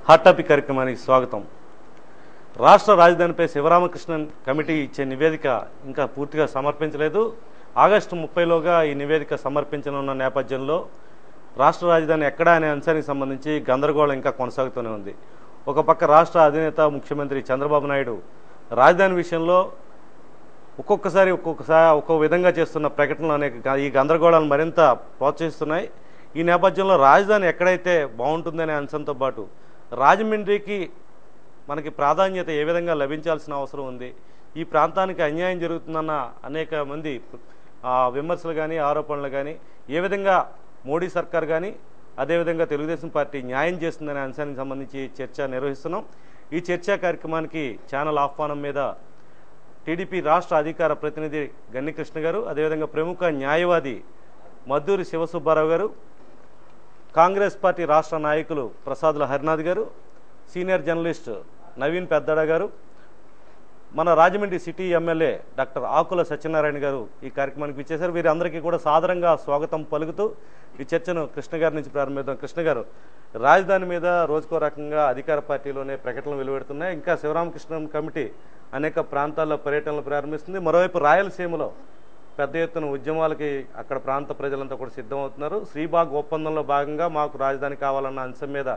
Hot topic కార్యక్రమానికి స్వాగతం. రాష్ట్ర రాజధానిపై శివరామకృష్ణన్ కమిటీ ఇచ్చే నివేదిక ఇంకా పూర్తిగా సమర్పించలేదు. ఆగస్టు 30లోగా ఈ నివేదిక సమర్పించనున్న నేపథ్యంలో రాష్ట్ర రాజధాని ఎక్కడా అనే అంశానికి సంబంధించి గందరగోళం ఇంకా కొనసాగుతూనే ఉంది. ఒక పక్క రాష్ట్ర అధినేత ముఖ్యమంత్రి చంద్రబాబు నాయుడు రాజధాని విషయంలో ఒక్కొక్కసారి ఒక్కో విధంగా చేస్తున్న ప్రకటనలు అనేక ఈ గందరగోళాలను మరింత ప్రోత్సహిస్తున్నాయి. ఈ నేపథ్యంలో రాజధాని ఎక్కడైతే బాగుంటుందనే అంశంతో పాటు రాజమండ్రికి మనకి ప్రాధాన్యత ఏ విధంగా లభించాల్సిన అవసరం ఉంది, ఈ ప్రాంతానికి అన్యాయం జరుగుతుందన్న అనేక మంది విమర్శలు కానీ ఆరోపణలు కానీ ఏ విధంగా మోడీ సర్కార్ కానీ అదేవిధంగా తెలుగుదేశం పార్టీ న్యాయం చేస్తుందనే అంశానికి సంబంధించి చర్చ నిర్వహిస్తున్నాం. ఈ చర్చా కార్యక్రమానికి ఛానల్ ఆహ్వానం మీద టీడీపీ రాష్ట్ర అధికార ప్రతినిధి గన్నికృష్ణ గారు, అదేవిధంగా ప్రముఖ న్యాయవాది మద్దూరి శివసుబ్బారావు గారు, కాంగ్రెస్ పార్టీ రాష్ట్ర నాయకులు ప్రసాదుల హరినాథ్ గారు, సీనియర్ జర్నలిస్ట్ నవీన్ పెద్దడ గారు, మన రాజమండ్రి సిటీ ఎమ్మెల్యే డాక్టర్ ఆకుల సత్యనారాయణ గారు ఈ కార్యక్రమానికి ఇచ్చేశారు. వీరందరికీ కూడా సాదరంగా స్వాగతం పలుకుతూ ఈ చర్చను కృష్ణ గారి నుంచి ప్రారంభిద్దాం. కృష్ణ గారు, రాజధాని మీద రోజుకో రకంగా అధికార పార్టీలోనే ప్రకటనలు వెలువడుతున్నాయి. ఇంకా శివరామకృష్ణన్ కమిటీ అనేక ప్రాంతాల్లో పర్యటనలు ప్రారంభిస్తుంది. మరోవైపు రాయలసీమలో పెద్ద ఎత్తున ఉద్యమాలకి అక్కడ ప్రాంత ప్రజలంతా కూడా సిద్ధమవుతున్నారు. శ్రీబాగ్ ఒప్పందంలో భాగంగా మాకు రాజధాని కావాలన్న అంశం మీద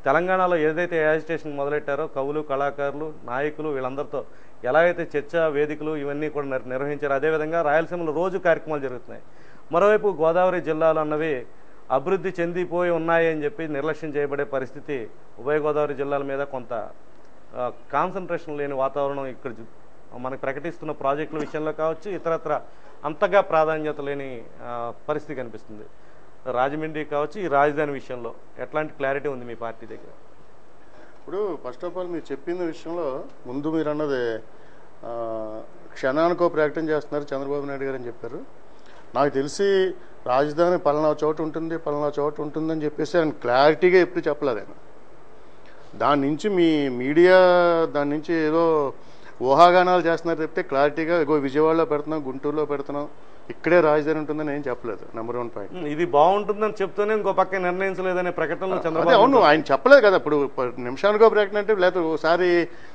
తెలంగాణలో ఏదైతే యాజిటేషన్ మొదలెట్టారో కవులు, కళాకారులు, నాయకులు వీళ్ళందరితో ఎలా అయితే చర్చా వేదికలు ఇవన్నీ కూడా నిర్వహించారు, అదేవిధంగా రాయలసీమలో రోజు కార్యక్రమాలు జరుగుతున్నాయి. మరోవైపు గోదావరి జిల్లాలు అన్నవి అభివృద్ధి చెందిపోయి ఉన్నాయి అని చెప్పి నిర్లక్ష్యం చేయబడే పరిస్థితి, ఉభయ గోదావరి జిల్లాల మీద కొంత కాన్సన్ట్రేషన్ లేని వాతావరణం ఇక్కడ మనకు ప్రకటిస్తున్న ప్రాజెక్టుల విషయంలో కావచ్చు, ఇతరత్ర అంతగా ప్రాధాన్యత లేని పరిస్థితి కనిపిస్తుంది. రాజమండ్రి కావచ్చు, ఈ రాజధాని విషయంలో ఎట్లాంటి క్లారిటీ ఉంది మీ పార్టీ దగ్గర? ఇప్పుడు ఫస్ట్ ఆఫ్ ఆల్ మీరు చెప్పిన విషయంలో ముందు మీరు అన్నది క్షణానికో ప్రకటన చేస్తున్నారు చంద్రబాబు నాయుడు గారు అని చెప్పారు. నాకు తెలిసి రాజధాని పలానా చోట ఉంటుంది, పలానా చోట ఉంటుందని చెప్పేసి ఆయన క్లారిటీగా ఎప్పుడు చెప్పలేదు. ఆయన దాని నుంచి మీ మీడియా దాని నుంచి ఏదో ఊహాగానాలు చేస్తున్నారు చెప్తే క్లారిటీగా ఇగో విజయవాడలో పెడుతున్నాం, గుంటూరులో పెడుతున్నాం, ఇక్కడే రాజధాని ఉంటుందని ఏం చెప్పలేదు. Number 1 point. ఇది బాగుంటుందని చెప్తూనే ఇంకో పక్క నిర్ణయించలేదనే ప్రకటనలు చంద్రబాబు. అవును, ఆయన చెప్పలేదు కదా. ఇప్పుడు నిమిషానికో ప్రకటన అంటే లేకపోతే ఒకసారి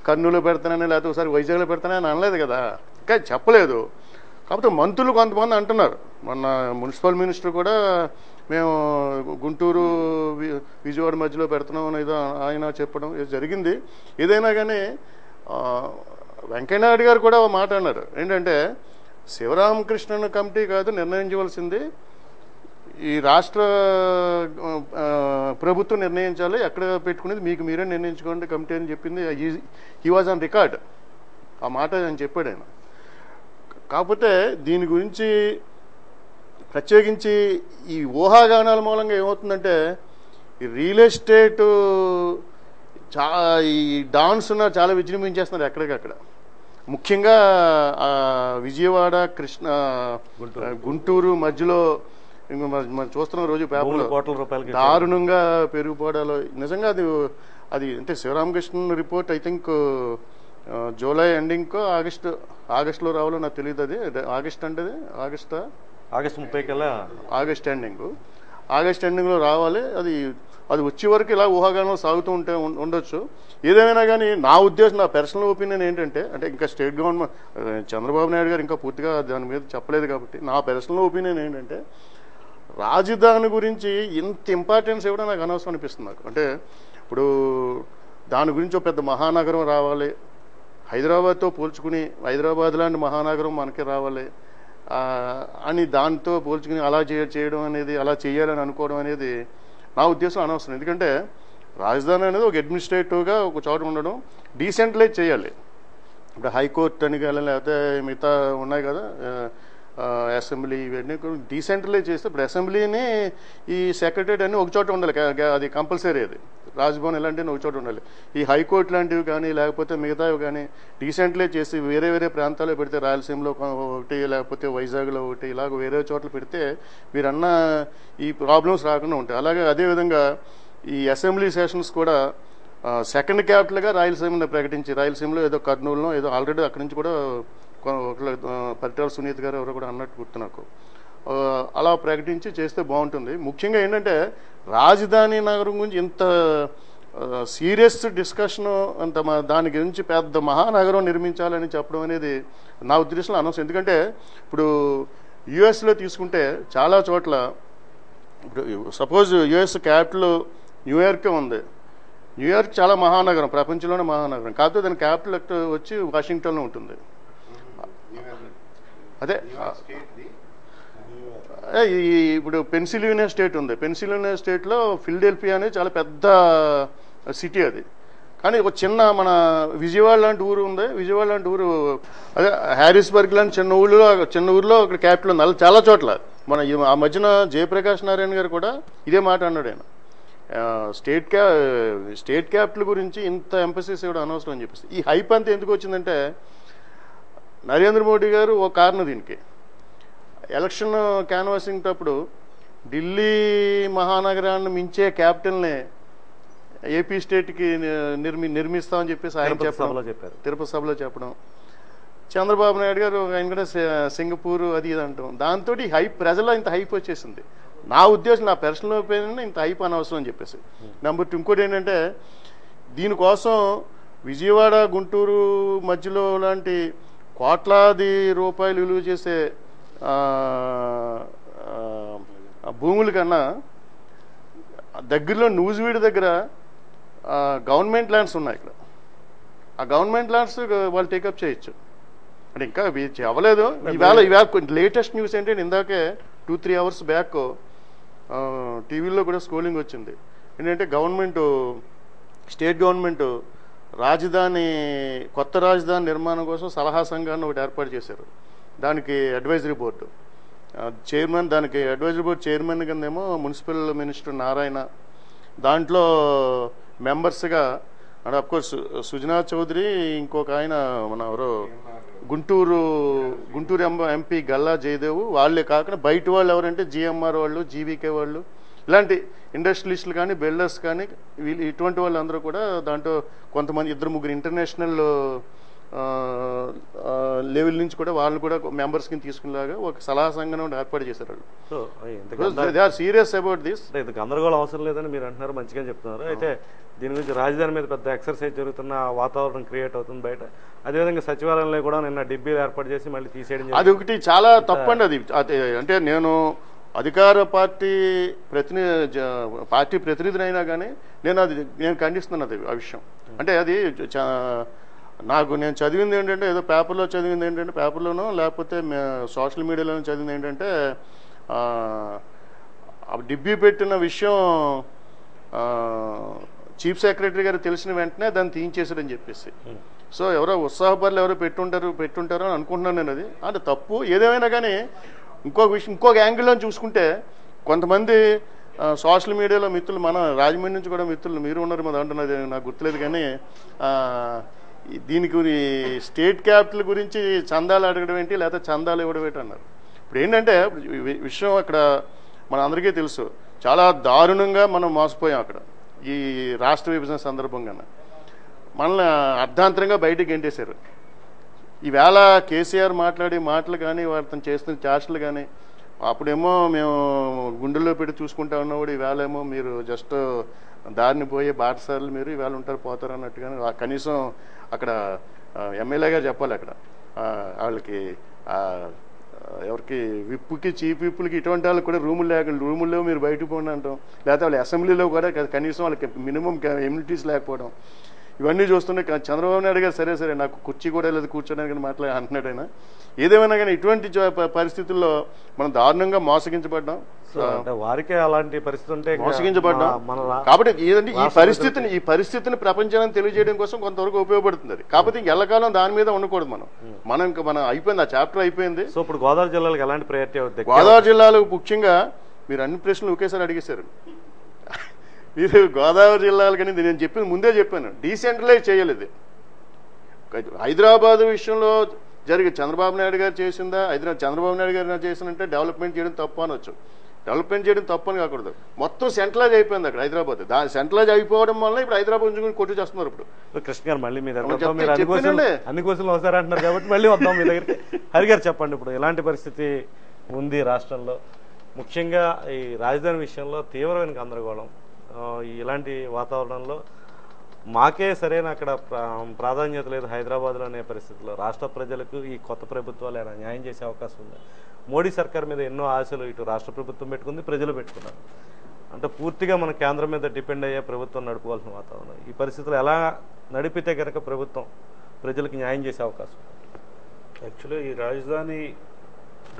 కర్నూలు పెడతానని లేకపోతే ఒకసారి వైజాగ్లో పెడతానని అనలేదు కదా, ఇంకా చెప్పలేదు. కాకపోతే మంత్రులు కొంతమంది అంటున్నారు. మొన్న మున్సిపల్ మినిస్టర్ కూడా మేము గుంటూరు విజయవాడ మధ్యలో పెడుతున్నాం అనేది ఆయన చెప్పడం జరిగింది. ఏదైనా కానీ వెంకయ్యనాయుడు గారు కూడా ఒక మాట అన్నారు. ఏంటంటే శివరామకృష్ణన్ కమిటీ కాదు నిర్ణయించవలసింది, ఈ రాష్ట్ర ప్రభుత్వం నిర్ణయించాలి, ఎక్కడ పెట్టుకునేది మీకు మీరే నిర్ణయించుకోండి కమిటీ అని చెప్పింది. హీ వాజ్ ఆన్ రికార్డ్, ఆ మాట ఆయన చెప్పాడు ఆయన. కాకపోతే దీని గురించి ప్రత్యేకించి ఈ ఊహాగానాల మూలంగా ఏమవుతుందంటే ఈ రియల్ ఎస్టేట్ ఈ డాన్స్ చాలా విజృంభించేస్తున్నారు ఎక్కడికక్కడ. ముఖ్యంగా విజయవాడ, గుంటూరు మధ్యలో మనం చూస్తున్న రోజు పేపర్లో దారుణంగా పెరిగిపోవడాలు నిజంగా అది అంటే Sivaramakrishna report I think July ఎండింగ్కో ఆగస్టులో రావాలో నాకు తెలియదు. అది ఆగస్ట్ అంటే ఆగస్ట్ 30 కల్లా ఆగస్ట్ ఎండింగ్లో రావాలి. అది వచ్చే వరకు ఇలా ఊహాగానం సాగుతూ ఉండొచ్చు. ఏదేమైనా కానీ నా ఉద్దేశం, నా పర్సనల్ ఒపీనియన్ ఏంటంటే, అంటే ఇంకా స్టేట్ గవర్నమెంట్ చంద్రబాబు నాయుడు గారు ఇంకా పూర్తిగా దాని మీద చెప్పలేదు కాబట్టి నా పర్సనల్ ఒపీనియన్ ఏంటంటే రాజధాని గురించి ఇంత ఇంపార్టెన్స్ ఇవ్వడం నాకు అనవసరం అనిపిస్తుంది నాకు. అంటే ఇప్పుడు దాని గురించి ఒక పెద్ద మహానగరం రావాలి, హైదరాబాద్తో పోల్చుకుని హైదరాబాద్ లాంటి మహానగరం మనకి రావాలి అని దాంతో పోల్చుకుని అలా చేయడం అనేది, అలా చేయాలని అనుకోవడం అనేది నా ఉద్దేశం అనవసరం. ఎందుకంటే రాజధాని అనేది ఒక అడ్మినిస్ట్రేటివ్గా ఒక చోట ఉండడం, డీసెంట్రలైజ్ చేయాలి. ఇప్పుడు హైకోర్టు అని కానీ లేకపోతే మిగతా ఉన్నాయి కదా అసెంబ్లీ, ఇవన్నీ డీసెంట్రలైజ్ చేస్తే ఇప్పుడు అసెంబ్లీని ఈ సెక్రటరీ అన్నీ ఒక చోట ఉండాలి, అది కంపల్సరీ. అది రాజ్భవన్ ఇలాంటివి ఒక చోట ఉండాలి. ఈ హైకోర్టు లాంటివి కానీ లేకపోతే మిగతావి కానీ డీసెంట్రలైజ్ చేసి వేరే వేరే ప్రాంతాల్లో పెడితే, రాయలసీమలో ఒకటి లేకపోతే వైజాగ్లో ఒకటి ఇలాగ వేరే చోట్ల పెడితే మీరన్న ఈ ప్రాబ్లమ్స్ రాకుండా ఉంటాయి. అలాగే అదేవిధంగా ఈ అసెంబ్లీ సెషన్స్ కూడా సెకండ్ క్యాపిటల్గా రాయలసీమను ప్రకటించి, రాయలసీమలో ఏదో కర్నూలులో ఏదో ఆల్రెడీ అక్కడి నుంచి కూడా పరిటాల సునీత్ గారు ఎవరో కూడా అన్నట్టు గుర్తు నాకు. అలా ప్రకటించి చేస్తే బాగుంటుంది. ముఖ్యంగా ఏంటంటే రాజధాని నగరం గురించి ఇంత సీరియస్ డిస్కషన్ అంత దాని గురించి పెద్ద మహానగరం నిర్మించాలని చెప్పడం అనేది నా ఉద్దేశంలో అనవసరం. ఎందుకంటే ఇప్పుడు యుఎస్లో తీసుకుంటే చాలా చోట్ల, ఇప్పుడు సపోజ్ యుఎస్ క్యాపిటల్ న్యూయార్కే ఉంది. న్యూయార్క్ చాలా మహానగరం, ప్రపంచంలోనే మహానగరం. కాకపోతే దాని క్యాపిటల్ వచ్చి వాషింగ్టన్లో ఉంటుంది. అదే ఇప్పుడు పెన్సిల్వేనియా స్టేట్ ఉంది. పెన్సిల్వేనియా స్టేట్లో ఫిలడెల్ఫియా అనేది చాలా పెద్ద సిటీ అది. కానీ ఒక చిన్న మన విజయవాడ లాంటి ఊరు ఉంది. విజయవాడ లాంటి ఊరు అదే హ్యారిస్బర్గ్ లాంటి చిన్న ఊరిలో ఒక క్యాపిటల్ ఉంది. అలా చాలా చోట్ల మన ఆ మధ్యన జయప్రకాష్ నారాయణ గారు కూడా ఇదే మాట అన్నాడు. ఆయన స్టేట్ క్యాపిటల్ గురించి ఇంత ఎంఫసిస్ ఇవ్వడం అనవసరం అని చెప్పేసి. ఈ హైప్ అంతా ఎందుకు వచ్చిందంటే నరేంద్ర మోడీ గారు ఒక కారణం దీనికి. ఎలక్షన్ క్యాన్వాసింగ్ అప్పుడు ఢిల్లీ మహానగరాన్ని మించే క్యాపిటల్ని ఏపీ స్టేట్కి నిర్మిస్తామని చెప్పేసి ఆయన చెప్పారు, తిరుపతి సభలో చెప్పడం. చంద్రబాబు నాయుడు గారు ఆయన కూడా సింగపూర్ అది ఇది అంటాం. దాంతో ఈ హైప్ ప్రజల్లో ఇంత హైప్ వచ్చేసింది. నా ఉద్దేశం, నా పర్సనల్ ఒపీనియన్, ఇంత హైప్ అనవసరం అని చెప్పేసి. నెంబర్ 2 ఇంకోటి ఏంటంటే దీనికోసం విజయవాడ గుంటూరు మధ్యలో లాంటి కోట్లాది రూపాయలు విలువ చేసే భూముల కన్నా దగ్గరలో నూజివీడు దగ్గర గవర్నమెంట్ ల్యాండ్స్ ఉన్నాయి. ఇక్కడ ఆ గవర్నమెంట్ ల్యాండ్స్ వాళ్ళు టేకప్ చేయొచ్చు. అంటే ఇంకా అవ్వలేదు. ఈవేళ లేటెస్ట్ న్యూస్ ఏంటంటే ఇందాకే 2-3 అవర్స్ బ్యాక్ టీవీలో కూడా స్క్రోలింగ్ వచ్చింది. ఏంటంటే స్టేట్ గవర్నమెంట్ కొత్త రాజధాని నిర్మాణం కోసం సలహా సంఘాన్ని ఒకటి ఏర్పాటు చేశారు. దానికి అడ్వైజరీ బోర్డు చైర్మన్, దానికి అడ్వైజరీ బోర్డు చైర్మన్ కిందేమో మున్సిపల్ మినిస్టర్ నారాయణ, దాంట్లో మెంబర్స్గా అండ్ అఫ్కోర్స్ సుజనా చౌదరి, ఇంకొక ఆయన మన ఎవరో గుంటూరు ఎంపీ గల్లా జయదేవ్, వాళ్ళే కాకుండా బయట వాళ్ళు ఎవరంటే జిఎంఆర్ వాళ్ళు, జీవీకే వాళ్ళు, ఇలాంటి ఇండస్ట్రియలిస్టులు కానీ బిల్డర్స్ కానీ ఇటువంటి వాళ్ళందరూ కూడా దాంట్లో కొంతమంది 2-3 ఇంటర్నేషనల్ లెవెల్ నుంచి కూడా వాళ్ళు కూడా మెంబర్స్ కింద తీసుకునేలాగా ఒక సలహా సంఘం ఏర్పాటు చేశారు. They are serious about this. ఇది గందరగోళం అవసరం లేదని మీరు అంటున్నారు, మంచిగా చెప్తున్నారు. అయితే దీని గురించి రాజధాని మీద పెద్ద ఎక్సర్సైజ్ జరుగుతున్న వాతావరణం క్రియేట్ అవుతుంది బయట. అదేవిధంగా సచివాలయంలో కూడా నిన్న డిబ్బీలు ఏర్పాటు చేసి మళ్ళీ తీసేయడం, అది ఒకటి చాలా తప్పండి. అది అంటే నేను అధికార పార్టీ ప్రతినిధిని అయినా కానీ నేను ఖండిస్తున్నాను అది ఆ విషయం. అంటే అది నేను చదివింది ఏంటంటే, ఏదో పేపర్లో చదివింది ఏంటంటే, పేపర్లోనో లేకపోతే సోషల్ మీడియాలోనూ చదివింది ఏంటంటే డిబ్బీ పెట్టిన విషయం చీఫ్ సెక్రటరీ గారు తెలిసిన వెంటనే దాన్ని తీయించేశారని చెప్పేసి. సో ఎవరో ఉత్సాహపరులు ఎవరో పెట్టుంటారో అని అనుకుంటున్నాను నేను. అది అంటే తప్పు. ఏదేమైనా కానీ ఇంకొక యాంగిల్లో చూసుకుంటే కొంతమంది సోషల్ మీడియాలో మిత్రులు, మన రాజమండ్రి నుంచి కూడా మిత్రులు మీరు ఉన్నారు, మా దాంట్లో నాకు గుర్తులేదు కానీ దీనికి స్టేట్ క్యాపిటల్ గురించి చందాలు అడగడం ఏంటి, లేకపోతే చందాలు ఇవ్వడం ఏంటి అన్నారు. ఇప్పుడు ఏంటంటే విషయం అక్కడ మన అందరికీ తెలుసు, చాలా దారుణంగా మనం మోసపోయాం అక్కడ ఈ రాష్ట్ర విభజన సందర్భంగా. మనల్ని అర్ధాంతరంగా బయటకు గెంటేశారు. ఈవేళ కేసీఆర్ మాట్లాడే మాటలు కానీ, వారితో చేస్తున్న చార్జ్లు కానీ, అప్పుడేమో మేము గుండెల్లో పెట్టి చూసుకుంటా ఉన్నవాడు, ఈవేళ ఏమో మీరు జస్ట్ దారిని పోయే బాటసార్లు మీరు ఈవేళ ఉంటారు పోతారు అన్నట్టుగానే కనీసం అక్కడ ఎమ్మెల్యే గారు చెప్పాలి అక్కడ వాళ్ళకి ఎవరికి విప్పుకి చీఫ్ విప్పులకి ఇటువంటి వాళ్ళకి కూడా రూముల్లో మీరు బయటకు పోండి అంటాం. లేకపోతే వాళ్ళ అసెంబ్లీలో కూడా కనీసం వాళ్ళకి మినిమం ఎమ్యూనిటీస్ లేకపోవడం, ఇవన్నీ చూస్తుంటే చంద్రబాబు నాయుడు గారు సరే నాకు కుర్చీ కూడా లేదు కూర్చోడానికి అంటున్నాడు ఆయన. ఏదేమైనా కానీ ఇటువంటి పరిస్థితుల్లో మనం దారుణంగా మోసగించబడ్డాం. వారికే అలాంటి పరిస్థితి ఉంటే మోసగించబడ్డాం. కాబట్టి ఏదంటే ఈ పరిస్థితిని ప్రపంచాన్ని తెలియజేయడం కోసం కొంతవరకు ఉపయోగపడుతుంది అది. కాకపోతే ఎల్లకాలం దాని మీద ఉండకూడదు. మనం అయిపోయింది, ఆ చాప్టర్ అయిపోయింది. సో ఇప్పుడు గోదావరి జిల్లాలకు ఎలాంటి ప్రయారిటీ అవుతుంది? గోదావరి జిల్లాలో ముఖ్యంగా మీరు అన్ని ప్రశ్నలు ఒకేసారి అడిగేశారు. మీరు గోదావరి జిల్లాలు కానీ నేను చెప్పింది ముందే చెప్పాను, డీసెంట్రలైజ్ చేయలేదు. హైదరాబాద్ విషయంలో జరిగే చంద్రబాబు నాయుడు గారు చేసిందా, చంద్రబాబు నాయుడు గారు చేసినంటే డెవలప్మెంట్ చేయడం తప్పు అనొచ్చు. డెవలప్మెంట్ చేయడం తప్పని కాకూడదు. మొత్తం సెంట్రలైజ్ అయిపోయింది అక్కడ హైదరాబాద్. సెంట్రలైజ్ అయిపోవడం వల్ల ఇప్పుడు హైదరాబాద్ నుంచి కొట్టు చేస్తున్నారు. ఇప్పుడు కృష్ణ గారు మళ్ళీ మీ దగ్గర అన్ని క్వశ్చన్లు వస్తారంటున్నారు కాబట్టి మళ్ళీ వద్దాం మీ దగ్గరికి. హరి గారు చెప్పండి, ఇప్పుడు ఎలాంటి పరిస్థితి ఉంది రాష్ట్రంలో? ముఖ్యంగా ఈ రాజధాని విషయంలో తీవ్రమైన గందరగోళం. ఇలాంటి వాతావరణంలో మాకే సరైన అక్కడ ప్రాధాన్యత లేదు హైదరాబాద్లో అనే పరిస్థితుల్లో రాష్ట్ర ప్రజలకు ఈ కొత్త ప్రభుత్వాలు ఏమైనా న్యాయం చేసే అవకాశం ఉంది? మోడీ సర్కార్ మీద ఎన్నో ఆశలు ఇటు రాష్ట్ర ప్రభుత్వం పెట్టుకుంది, ప్రజలు పెట్టుకున్నారు. అంటే పూర్తిగా మన కేంద్రం మీద డిపెండ్ అయ్యే ప్రభుత్వం నడుపుకోవాల్సిన వాతావరణం. ఈ పరిస్థితులు ఎలా నడిపితే కనుక ప్రభుత్వం ప్రజలకు న్యాయం చేసే అవకాశం? యాక్చువల్లీ ఈ రాజధాని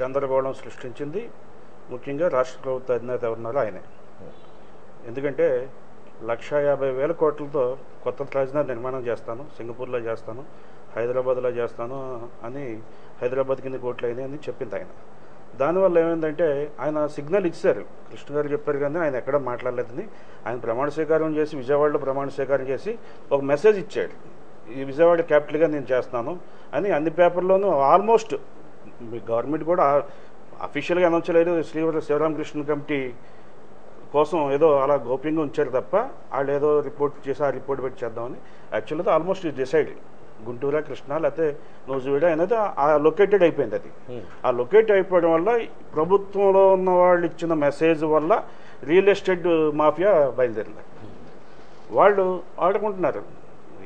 గందరగోళం సృష్టించింది ముఖ్యంగా రాష్ట్ర ప్రభుత్వ అధినేత ఎవరున్నారో ఆయనే. ఎందుకంటే 1,50,000 కోట్లతో కొత్త రాజధాని నిర్మాణం చేస్తాను, సింగపూర్లో చేస్తాను, హైదరాబాద్లో చేస్తాను అని హైదరాబాద్ కింద కోట్లు అయినాయి అని చెప్పింది ఆయన. దానివల్ల ఏమైందంటే ఆయన సిగ్నల్ ఇచ్చారు, కృష్ణ గారు చెప్పారు కానీ ఆయన ఎక్కడ మాట్లాడలేదని. ఆయన ప్రమాణ స్వీకారం చేసి విజయవాడలో ప్రమాణ స్వీకారం చేసి ఒక మెసేజ్ ఇచ్చాడు, ఈ విజయవాడ క్యాపిటల్గా నేను చేస్తాను అని. అన్ని పేపర్లోనూ ఆల్మోస్ట్ గవర్నమెంట్ కూడా అఫీషియల్గా అనౌన్స్ చేయలేదు, శివరామకృష్ణ కమిటీ కోసం ఏదో అలా గోప్యంగా ఉంచారు తప్ప వాళ్ళు ఏదో రిపోర్ట్ చేసి ఆ రిపోర్ట్ పెట్టి చేద్దామని. యాక్చువల్గా ఆల్మోస్ట్ డిసైడ్ గుంటూరు కృష్ణా లేకపోతే నూజివీడ అనేది ఆ లొకేటెడ్ అయిపోయింది. అది ఆ లొకేట్ అయిపోవడం వల్ల ప్రభుత్వంలో ఉన్న వాళ్ళు ఇచ్చిన మెసేజ్ వల్ల రియల్ ఎస్టేట్ మాఫియా బయలుదేరింది. వాళ్ళు ఆడుకుంటున్నారు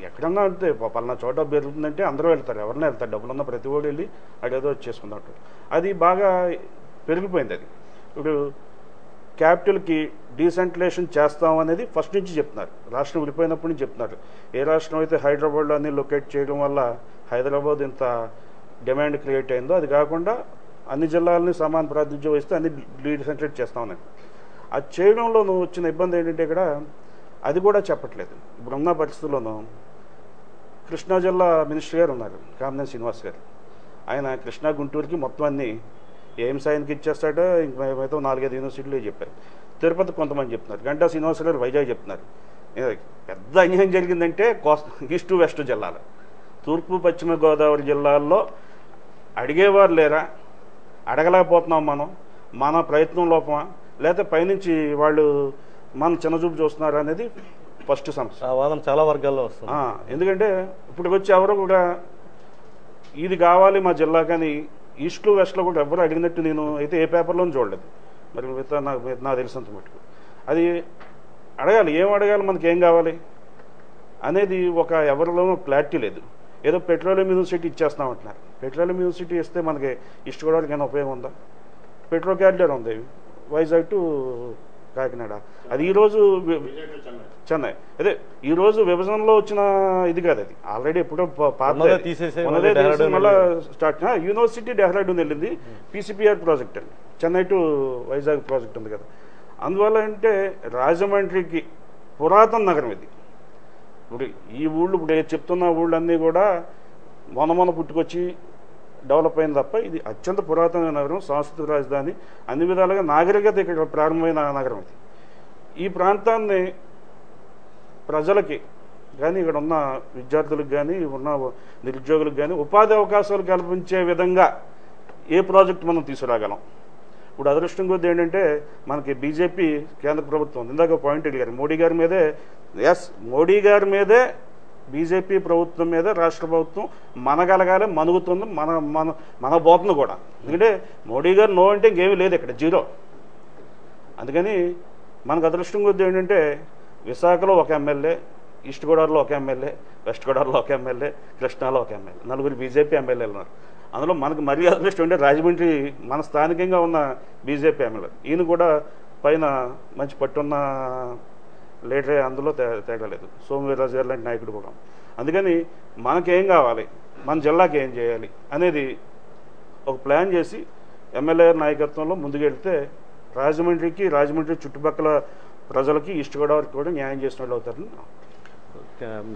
ఎక్కడన్నా అంతే, పలానా చోట పెరుగుతుందంటే అందరూ వెళ్తారు, ఎవరన్నా వెళ్తారు, డబ్బులున్న ప్రతి ఓడి వెళ్ళి అడేదో చేసుకున్నట్టు అది బాగా పెరిగిపోయింది. అది ఇప్పుడు క్యాపిటల్కి డీసెంట్రలైజేషన్ చేస్తాం అనేది ఫస్ట్ నుంచి చెప్తున్నారు, రాష్ట్రం విడిపోయినప్పటి నుంచి చెప్తున్నారు. ఏ రాష్ట్రం అయితే హైదరాబాద్లో అన్ని లొకేట్ చేయడం వల్ల హైదరాబాద్ ఇంత డిమాండ్ క్రియేట్ అయిందో అది కాకుండా అన్ని జిల్లాలని సమాన ప్రాతినిధ్యం వహిస్తే అన్ని డీసెంట్రలైజ్ చేస్తామని. అది చేయడంలో వచ్చిన ఇబ్బంది ఏంటంటే ఇక్కడ అది కూడా చెప్పట్లేదు. ఇప్పుడున్న పరిస్థితుల్లోనూ కృష్ణా జిల్లా మినిస్టర్ గారు ఉన్నారు కామినేని శ్రీనివాస్ గారు, ఆయన కృష్ణా గుంటూరుకి మొత్తం అన్ని ఎయిమ్స్ ఆయనకి ఇచ్చేస్తాడో ఇంకా 4-5 యూనివర్సిటీలు చెప్పారు. తిరుపతి కొంతమంది చెప్తున్నారు, గంటా శ్రీనివాస్ గారు వైజాగ్ చెప్తున్నారు. పెద్ద అన్యాయం జరిగిందంటే ఈస్ట్ వెస్ట్ జిల్లాలు, తూర్పు పశ్చిమ గోదావరి జిల్లాల్లో అడిగేవారు లేరా, అడగలేకపోతున్నాం మనం, మన ప్రయత్నం లోపమా లేకపోతే పైనుంచి వాళ్ళు మన చిన్నచూపు చూస్తున్నారు అనేది ఫస్ట్ సమస్య. వాదన చాలా వర్గాల్లో వస్తుంది. ఎందుకంటే ఇప్పుడు వచ్చి ఎవరు కూడా ఇది కావాలి మా జిల్లా కానీ ఈస్ట్లో వెస్ట్లో కూడా ఎవరు అడిగినట్టు నేను అయితే ఏ పేపర్లోనూ చూడలేదు. మరి మిగతా నాకు తెలిసినంత మటుకు అది అడగాలి, ఏం అడగాలి, మనకి ఏం కావాలి అనేది ఒక ఎవరిలోనూ క్లారిటీ లేదు. ఏదో పెట్రోలియం యూనివర్సిటీ ఇచ్చేస్తామంటున్నారు, పెట్రోలియం యూనివర్సిటీ ఇస్తే మనకి ఈస్ట్ గోదావరికి ఏమైనా ఉపయోగం ఉందా? పెట్రో క్యారిడర్ ఉంది వైజాగ్ టు కాకినాడ, అది ఈరోజు చెన్నై, అదే ఈరోజు విభజనలో వచ్చిన ఇది కాదు, అది ఆల్రెడీ ఎప్పుడో మళ్ళీ స్టార్ట్. యూనివర్సిటీ డెహ్రాడూన్ వెళ్ళింది, పీసీపీఆర్ ప్రాజెక్ట్ అండి, చెన్నై టు వైజాగ్ ప్రాజెక్ట్ ఉంది కదా. అందువల్ల అంటే రాజమండ్రికి పురాతన నగరం ఇది. ఇప్పుడు ఈ ఊళ్ళు ఇప్పుడు చెప్తున్న ఊళ్ళన్నీ కూడా మొన్న పుట్టుకొచ్చి డెవలప్ అయింది తప్ప ఇది అత్యంత పురాతన నగరం, సాంస్కృతిక రాజధాని, అన్ని విధాలుగా నాగరికత ఇక్కడ ప్రారంభమైన నగరం ఇది. ఈ ప్రాంతాన్ని ప్రజలకి కానీ ఇక్కడ ఉన్న విద్యార్థులకు కానీ ఉన్న నిరుద్యోగులకు కానీ ఉపాధి అవకాశాలు కల్పించే విధంగా ఏ ప్రాజెక్టు మనం తీసుకురాగలం? ఇప్పుడు అదృష్టం కొద్ది ఏంటంటే మనకి బీజేపీ కేంద్ర ప్రభుత్వం ఇందాక పాయింట్ అడిగారు, మోడీ గారి మీదే, మోడీ గారి మీదే బీజేపీ ప్రభుత్వం మీద రాష్ట్ర ప్రభుత్వం మనగలగాలి, మనుగుతుంది, మన పోతుంది కూడా. ఎందుకంటే మోడీ గారు నో అంటే ఇంకేమీ లేదు, ఇక్కడ జీరో. అందుకని మనకు అదృష్టం కొద్ది ఏంటంటే విశాఖలో ఒక ఎమ్మెల్యే, ఈస్ట్ గోదావరిలో ఒక ఎమ్మెల్యే, వెస్ట్ గోదావరిలో ఒక ఎమ్మెల్యే, కృష్ణాలో ఒక ఎమ్మెల్యే, 4 బీజేపీ ఎమ్మెల్యేలు ఉన్నారు. అందులో మనకు మరీ అదృష్టం అంటే రాజమండ్రి మన స్థానికంగా ఉన్న బీజేపీ ఎమ్మెల్యే, ఈయన కూడా పైన మంచి పట్టున్న లీడరే, అందులో తేడా లేదు. సోమవీర్రాజు గారు లాంటి నాయకుడు కూడా. అందుకని మనకేం కావాలి, మన జిల్లాకి ఏం చేయాలి అనేది ఒక ప్లాన్ చేసి ఎమ్మెల్యే నాయకత్వంలో ముందుకెళ్తే రాజమండ్రి చుట్టుపక్కల ప్రజలకి ఈస్ట్ గోదావరికి కూడా న్యాయం చేసిన వాళ్ళు అవుతారని.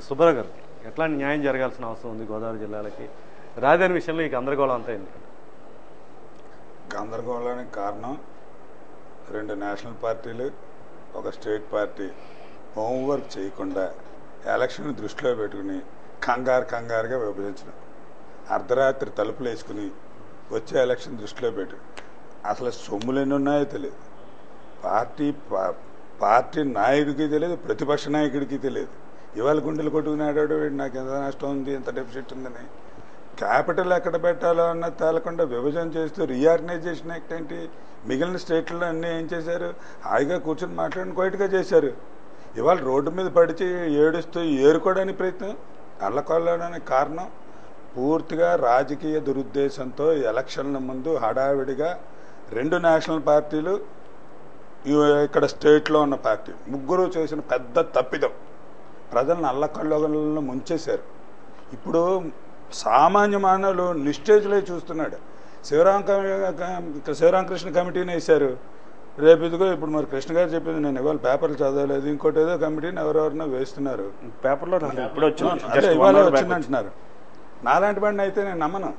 సుబ్బారావు గారు, ఎట్లాంటి న్యాయం జరగాల్సిన అవసరం ఉంది గోదావరి జిల్లాలకి? రాజధాని విషయంలో ఈ గందరగోళం అంతా ఎందుకంటే గందరగోళానికి కారణం 2 నేషనల్ పార్టీలు, ఒక స్టేట్ పార్టీ హోంవర్క్ చేయకుండా ఎలక్షన్ దృష్టిలో పెట్టుకుని కంగారుగా విభజించడం, అర్ధరాత్రి తలుపులు వేసుకుని వచ్చే ఎలక్షన్ దృష్టిలో పెట్టు. అసలు సొమ్ములు ఎన్ని ఉన్నాయో తెలియదు, పార్టీ నాయకుడికి తెలియదు, ప్రతిపక్ష నాయకుడికి తెలియదు. ఇవాళ గుండెలు కొట్టుకున్నాడు, నాకు ఎంత నష్టం ఉంది, ఎంత డెఫిసిట్ ఉందని. క్యాపిటల్ ఎక్కడ పెట్టాలో అన్నది తేలకుండా విభజన చేస్తూ రీఆర్గనైజేషన్ యాక్ట్ ఏంటి, మిగిలిన స్టేట్లలో అన్నీ ఏం చేశారు, హాయిగా కూర్చొని మాట్లాడిన క్వైట్గా చేశారు. ఇవాళ రోడ్డు మీద పడిచి ఏడుస్తూ ఏరుకోవడానికి ప్రయత్నం అల్లకొల్లడానికి కారణం పూర్తిగా రాజకీయ దురుద్దేశంతో ఎలక్షన్ల ముందు హడావిడిగా 2 నేషనల్ పార్టీలు ఇక్కడ స్టేట్లో ఉన్న పార్టీ ముగ్గురు చేసిన పెద్ద తప్పిదం ప్రజలను అల్లకల్లోగలను ముంచేశారు. ఇప్పుడు సామాన్య మానవులు నిశ్చేజులై చూస్తున్నాడు. శివరామకృష్ణ కమిటీని వేశారు. రేపు ఇదిగో ఇప్పుడు మరి కృష్ణ గారు చెప్పింది నేను ఇవాళ పేపర్లు చదవలేదు, ఇంకోటి ఏదో కమిటీని ఎవరెవరినో వేస్తున్నారు. పేపర్లో ఇప్పుడు అంటే ఇవాళ వచ్చిందంటున్నారు. నాలాంటి వాడిని అయితే నేను నమ్మను.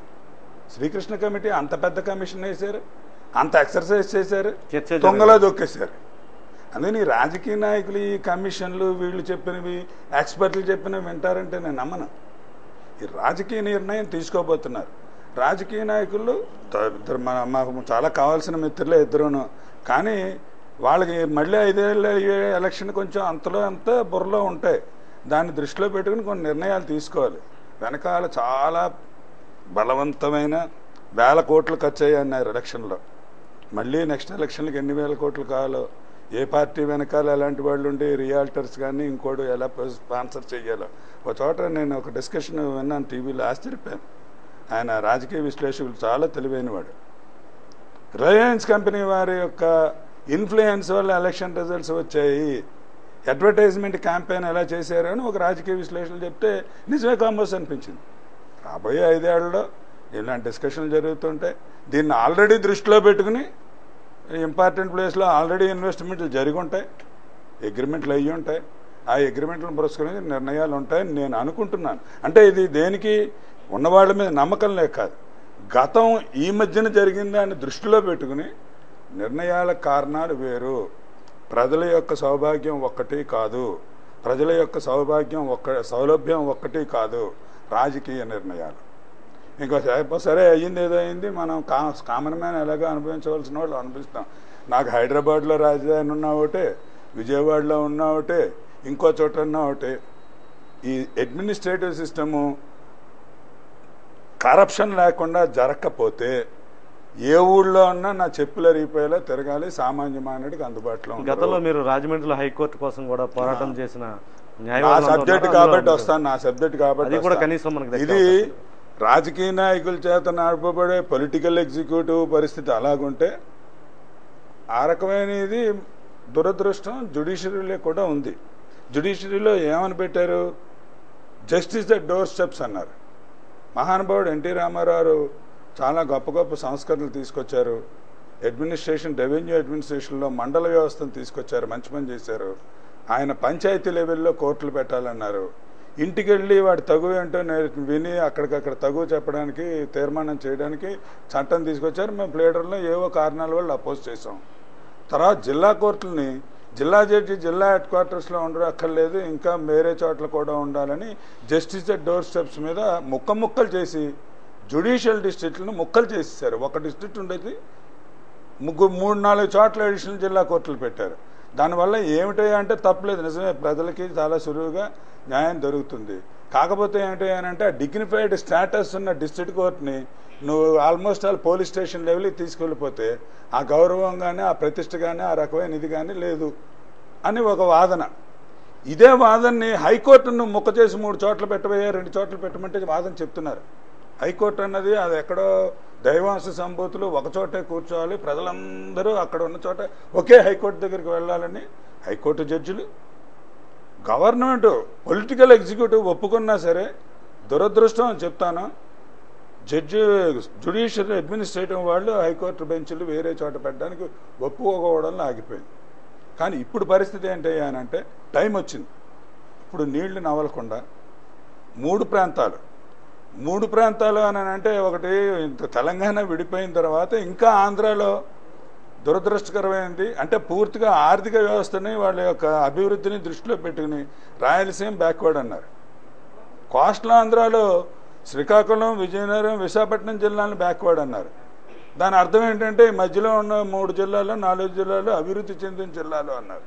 శ్రీకృష్ణ కమిటీ అంత పెద్ద కమిషన్ వేశారు, అంత ఎక్సర్సైజ్ చేశారు, దొంగలా దొక్కేశారు. అందుకని రాజకీయ నాయకులు ఈ కమిషన్లు వీళ్ళు చెప్పినవి ఎక్స్పర్ట్లు చెప్పినవి వింటారంటే నేను నమ్మను. ఈ రాజకీయ నిర్ణయం తీసుకోబోతున్నారు రాజకీయ నాయకులు. ఇద్దరు మాకు చాలా కావాల్సిన మిత్రులే ఇద్దరును. కానీ వాళ్ళకి మళ్ళీ 5 ఏళ్ళ ఎలక్షన్ కొంచెం అంతలో అంత బుర్రలో ఉంటాయి. దాన్ని దృష్టిలో పెట్టుకుని కొన్ని నిర్ణయాలు తీసుకోవాలి. వెనకాల చాలా బలవంతమైన 1000 కోట్లు ఖర్చు అయ్యాయి అన్నారు ఎలక్షన్లో. మళ్ళీ నెక్స్ట్ ఎలక్షన్లకు ఎన్ని 1000 కోట్లు కావాలో, ఏ పార్టీ వెనకాల ఎలాంటి వాళ్ళు ఉండి రియాల్టర్స్ కానీ ఇంకోటి ఎలా స్పాన్సర్ చేయాలో. ఒక చోట నేను ఒక డిస్కషన్ విన్నాను టీవీలో, ఆశ్చర్యపోయాను. ఆయన రాజకీయ విశ్లేషకులు చాలా తెలివైన వాడు. రిలయన్స్ కంపెనీ వారి యొక్క ఇన్ఫ్లుయెన్స్ వల్ల ఎలక్షన్ రిజల్ట్స్ వచ్చాయి, అడ్వర్టైజ్మెంట్ క్యాంపెయిన్ ఎలా చేశారు అని ఒక రాజకీయ విశ్లేషణలు చెప్తే నిజమే కాంబోస్ అనిపించింది. రాబోయే 5 ఏళ్లలో ఇలాంటి డిస్కషన్లు జరుగుతుంటాయి. దీన్ని ఆల్రెడీ దృష్టిలో పెట్టుకుని ఇంపార్టెంట్ ప్లేస్లో ఆల్రెడీ ఇన్వెస్ట్మెంట్లు జరిగి ఉంటాయి, అగ్రిమెంట్లు అయ్యి ఉంటాయి. ఆ అగ్రిమెంట్లను పురస్కరించి నిర్ణయాలు ఉంటాయని నేను అనుకుంటున్నాను. అంటే ఇది దేనికి ఉన్నవాళ్ళ మీద నమ్మకం లేక కాదు, గతం ఈ మధ్యన జరిగిందాన్ని దృష్టిలో పెట్టుకుని నిర్ణయాల కారణాలు వేరు. ప్రజల యొక్క సౌభాగ్యం ఒక్కటి కాదు, ప్రజల యొక్క సౌలభ్యం ఒక్కటి కాదు రాజకీయ నిర్ణయాలు. ఇంకో సరే అయ్యింది ఏదో అయింది, మనం కామన్ మ్యాన్ ఎలాగో అనుభవించవలసిన వాళ్ళు అనుభవిస్తాం. నాకు హైదరాబాద్లో రాజధాని ఉన్నా ఒకటే, విజయవాడలో ఉన్నా ఒకటే, ఇంకో చోట ఉన్నా ఒకటే. ఈ అడ్మినిస్ట్రేటివ్ సిస్టము కరప్షన్ లేకుండా జరగకపోతే ఏ ఊళ్ళో ఉన్నా నా చెప్పులు అరిగిపోయేలా తిరగాలి, సామాన్య మానవుడికి అందుబాటులో. గతంలో మీరు రాజమండ్రిలో హైకోర్టు కోసం కూడా పోరాటం చేసిన నా సబ్జెక్ట్ కాబట్టి వస్తాను, నా సబ్జెక్ట్ కాబట్టి కూడా కనీసం మనకి ఇది రాజకీయ నాయకుల చేత నడపబడే పొలిటికల్ ఎగ్జిక్యూటివ్ పరిస్థితి అలాగుంటే ఆ రకమైనది దురదృష్టం జ్యుడిషియరీలో కూడా ఉంది. జ్యుడిషియరీలో ఏమని పెట్టారు, జస్టిస్ ద డోర్ స్టెప్స్ అన్నారు. మహానుభావుడు ఎన్టీ రామారావు చాలా గొప్ప గొప్ప సంస్కరణలు తీసుకొచ్చారు. రెవెన్యూ అడ్మినిస్ట్రేషన్లో మండల వ్యవస్థను తీసుకొచ్చారు, మంచి పని చేశారు. ఆయన పంచాయతీ లెవెల్లో కోర్టులు పెట్టాలన్నారు. ఇంటికి వెళ్ళి వాడి తగు ఏంటో విని అక్కడికక్కడ తగు చెప్పడానికి తీర్మానం చేయడానికి చట్టం తీసుకొచ్చారు. మేము ప్లేడర్లో ఏవో కారణాల వల్ల అపోజ్ చేసాం. తర్వాత జిల్లా కోర్టులని జిల్లా జడ్జి జిల్లా హెడ్ క్వార్టర్స్లో ఉండడం అక్కర్లేదు, ఇంకా వేరే చోట్ల కూడా ఉండాలని జస్టిస్ ద డోర్ స్టెప్స్ మీద ముక్కలు చేసి జ్యుడిషియల్ డిస్ట్రిక్ట్లను ముక్కలు చేసేసారు. ఒక డిస్ట్రిక్ట్ ఉండేది 3-4 చోట్ల అడిషనల్ జిల్లా కోర్టులు పెట్టారు. దానివల్ల ఏమిటంటే తప్పలేదు, నిజమే, ప్రజలకి చాలా సులువుగా న్యాయం దొరుకుతుంది. కాకపోతే ఏమిటంటే ఆ డిగ్నిఫైడ్ స్టేటస్ ఉన్న డిస్ట్రిక్ట్ కోర్టుని నువ్వు ఆల్మోస్ట్ ఆల్ పోలీస్ స్టేషన్ లెవెల్కి తీసుకెళ్ళిపోతే ఆ గౌరవం కానీ ఆ ప్రతిష్ట కానీ ఆ రకమైన ఇది కానీ లేదు అని ఒక వాదన. ఇదే వాదనని హైకోర్టును ముక్క చేసి 3 చోట్ల పెట్టబోయే 2 చోట్ల పెట్టమంటే వాదన చెప్తున్నారు. హైకోర్టు అన్నది అది ఎక్కడో దైవాంశ సంభూతులు ఒక చోటే కూర్చోవాలి, ప్రజలందరూ అక్కడ ఉన్న చోట ఒకే హైకోర్టు దగ్గరికి వెళ్ళాలని హైకోర్టు జడ్జిలు, గవర్నమెంట్ పొలిటికల్ ఎగ్జిక్యూటివ్ ఒప్పుకున్నా సరే దురదృష్టం చెప్తాను, జ్యుడిషియల్ అడ్మినిస్ట్రేటివ్ వాళ్ళు హైకోర్టు బెంచ్లు వేరే చోట పెట్టడానికి ఒప్పుకోకపోవడంలో ఆగిపోయింది. కానీ ఇప్పుడు పరిస్థితి ఏంటి అంటే టైం వచ్చింది. ఇప్పుడు నీళ్లు నవలకుండా 3 ప్రాంతాలు అని అంటే ఒకటి తెలంగాణ విడిపోయిన తర్వాత ఇంకా ఆంధ్రాలో దురదృష్టకరమైనది అంటే పూర్తిగా ఆర్థిక వ్యవస్థని వాళ్ళ యొక్క అభివృద్ధిని దృష్టిలో పెట్టుకుని రాయలసీమ బ్యాక్వర్డ్ అన్నారు. కోస్టల్ ఆంధ్రాలో శ్రీకాకుళం, విజయనగరం, విశాఖపట్నం జిల్లాలను బ్యాక్వర్డ్ అన్నారు. దాని అర్థం ఏంటంటే మధ్యలో ఉన్న 3 జిల్లాలు 4 జిల్లాలు అభివృద్ధి చెందిన జిల్లాలు అన్నారు.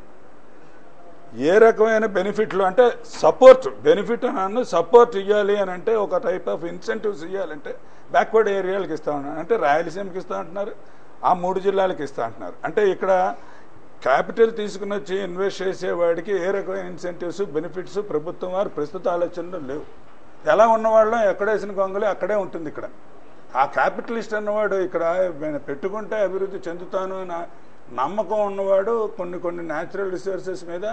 ఏ రకమైన బెనిఫిట్లు అంటే బెనిఫిట్ అని సపోర్ట్ ఇవ్వాలి అని అంటే ఒక టైప్ ఆఫ్ ఇన్సెంటివ్స్ ఇవ్వాలంటే బ్యాక్వర్డ్ ఏరియాలకు ఇస్తా ఉన్నారు. అంటే రాయలసీమకి ఇస్తా అంటున్నారు, ఆ 3 జిల్లాలకు ఇస్తా అంటున్నారు. అంటే ఇక్కడ క్యాపిటల్ తీసుకుని వచ్చి ఇన్వెస్ట్ చేసేవాడికి ఏ రకమైన ఇన్సెంటివ్స్ బెనిఫిట్స్ ప్రభుత్వం వారు ప్రస్తుత ఆలోచనలో లేవు. ఎలా ఉన్నవాళ్ళం ఎక్కడేసిన గొంగలి అక్కడే ఉంటుంది. ఇక్కడ ఆ క్యాపిటలిస్ట్ అన్నవాడు ఇక్కడ పెట్టుకుంటే అభివృద్ధి చెందుతాను అని నమ్మకం ఉన్నవాడు కొన్ని న్యాచురల్ రిసోర్సెస్ మీద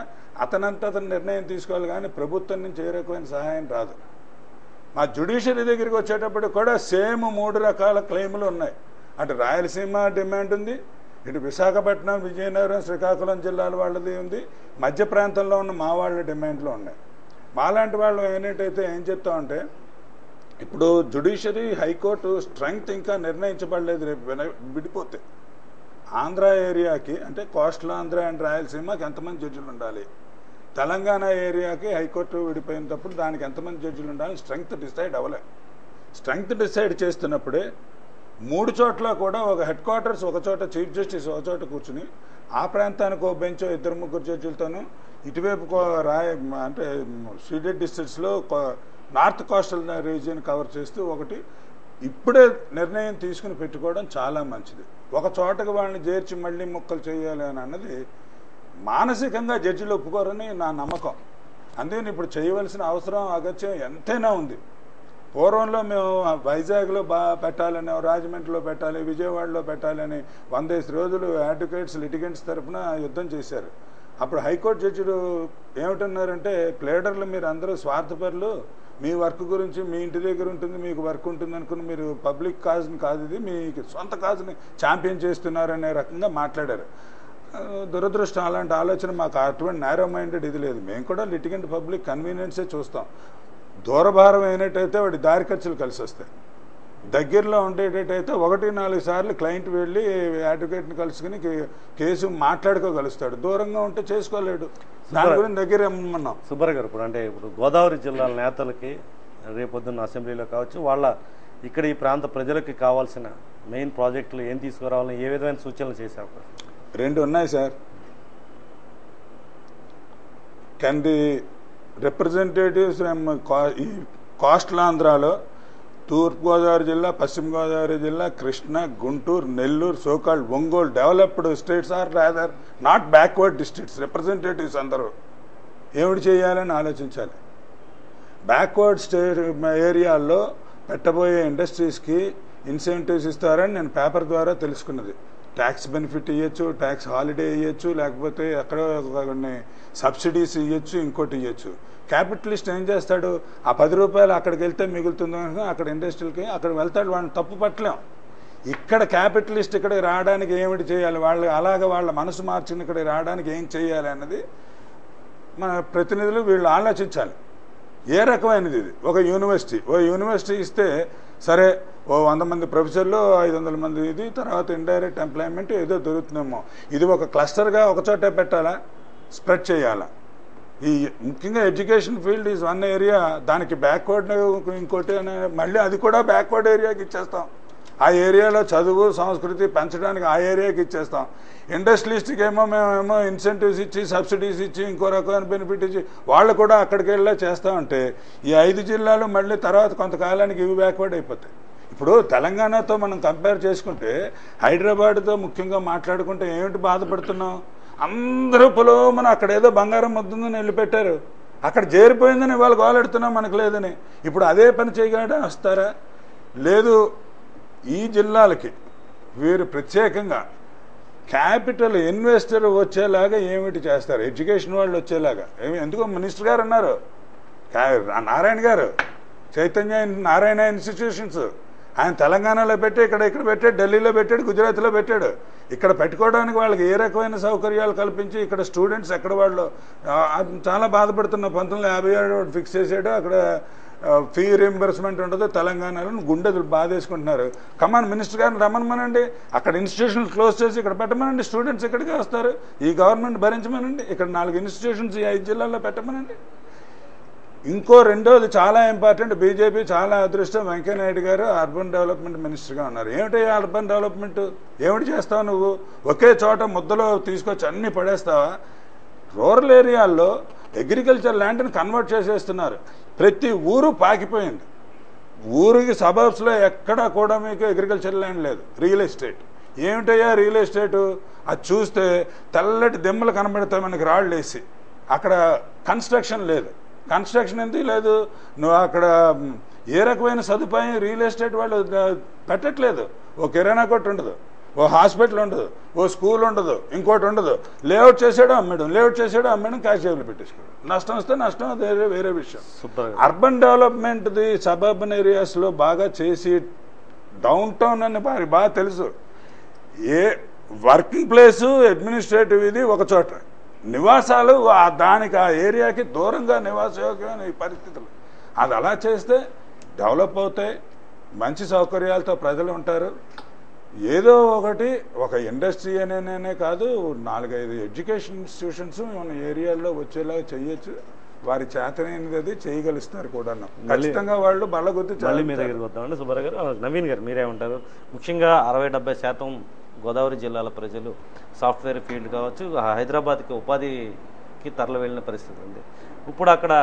అతను నిర్ణయం తీసుకోవాలి, కానీ ప్రభుత్వం నుంచి ఏ రకమైన సహాయం రాదు. మా జ్యుడిషియరీ దగ్గరికి వచ్చేటప్పుడు కూడా సేమ్ 3 రకాల క్లెయిములు ఉన్నాయి. అటు రాయలసీమ డిమాండ్ ఉంది, ఇటు విశాఖపట్నం, విజయనగరం, శ్రీకాకుళం జిల్లాల వాళ్ళది ఉంది, మధ్య ప్రాంతంలో ఉన్న మా వాళ్ళ డిమాండ్లు ఉన్నాయి. మాలాంటి వాళ్ళు ఏంటంటే ఏం చెప్తామంటే, ఇప్పుడు జ్యుడిషియరీ హైకోర్టు స్ట్రెంగ్త్ ఇంకా నిర్ణయించబడలేదు. రేపు విడిపోతే ఆంధ్ర ఏరియాకి అంటే కోస్టల్ ఆంధ్ర అండ్ రాయలసీమకి ఎంతమంది జడ్జిలు ఉండాలి, తెలంగాణ ఏరియాకి హైకోర్టు విడిపోయినప్పుడు దానికి ఎంతమంది జడ్జిలు ఉండాలి, స్ట్రెంగ్త్ డిసైడ్ అవ్వలే. స్ట్రెంగ్త్ డిసైడ్ చేస్తున్నప్పుడే 3 చోట్ల కూడా ఒక హెడ్ క్వార్టర్స్ ఒక చోట, చీఫ్ జస్టిస్ ఒక చోట కూర్చుని ఆ ప్రాంతానికి ఒక బెంచ్ 2-3 జడ్జిలతోనూ, ఇటువైపు అంటే సీడెడ్ డిస్ట్రిక్ట్స్లో నార్త్ కోస్టల్ రీజియన్ కవర్ చేస్తూ ఒకటి ఇప్పుడే నిర్ణయం తీసుకుని పెట్టుకోవడం చాలా మంచిది. ఒక చోటకి వాళ్ళని చేర్చి మళ్ళీ ముక్కలు చేయాలి అని అన్నది మానసికంగా జడ్జిలు ఒప్పుకోరని నా నమ్మకం. అందుకని ఇప్పుడు చేయవలసిన అవసరం అగత్యం ఎంతైనా ఉంది. పూర్వంలో మేము వైజాగ్లో పెట్టాలని, రాజమండ్రిలో పెట్టాలి, విజయవాడలో పెట్టాలని 100 రోజులు అడ్వకేట్స్ లిటిగెంట్స్ తరఫున యుద్ధం చేశారు. అప్పుడు హైకోర్టు జడ్జిలు ఏమిటన్నారంటే, ప్లేడర్లు మీరు అందరూ స్వార్థపరులు, మీ వర్క్ గురించి మీ ఇంటి దగ్గర ఉంటుంది, మీకు వర్క్ ఉంటుంది అనుకుని మీరు పబ్లిక్ కాజ్ని కాదు, ఇది మీకు సొంత కాజ్ని ఛాంపియన్ చేస్తున్నారనే రకంగా మాట్లాడారు. దురదృష్టం అలాంటి ఆలోచన మాకు అటువంటి నేరో మైండెడ్ ఇది లేదు. మేము కూడా లిటిగెంట్ పబ్లిక్ కన్వీనియన్సే చూస్తాం. దూరభారం అయినట్టయితే వాడి దారి ఖర్చులు కలిసి వస్తాయి. దగ్గరలో ఉండేటట్టయితే 1-4 సార్లు క్లయింట్ వెళ్ళి అడ్వకేట్ని కలుసుకుని కేసు మాట్లాడుకోగలుస్తాడు. దూరంగా ఉంటే చేసుకోలేడు. దాని గురించి దగ్గర ఏమన్నాం. సుబ్బారావు గారు, ఇప్పుడు గోదావరి జిల్లాల నేతలకి రేపొద్దున్న అసెంబ్లీలో కావచ్చు, వాళ్ళ ఇక్కడ ఈ ప్రాంత ప్రజలకి కావాల్సిన మెయిన్ ప్రాజెక్టులు ఏం తీసుకురావాలని ఏ విధమైన సూచనలు చేసే అవకాశం? 2 ఉన్నాయి సార్. కెన్ ది రిప్రజెంటేటివ్స్ ఈ కోస్టల్ ఆంధ్రాలో తూర్పుగోదావరి జిల్లా, పశ్చిమ గోదావరి జిల్లా, Krishna, Guntur, Nellore, so called Ongole developed states or rather not backward districts representatives అందరూ ఏమిటి చేయాలని ఆలోచించాలి. బ్యాక్వర్డ్ స్టేట్ ఏరియాల్లో పెట్టబోయే ఇండస్ట్రీస్కి ఇన్సెంటివ్స్ ఇస్తారని నేను పేపర్ ద్వారా తెలుసుకున్నది. ట్యాక్స్ బెనిఫిట్ ఇవ్వచ్చు, ట్యాక్స్ హాలిడే ఇవ్వచ్చు, లేకపోతే ఎక్కడో కొన్ని సబ్సిడీస్ ఇవ్వచ్చు, ఇంకోటి ఇవ్వచ్చు. క్యాపిటలిస్ట్ ఏం చేస్తాడు, ఆ 10 రూపాయలు అక్కడికి వెళ్తే మిగులుతుందో అక్కడ ఇండస్ట్రీలకి అక్కడ వెళ్తాడు. వాళ్ళని తప్పు పట్టలేం. ఇక్కడ క్యాపిటలిస్ట్ ఇక్కడికి రావడానికి ఏమిటి చేయాలి, వాళ్ళు అలాగే వాళ్ళ మనసు మార్చిన ఇక్కడికి రావడానికి ఏం చేయాలి అన్నది మన ప్రతినిధులు వీళ్ళు ఆలోచించాలి. ఏ రకమైనది ఇది? ఒక యూనివర్సిటీ ఇస్తే సరే, 100 మంది ప్రొఫెసర్లు, 500 మంది ఇది, తర్వాత ఇండైరెక్ట్ ఎంప్లాయ్మెంట్ ఏదో దొరుకుతుందేమో. ఇది ఒక క్లస్టర్గా ఒక చోటే పెట్టాలా, స్ప్రెడ్ చేయాలా? ఈ ముఖ్యంగా education field is one area. దానికి బ్యాక్వర్డ్ ఇంకోటి మళ్ళీ అది కూడా బ్యాక్వర్డ్ ఏరియాకి ఇచ్చేస్తాం. ఆ ఏరియాలో చదువు సంస్కృతి పెంచడానికి ఆ ఏరియాకి ఇచ్చేస్తాం. ఇండస్ట్రియలిస్ట్కి మేమేమో ఇన్సెంటివ్స్ ఇచ్చి, సబ్సిడీస్ ఇచ్చి, ఇంకో రకమైన బెనిఫిట్ ఇచ్చి వాళ్ళు కూడా అక్కడికి వెళ్ళే చేస్తామంటే ఈ 5 జిల్లాలు మళ్ళీ తర్వాత కొంతకాలానికి ఇవి బ్యాక్వర్డ్ అయిపోతాయి. ఇప్పుడు తెలంగాణతో మనం కంపేర్ చేసుకుంటే, హైదరాబాద్తో ముఖ్యంగా మాట్లాడుకుంటే ఏమిటి బాధపడుతున్నాం? అందరూ పొలమని అక్కడ ఏదో బంగారం వద్దుందని వెళ్ళిపెట్టారు, అక్కడ చేరిపోయిందని వాళ్ళు గోలెడుతున్నాం మనకు లేదని. ఇప్పుడు అదే పని చేయగానే వస్తారా? లేదు. ఈ జిల్లాలకి వీరు ప్రత్యేకంగా క్యాపిటల్ ఇన్వెస్టర్ వచ్చేలాగా ఏమిటి చేస్తారు? ఎడ్యుకేషన్ వాళ్ళు వచ్చేలాగా ఎందుకో మినిస్టర్ గారు అన్నారు, నారాయణ గారు, చైతన్య నారాయణ ఇన్స్టిట్యూషన్స్ ఆయన తెలంగాణలో పెట్టి ఇక్కడ పెట్టాడు, ఢిల్లీలో పెట్టాడు, గుజరాత్లో పెట్టాడు. ఇక్కడ పెట్టుకోవడానికి వాళ్ళకి ఏ రకమైన సౌకర్యాలు కల్పించి ఇక్కడ స్టూడెంట్స్ ఎక్కడ వాళ్ళు చాలా బాధపడుతున్న 1957 ఫిక్స్ చేసాడు. అక్కడ ఫీ రీంబర్స్మెంట్ ఉండదు తెలంగాణలో, గుండెలు బాధేసుకుంటున్నారు. కమాన్ మినిస్టర్ గారిని రమ్మనమనండి, అక్కడ ఇన్స్టిట్యూషన్స్ క్లోజ్ చేసి ఇక్కడ పెట్టమనండి, స్టూడెంట్స్ ఇక్కడికి వస్తారు, ఈ గవర్నమెంట్ భరించమనండి, ఇక్కడ 4 ఇన్స్టిట్యూషన్స్ ఈ 5 జిల్లాల్లో పెట్టమనండి. ఇంకో రెండోది చాలా ఇంపార్టెంట్, బీజేపీ చాలా అదృష్టం, వెంకయ్యనాయుడు గారు అర్బన్ డెవలప్మెంట్ మినిస్టర్గా ఉన్నారు. ఏమిటి అర్బన్ డెవలప్మెంట్? ఏమిటి చేస్తావు నువ్వు? ఒకే చోట ముద్దలో తీసుకొచ్చి అన్ని పడేస్తావా? రూరల్ ఏరియాల్లో అగ్రికల్చర్ ల్యాండ్ని కన్వర్ట్ చేసేస్తున్నారు. ప్రతి ఊరు పాకిపోయింది. ఊరికి సబర్బ్స్లో ఎక్కడా కూడా మీకు అగ్రికల్చర్ ల్యాండ్ లేదు, రియల్ ఎస్టేట్. ఏమిటయ్యా రియల్ ఎస్టేటు, అది చూస్తే తెల్లటి దెమ్మలు కనబడతాయి మనకి రాళ్ళు వేసి. అక్కడ కన్స్ట్రక్షన్ లేదు. కన్స్ట్రక్షన్ ఎందుకు లేదు? నువ్వు అక్కడ ఏ రకమైన సదుపాయం రియల్ ఎస్టేట్ వాళ్ళు పెట్టట్లేదు. ఓ కిరాణా కొట్టు ఉండదు, ఓ హాస్పిటల్ ఉండదు, ఓ స్కూల్ ఉండదు, ఇంకోటి ఉండదు. లేఅవుట్ చేసాడు అమ్మడం, లేఅవుట్ చేసాడు అమ్మడం, క్యాష్ జేబులు పెట్టేసుకోవడం. నష్టం వస్తే నష్టం, అది వేరే విషయం. అర్బన్ డెవలప్మెంట్ది సబర్బన్ ఏరియాస్లో బాగా చేసి డౌన్ టౌన్ అని బాగా తెలుసు. ఏ వర్కింగ్ ప్లేసు అడ్మినిస్ట్రేటివ్ ఇది ఒక చోట, నివాసాలు దానికి ఆ ఏరియాకి దూరంగా నివాసయోగ్యమైన ఈ పరిస్థితులు. అది అలా చేస్తే డెవలప్ అవుతాయి, మంచి సౌకర్యాలతో ప్రజలు ఉంటారు. ఏదో ఒకటి ఒక ఇండస్ట్రీ అనేనే కాదు, 4-5 ఎడ్యుకేషన్ ఇన్స్టిట్యూషన్స్ మన ఏరియాల్లో వచ్చేలాగా చేయొచ్చు. వారి చేతనైనది అది చేయగలుగుతారు కూడా. ఖచ్చితంగా వాళ్ళు బల్లగుద్ది. మళ్ళీ మీ దగ్గరికి వద్దామండి సుబ్బారావు గారు. నవీన్ గారు మీరేమంటారు? ముఖ్యంగా 60-70% గోదావరి జిల్లాల ప్రజలు సాఫ్ట్వేర్ ఫీల్డ్ కావచ్చు, హైదరాబాద్కి ఉపాధికి తరలి వెళ్ళిన పరిస్థితి ఉంది. ఇప్పుడు అక్కడ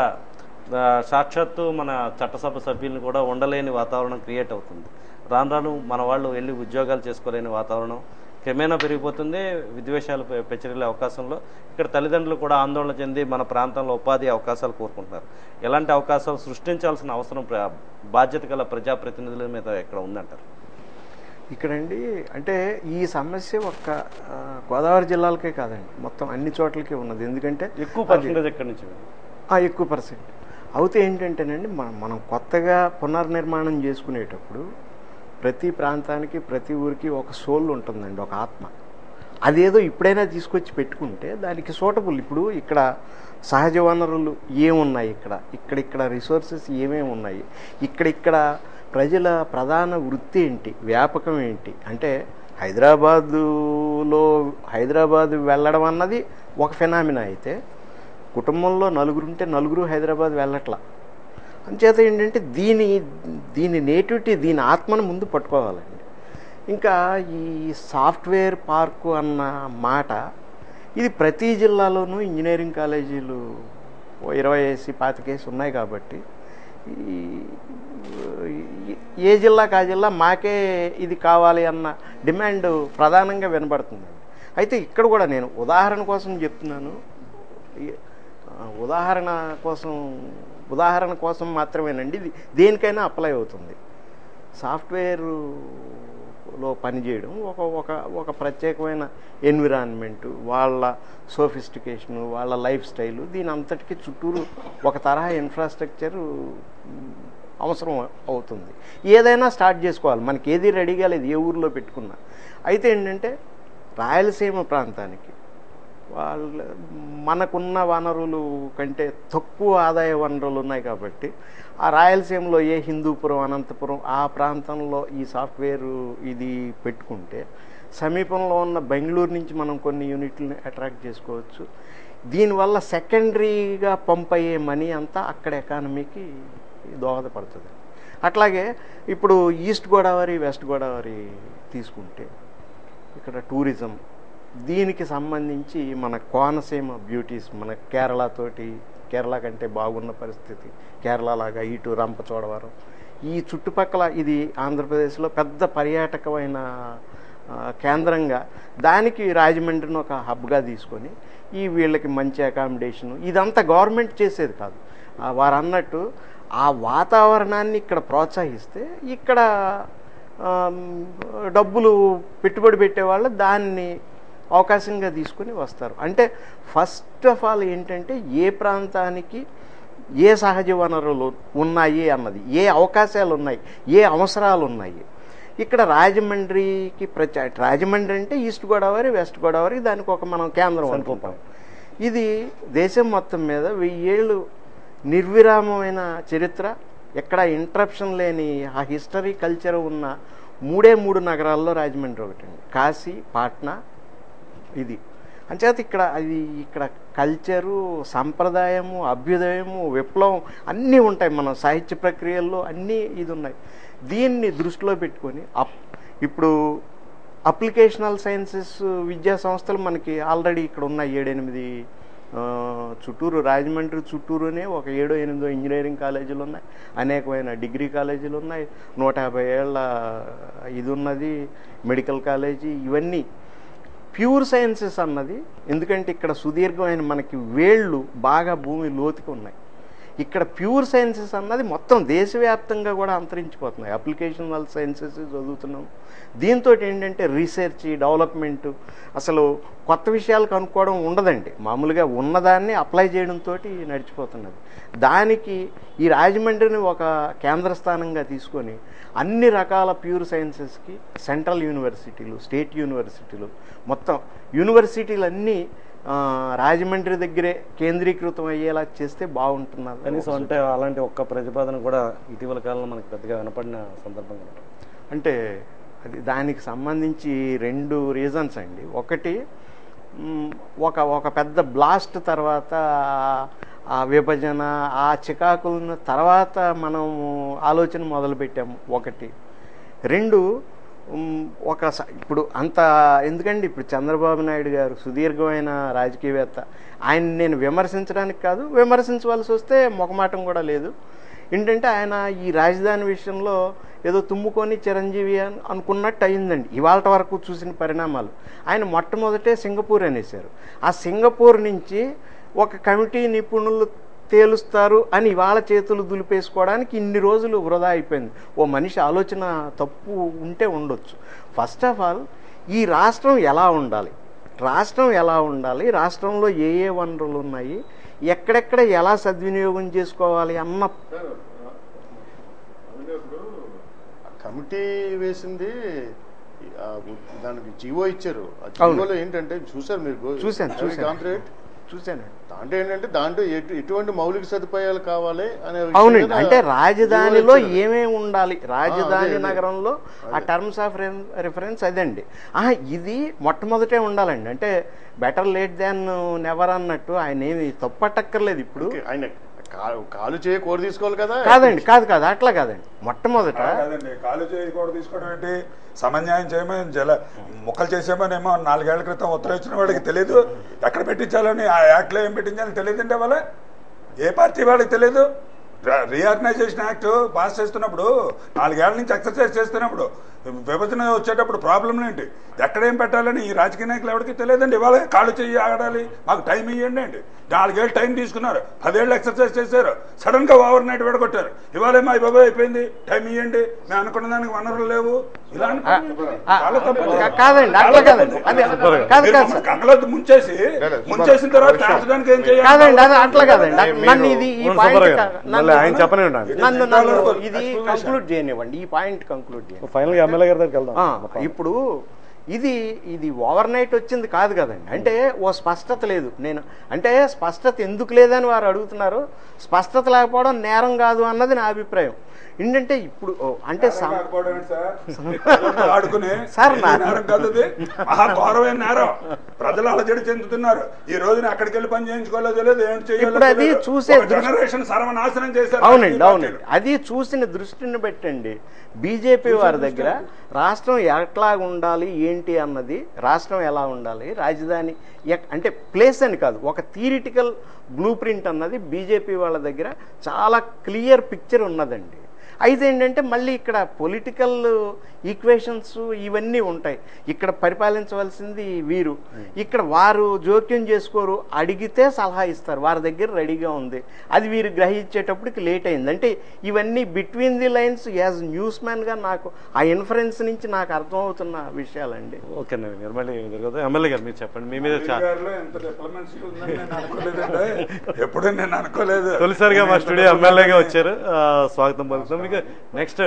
సాక్షాత్తు మన చట్టసభ సభ్యులను కూడా ఉండలేని వాతావరణం క్రియేట్ అవుతుంది. రాను రాను మన వాళ్ళు వెళ్ళి ఉద్యోగాలు చేసుకోలేని వాతావరణం క్రమేణా పెరిగిపోతుంది. విద్వేషాలు పెచ్చరిల్లే అవకాశంలో ఇక్కడ తల్లిదండ్రులు కూడా ఆందోళన చెంది మన ప్రాంతంలో ఉపాధి అవకాశాలు కోరుకుంటున్నారు. ఎలాంటి అవకాశాలు సృష్టించాల్సిన అవసరం బాధ్యత గల ప్రజాప్రతినిధుల మీద ఎక్కడ ఉందంటారు? ఇక్కడండి అంటే ఈ సమస్య ఒక్క గోదావరి జిల్లాలకే కాదండి, మొత్తం అన్ని చోట్లకే ఉన్నది. ఎందుకంటే ఎక్కువ పర్సెంటేజ్ ఎక్కడి నుంచి? ఎక్కువ పర్సెంట్ అవుతే ఏంటంటేనండి, మనం కొత్తగా పునర్నిర్మాణం చేసుకునేటప్పుడు ప్రతి ప్రాంతానికి ప్రతి ఊరికి ఒక సోల్ ఉంటుందండి, ఒక ఆత్మ. అదేదో ఇప్పుడైనా తీసుకొచ్చి పెట్టుకుంటే దానికి సూటబుల్. ఇప్పుడు ఇక్కడ సహజ వనరులు ఏమున్నాయి, ఇక్కడ రిసోర్సెస్ ఏమేమి ఉన్నాయి, ఇక్కడ ప్రజల ప్రధాన వృత్తి ఏంటి, వ్యాపకం ఏంటి అంటే హైదరాబాదు వెళ్ళడం అన్నది ఒక ఫెనామినా అయితే, కుటుంబంలో నలుగురుంటే నలుగురు హైదరాబాద్ వెళ్ళట్లా. అంచేత ఏంటంటే దీని నేటివిటీ, దీని ఆత్మను ముందు పట్టుకోవాలండి. ఇంకా ఈ సాఫ్ట్వేర్ పార్కు అన్న మాట, ఇది ప్రతి జిల్లాలోనూ ఇంజనీరింగ్ కాలేజీలు 20-25 ఉన్నాయి కాబట్టి ఏ జిల్లాకు ఆ జిల్లా మాకే ఇది కావాలి అన్న డిమాండ్ ప్రధానంగా వినబడుతుందండి. అయితే ఇక్కడ కూడా నేను ఉదాహరణ కోసం చెప్తున్నాను, ఉదాహరణ కోసం మాత్రమేనండి. ఇది దేనికైనా అప్లై అవుతుంది. సాఫ్ట్వేర్లో పనిచేయడం ఒక ప్రత్యేకమైన ఎన్విరాన్మెంట్, వాళ్ళ సోఫిస్టికేషను, వాళ్ళ లైఫ్ స్టైలు, దీని అంతటికీ చుట్టూరు ఒక తరహా ఇన్ఫ్రాస్ట్రక్చర్ అవసరం అవుతుంది. ఏదైనా స్టార్ట్ చేసుకోవాలి, మనకి ఏది రెడీగా లేదు ఏ ఊరిలో పెట్టుకున్నా. అయితే ఏంటంటే రాయలసీమ ప్రాంతానికి మనకున్న వనరులు కంటే తక్కువ ఆదాయ వనరులు ఉన్నాయి కాబట్టి ఆ రాయలసీమలో ఏ హిందూపురం, అనంతపురం ఆ ప్రాంతంలో ఈ సాఫ్ట్వేర్ ఇది పెట్టుకుంటే సమీపంలో ఉన్న బెంగళూరు నుంచి మనం కొన్ని యూనిట్లను అట్రాక్ట్ చేసుకోవచ్చు. దీనివల్ల సెకండరీగా పంప్ అయ్యే మనీ అంతా అక్కడ ఎకానమీకి దోహదపడుతుంది. అట్లాగే ఇప్పుడు ఈస్ట్ గోదావరి, వెస్ట్ గోదావరి తీసుకుంటే ఇక్కడ టూరిజం, దీనికి సంబంధించి మన కోనసీమ బ్యూటీస్, మన కేరళ కంటే బాగున్న పరిస్థితి, కేరళ లాగా ఇటు రంపచోడవరం ఈ చుట్టుపక్కల, ఇది ఆంధ్రప్రదేశ్లో పెద్ద పర్యాటకమైన కేంద్రంగా, దానికి రాజమండ్రిని ఒక హబ్గా తీసుకొని వీళ్ళకి మంచి అకామిడేషను, ఇదంతా గవర్నమెంట్ చేసేది కాదు. వారు అన్నట్టు ఆ వాతావరణాన్ని ఇక్కడ ప్రోత్సహిస్తే ఇక్కడ డబ్బులు పెట్టుబడి పెట్టేవాళ్ళు దాన్ని అవకాశంగా తీసుకుని వస్తారు. అంటే ఫస్ట్ ఆఫ్ ఆల్ ఏంటంటే ఏ ప్రాంతానికి ఏ సహజ వనరులు ఉన్నాయి అన్నది, ఏ అవకాశాలు ఉన్నాయి, ఏ అవసరాలు ఉన్నాయి. ఇక్కడ రాజమండ్రికి రాజమండ్రి అంటే ఈస్ట్ గోదావరి, వెస్ట్ గోదావరి, దానికి ఒక మనం కేంద్రం అనుకుంటాం. ఇది దేశం మొత్తం మీద 1000 ఏళ్ళు నిర్విరామమైన చరిత్ర, ఎక్కడ ఇంటరప్షన్ లేని ఆ హిస్టరీ కల్చర్ ఉన్న 3 నగరాల్లో రాజమండ్రి ఒకటండి. కాశీ, పాట్నా, ఇది. అంచేత ఇక్కడ కల్చరు, సంప్రదాయము, అభ్యుదయము, విప్లవం అన్నీ ఉంటాయి. మన సాహిత్య ప్రక్రియల్లో అన్నీ ఇది ఉన్నాయి. దీన్ని దృష్టిలో పెట్టుకొని ఇప్పుడు అప్లికేషనల్ సైన్సెస్ విద్యా సంస్థలు మనకి ఆల్రెడీ ఇక్కడ ఉన్నాయి 7-8 చుట్టూరు రాజమండ్రి చుట్టూరునే ఒక 7-8 ఇంజనీరింగ్ కాలేజీలు ఉన్నాయి, అనేకమైన డిగ్రీ కాలేజీలు ఉన్నాయి, 150 ఏళ్ళ ఇది ఉన్నది మెడికల్ కాలేజీ. ఇవన్నీ ప్యూర్ సైన్సెస్ అన్నది, ఎందుకంటే ఇక్కడ సుదీర్ఘమైన మనకి వేళ్ళు బాగా భూమి లోతుకి ఉన్నాయి. ఇక్కడ ప్యూర్ సైన్సెస్ అన్నది మొత్తం దేశవ్యాప్తంగా కూడా అంతరించిపోతున్నాయి. అప్లికేషనల్ సైన్సెస్ చదువుతున్నాం. దీంతో ఏంటంటే రీసెర్చ్ డెవలప్మెంట్, అసలు కొత్త విషయాలు కనుక్కోవడం ఉండదండి. మామూలుగా ఉన్నదాన్ని అప్లై చేయడంతో నడిచిపోతున్నది. దానికి ఈ రాజమండ్రిని ఒక కేంద్ర స్థానంగా తీసుకొని అన్ని రకాల ప్యూర్ సైన్సెస్కి సెంట్రల్ యూనివర్సిటీలు, స్టేట్ యూనివర్సిటీలు, మొత్తం యూనివర్సిటీలు అన్నీ రాజమండ్రి దగ్గరే కేంద్రీకృతం అయ్యేలా చేస్తే బాగుంటున్నారు. కనీసం అంటే అలాంటి ఒక్క ప్రతిపాదన కూడా ఇటీవల కాలంలో మనకి పెద్దగా వినపడిన సందర్భంగా అంటే అది దానికి సంబంధించి 2 రీజన్స్ అండి. ఒకటి ఒక పెద్ద బ్లాస్ట్ తర్వాత ఆ విభజన ఆ చికాకుల తర్వాత మనం ఆలోచన మొదలుపెట్టాము ఒకటి. 2 ఇప్పుడు అంత ఎందుకండి, ఇప్పుడు చంద్రబాబు నాయుడు గారు సుదీర్ఘమైన రాజకీయవేత్త, ఆయన నేను విమర్శించడానికి కాదు, విమర్శించవలసి వస్తే మొకమాటం కూడా లేదు. ఏంటంటే ఆయన ఈ రాజధాని విషయంలో ఏదో తుమ్ముకొని చిరంజీవి అనుకున్నట్టు అయిందండి ఇవాళ వరకు చూసిన పరిణామాలు. ఆయన మొట్టమొదటే సింగపూర్ అనేసారు. ఆ సింగపూర్ నుంచి ఒక కమిటీ నిపుణులు తేలుస్తారు అని ఇవాళ చేతులు దులిపేసుకోవడానికి ఇన్ని రోజులు వృధా అయిపోయింది. ఓ మనిషి ఆలోచన తప్పు ఉంటే ఉండొచ్చు. ఫస్ట్ ఆఫ్ ఆల్ ఈ రాష్ట్రం ఎలా ఉండాలి, రాష్ట్రంలో ఏ వనరులు ఉన్నాయి, ఎక్కడెక్కడ ఎలా సద్వినియోగం చేసుకోవాలి అన్న కమిటీ వేసింది. దానికి జీవో ఇచ్చారు. ఆ జీవోలో ఏంటంటే చూసారు మీరు? చూశాను. దాంట్లో ఏంటంటే దాంట్లో ఎటువంటి మౌలిక సదుపాయాలు కావాలి అనే. అవునండి, అంటే రాజధానిలో ఏమేమి ఉండాలి, రాజధాని నగరంలో ఆ టర్మ్స్ ఆఫ్ రిఫరెన్స్ అదండి. ఇది మొట్టమొదటే ఉండాలండి. అంటే బెటర్ లేట్ దాన్ నెవర్ అన్నట్టు ఆయన ఏమి తప్పట్టక్కర్లేదు. ఇప్పుడు ఆయన కాలు చేయ కోరు తీసుకోవాలి కదా. కాదండి, కాదు అట్లా కాదండి. మొట్టమొదట కాలు చేయ కోరు తీసుకోవడం ఏంటి, సమన్యాయం చేయమని ముక్కలు చేసేమనేమో 4 ఏళ్ల క్రితం ఉత్తరం ఇచ్చిన వాడికి తెలియదు. ఎక్కడ పెట్టించాలని ఆ యాక్ట్లో ఏం పెట్టించాలని తెలియదంటే వాళ్ళ ఏ పార్టీ వాళ్ళకి తెలియదు. రీఆర్గనైజేషన్ యాక్ట్ పాస్ చేస్తున్నప్పుడు 4 ఏళ్ల నుంచి ఎక్సర్సైజ్ చేస్తున్నప్పుడు విభజన వచ్చేటప్పుడు ప్రాబ్లం ఏంటి, ఎక్కడేం పెట్టాలని ఈ రాజకీయ నాయకులు ఎవరికి తెలియదండి. ఇవాళ కాళ్ళు చెయ్యి ఆగడాలి, మాకు టైం ఇవ్వండి అండి. 4 ఏళ్ళు టైం తీసుకున్నారు, 10 ఏళ్ళు ఎక్సర్సైజ్ చేశారు, సడన్ గా ఓవర్ నైట్ విడగొట్టారు. ఇవాళ మా బాబాయ్ అయిపోయింది, టైం ఇవ్వండి, మేము అనుకున్న దానికి వనరులు లేవు. ఇలా కళ్ళొద్దు ముంచేసిన తర్వాత మార్చడానికి ఏం చేయాలి? అట్లా కాదండి. నన్ను ఇది ఆయన చెప్పనే ఇది కంక్లూడ్ చేయనివ్వండి, ఈ పాయింట్ కంక్లూడ్ చేయండి. ఫైనల్ గా ఎమ్మెల్యే గారి దగ్గరికి వెళ్దాం. ఇప్పుడు ఇది ఓవర్ నైట్ వచ్చింది కాదు కదండి. అంటే ఓ స్పష్టత లేదు. అంటే స్పష్టత ఎందుకు లేదని వారు అడుగుతున్నారు. స్పష్టత లేకపోవడం నేరం కాదు అన్నది నా అభిప్రాయం. ఏంటంటే ఇప్పుడు అంటే ప్రజలు అలజడి చెందుతున్నారు. ఈ రోజున అక్కడికి వెళ్ళి పని చేయించుకోలేదు, ఏంటి ఇప్పుడు అది చూసే జనరేషన్ సర్వనాశనం చేశారు. అవునండి. అది చూసిన దృష్టిని పెట్టండి. బీజేపీ వారి దగ్గర రాష్ట్రం ఎట్లా ఉండాలి ఏంటి అన్నది, రాష్ట్రం ఎలా ఉండాలి, రాజధాని అంటే ప్లేస్ అని కాదు, ఒక థియరిటికల్ బ్లూ ప్రింట్ అన్నది బీజేపీ వాళ్ళ దగ్గర చాలా క్లియర్ పిక్చర్ ఉన్నదండి. అయితే ఏంటంటే మళ్ళీ ఇక్కడ పొలిటికల్ ఈక్వేషన్స్ ఇవన్నీ ఉంటాయి. ఇక్కడ పరిపాలించవలసింది వీరు, ఇక్కడ వారు జోక్యం చేసుకోరు, అడిగితే సలహా ఇస్తారు, వారి దగ్గర రెడీగా ఉంది. అది వీరు గ్రహించేటప్పటికి లేట్ అయింది. అంటే ఇవన్నీ between the lines as news మ్యాన్గా నాకు ఆ ఇన్ఫరెన్స్ నుంచి నాకు అర్థమవుతున్న విషయాలండి. ఓకే మళ్ళీ ఎమ్మెల్యే గారు మీరు చెప్పండి. మీ మీద ఎప్పుడూ నేను అనుకోలేదు. తొలిసారిగా మా స్టూడియో ఎమ్మెల్యేగా వచ్చారు, స్వాగతం పలుకుతాం. మీకు నెక్స్ట్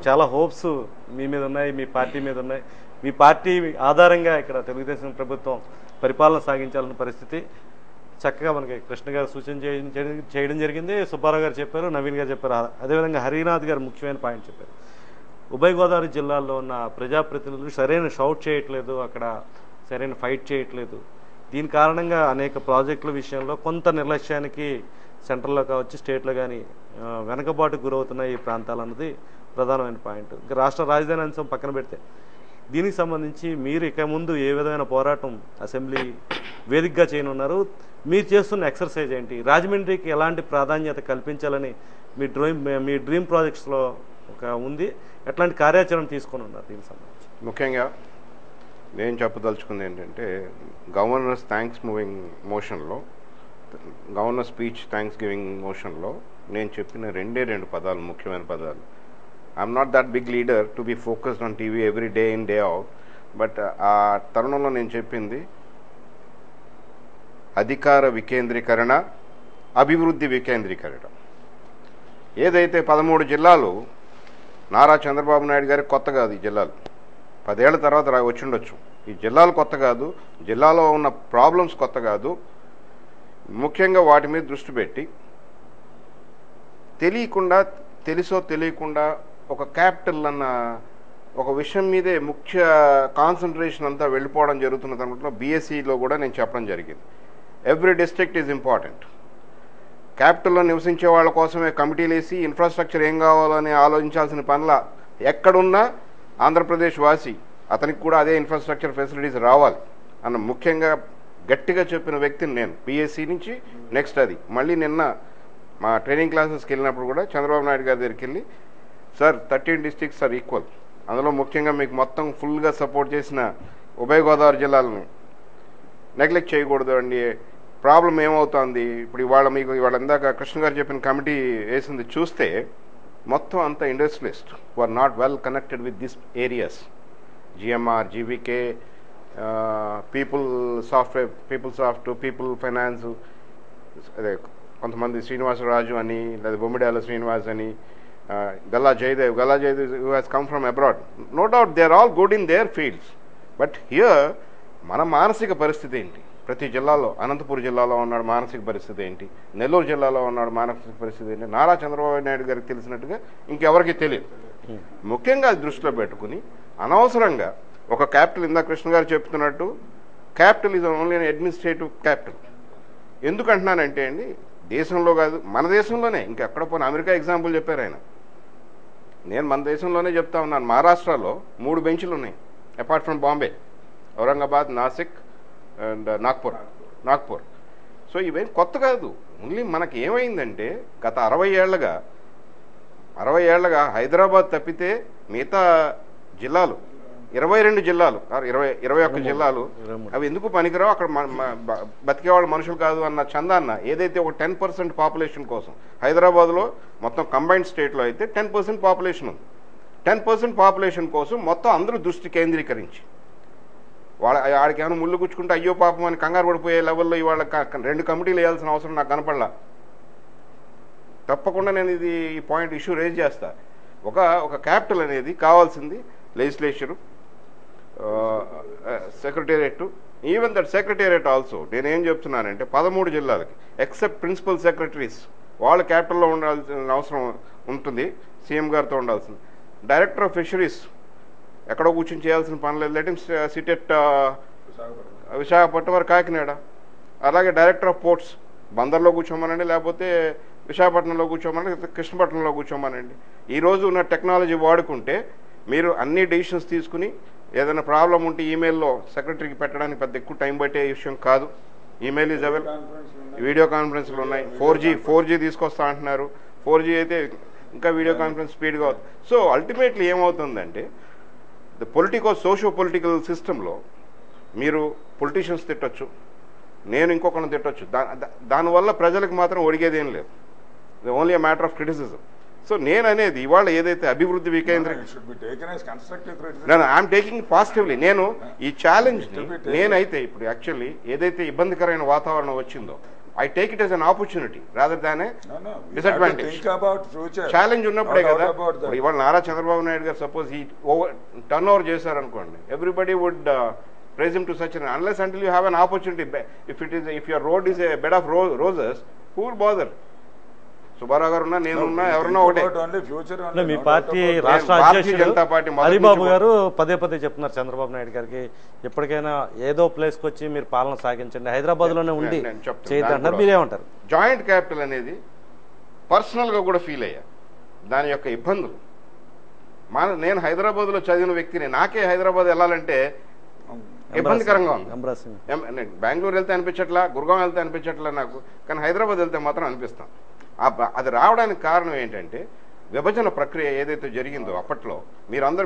చాలా హోప్స్ మీ మీద ఉన్నాయి, మీ పార్టీ మీద ఉన్నాయి. మీ పార్టీ ఆధారంగా ఇక్కడ తెలుగుదేశం ప్రభుత్వం పరిపాలన సాగించాలన్న పరిస్థితి చక్కగా మనకి కృష్ణ గారు సూచన చేయడం జరిగింది. సుబ్బారావు గారు చెప్పారు, నవీన్ గారు చెప్పారు. అదేవిధంగా హరినాథ్ గారు ముఖ్యమైన పాయింట్ చెప్పారు. ఉభయ గోదావరి జిల్లాల్లో ఉన్న ప్రజాప్రతినిధులు సరైన షౌట్ చేయట్లేదు, అక్కడ సరైన ఫైట్ చేయట్లేదు. దీని కారణంగా అనేక ప్రాజెక్టుల విషయంలో కొంత నిర్లక్ష్యానికి సెంట్రల్లో కావచ్చు, స్టేట్లో కానీ వెనకబాటుకు గురవుతున్న ఈ ప్రాంతాలు అన్నది ప్రధానమైన పాయింట్. ఇంకా రాష్ట్ర రాజధాని అంశం పక్కన పెడితే దీనికి సంబంధించి మీరు ఇక ముందు ఏ విధమైన పోరాటం అసెంబ్లీ వేదికగా చేయనున్నారు? మీరు చేస్తున్న ఎక్సర్సైజ్ ఏంటి? రాజమండ్రికి ఎలాంటి ప్రాధాన్యత కల్పించాలని మీ డ్రీమ్ ప్రాజెక్ట్స్లో ఉంది? ఎట్లాంటి కార్యాచరణ తీసుకొని ఉన్నారు దీనికి సంబంధించి? ముఖ్యంగా నేను చెప్పదలుచుకుంది ఏంటంటే, గవర్నర్స్ థ్యాంక్స్ మూవింగ్ మోషన్లో, గవర్నర్ స్పీచ్ థ్యాంక్స్ గివింగ్ మోషన్లో నేను చెప్పిన రెండు పదాలు, ముఖ్యమైన పదాలు. I'm not that big leader to be focused on TV every day in day out, but ఆ తరుణంలో నేను చెప్పింది అధికార వికేంద్రీకరణ, అభివృద్ధి వికేంద్రీకరణ. ఏదైతే 13 జిల్లాలు నారా చంద్రబాబు నాయుడు గారికి కొత్త కాదు. ఈ జిల్లాలు 10 ఏళ్ల తర్వాత వచ్చిండొచ్చు. ఈ జిల్లాలు కొత్త కాదు, జిల్లాలో ఉన్న ప్రాబ్లమ్స్ కొత్త కాదు. ముఖ్యంగా వాటి మీద దృష్టి పెట్టి తెలుసో తెలియకుండా ఒక క్యాపిటల్ అన్న ఒక విషయం మీదే ముఖ్య కాన్సన్ట్రేషన్ అంతా వెళ్ళిపోవడం జరుగుతున్న దాంట్లో బీఎస్సీలో కూడా నేను చెప్పడం జరిగింది. Every district is important. క్యాపిటల్లో నివసించే వాళ్ళ కోసమే కమిటీలు వేసి ఇన్ఫ్రాస్ట్రక్చర్ ఏం కావాలని ఆలోచించాల్సిన పనుల ఎక్కడున్నా ఆంధ్రప్రదేశ్ వాసి అతనికి కూడా అదే ఇన్ఫ్రాస్ట్రక్చర్ ఫెసిలిటీస్ రావాలి అన్న ముఖ్యంగా గట్టిగా చెప్పిన వ్యక్తిని నేను. బీఎస్సీ నుంచి నెక్స్ట్ అది మళ్ళీ నిన్న మా ట్రైనింగ్ క్లాసెస్కి వెళ్ళినప్పుడు కూడా చంద్రబాబు నాయుడు గారి దగ్గరికి వెళ్ళి, సార్ 13 డిస్ట్రిక్ట్స్ ఆర్ ఈక్వల్, అందులో ముఖ్యంగా మీకు మొత్తం ఫుల్గా సపోర్ట్ చేసిన ఉభయ గోదావరి జిల్లాలను నెగ్లెక్ట్ చేయకూడదు అండి. ప్రాబ్లం ఏమవుతుంది ఇప్పుడు ఇవాళ ఇందాక కృష్ణ గారు చెప్పిన కమిటీ వేసింది చూస్తే మొత్తం అంతా industrialist who are not well connected with this areas. GMR, GVK, PeopleSoft, people finance, అదే కొంతమంది శ్రీనివాసరాజు అని, లేదా బొమ్మిడాల శ్రీనివాస్ అని, Galla Jayadev who has come from abroad. No doubt they are all good in their fields. But here మన మానసిక పరిస్థితి ఏంటి? ప్రతి జిల్లాలో, అనంతపురం జిల్లాలో ఉన్నాడు మానసిక పరిస్థితి ఏంటి, నెల్లూరు జిల్లాలో ఉన్నాడు మానసిక పరిస్థితి ఏంటి, నారా చంద్రబాబు నాయుడు గారికి తెలిసినట్టుగా ఇంకెవరికి తెలియదు. ముఖ్యంగా అది దృష్టిలో పెట్టుకుని అనవసరంగా ఒక క్యాపిటల్, ఇందా కృష్ణ గారు చెప్తున్నట్టు capital is only administrative capital. ఎందుకు అంటున్నానంటే అండి, దేశంలో కాదు మన దేశంలోనే, ఇంకెక్కడ పోయిన అమెరికా ఎగ్జాంపుల్ చెప్పారు ఆయన. నేను మన దేశంలోనే చెప్తా ఉన్నాను. మహారాష్ట్రలో 3 బెంచ్లు ఉన్నాయి apart from Bombay, Aurangabad, Nashik and Nagpur. So ఇవేం కొత్త కాదు. ఓన్లీ మనకి ఏమైందంటే గత 60 ఏళ్లగా హైదరాబాద్ తప్పితే మిగతా జిల్లాలు 22 జిల్లాలు, 21 జిల్లాలు అవి ఎందుకు పనికిరావు, అక్కడ బతికేవాళ్ళు మనుషులు కాదు అన్న చందాన్న ఏదైతే ఒక 10% పాపులేషన్ కోసం, హైదరాబాద్లో మొత్తం కంబైన్డ్ స్టేట్లో అయితే 10% పాపులేషన్ ఉంది. 10% పాపులేషన్ కోసం మొత్తం అందరూ దృష్టి కేంద్రీకరించి ఆడికి ఏమైనా ముళ్ళు గుచ్చుకుంటే అయ్యో పాపం అని కంగారు పడిపోయే లెవెల్లో ఇవాళ 2 కమిటీలు వేయాల్సిన అవసరం నాకు కనపడలా. తప్పకుండా నేను ఈ పాయింట్ ఇష్యూ రేజ్ చేస్తా. ఒక క్యాపిటల్ అనేది కావాల్సింది legislature, secretariat. Even that secretariat also నేనేం చెప్తున్నానంటే 13 జిల్లాలకి ఎక్సెప్ట్ ప్రిన్సిపల్ సెక్రటరీస్ వాళ్ళు క్యాపిటల్లో ఉండాల్సిన అవసరం ఉంటుంది, సీఎం గారితో ఉండాల్సింది. డైరెక్టర్ ఆఫ్ ఫిషరీస్ ఎక్కడో కూర్చొని చేయాల్సిన పని లేదు, let him SIT at Visakhapatnam వారు కాకినాడ. అలాగే డైరెక్టర్ ఆఫ్ పోర్ట్స్ బందర్లో కూర్చోమనండి, లేకపోతే విశాఖపట్నంలో కూర్చోమనండి, కృష్ణపట్నంలో కూర్చోమనండి. ఈరోజు ఉన్న టెక్నాలజీ వాడుకుంటే మీరు అన్ని డెసిషన్స్ తీసుకుని ఏదైనా ప్రాబ్లం ఉంటే ఈమెయిల్లో సెక్రటరీకి పెట్టడానికి పెద్ద ఎక్కువ టైం పట్టే విషయం కాదు. ఈమెయిల్ ఈజ్ అవైలబుల్, వీడియో కాన్ఫరెన్స్లు ఉన్నాయి. 4G తీసుకొస్తా అంటున్నారు. 4G అయితే ఇంకా వీడియో కాన్ఫరెన్స్ స్పీడ్గా అవుతుంది. సో అల్టిమేట్లీ ఏమవుతుందంటే సోషో పొలిటికల్ సిస్టంలో మీరు పొలిటీషియన్స్ తిట్టొచ్చు, నేను ఇంకొకరిని తిట్టొచ్చు, దానివల్ల ప్రజలకు మాత్రం ఒడిగేదేం లేదు. Only a matter of criticism. So నేను అనేది ఇవాళ ఏదైతే అభివృద్ధి ఐఎమ్ టేకింగ్ పాజిటివ్లీ. నేను ఈ ఛాలెంజ్ని నేనైతే ఇప్పుడు యాక్చువల్లీ ఏదైతే ఇబ్బందికరమైన వాతావరణం వచ్చిందో I take it as an opportunity rather than a disadvantage. Think about future. Challenge ఉన్నప్పుడే కదా. ఇవాళ నారా చంద్రబాబు నాయుడు గారు సపోజ్ ఈ టర్న్ ఓవర్ చేశారు అనుకోండి, everybody would praise him to such an unless until you have an opportunity. If your road is a bed of roses, who will bother? Subbarao గారు ఉన్నా, నేనున్నా, ఎవరన్నా ఒకటే. మీ పార్టీ రాష్ట్ర అధ్యక్షుడు హరిబాబు గారు పదే చెప్తున్నారు చంద్రబాబు నాయుడు గారికి, ఎప్పటికైనా ఏదో ప్లేస్కి వచ్చి మీరు పాలన సాగించండి, హైదరాబాద్ లోనే ఉండి చేయొద్దంటారు. మీరేమంటారు? జాయింట్ క్యాపిటల్ అనేది పర్సనల్ గా కూడా ఫీల్ అయ్యా. దాని యొక్క ఇబ్బందులు నేను హైదరాబాద్లో చదివిన వ్యక్తిని, నాకే హైదరాబాద్ వెళ్ళాలంటే ఇబ్బందికరంగా ఉంది. నేను బెంగళూరు వెళ్తే అనిపించట్లా, గురుగాం వెళ్తే అనిపించట్లా నాకు, కానీ హైదరాబాద్ వెళ్తే మాత్రం అనిపిస్తాం. అది రావడానికి కారణం ఏంటంటే విభజన ప్రక్రియ ఏదైతే జరిగిందో అప్పట్లో,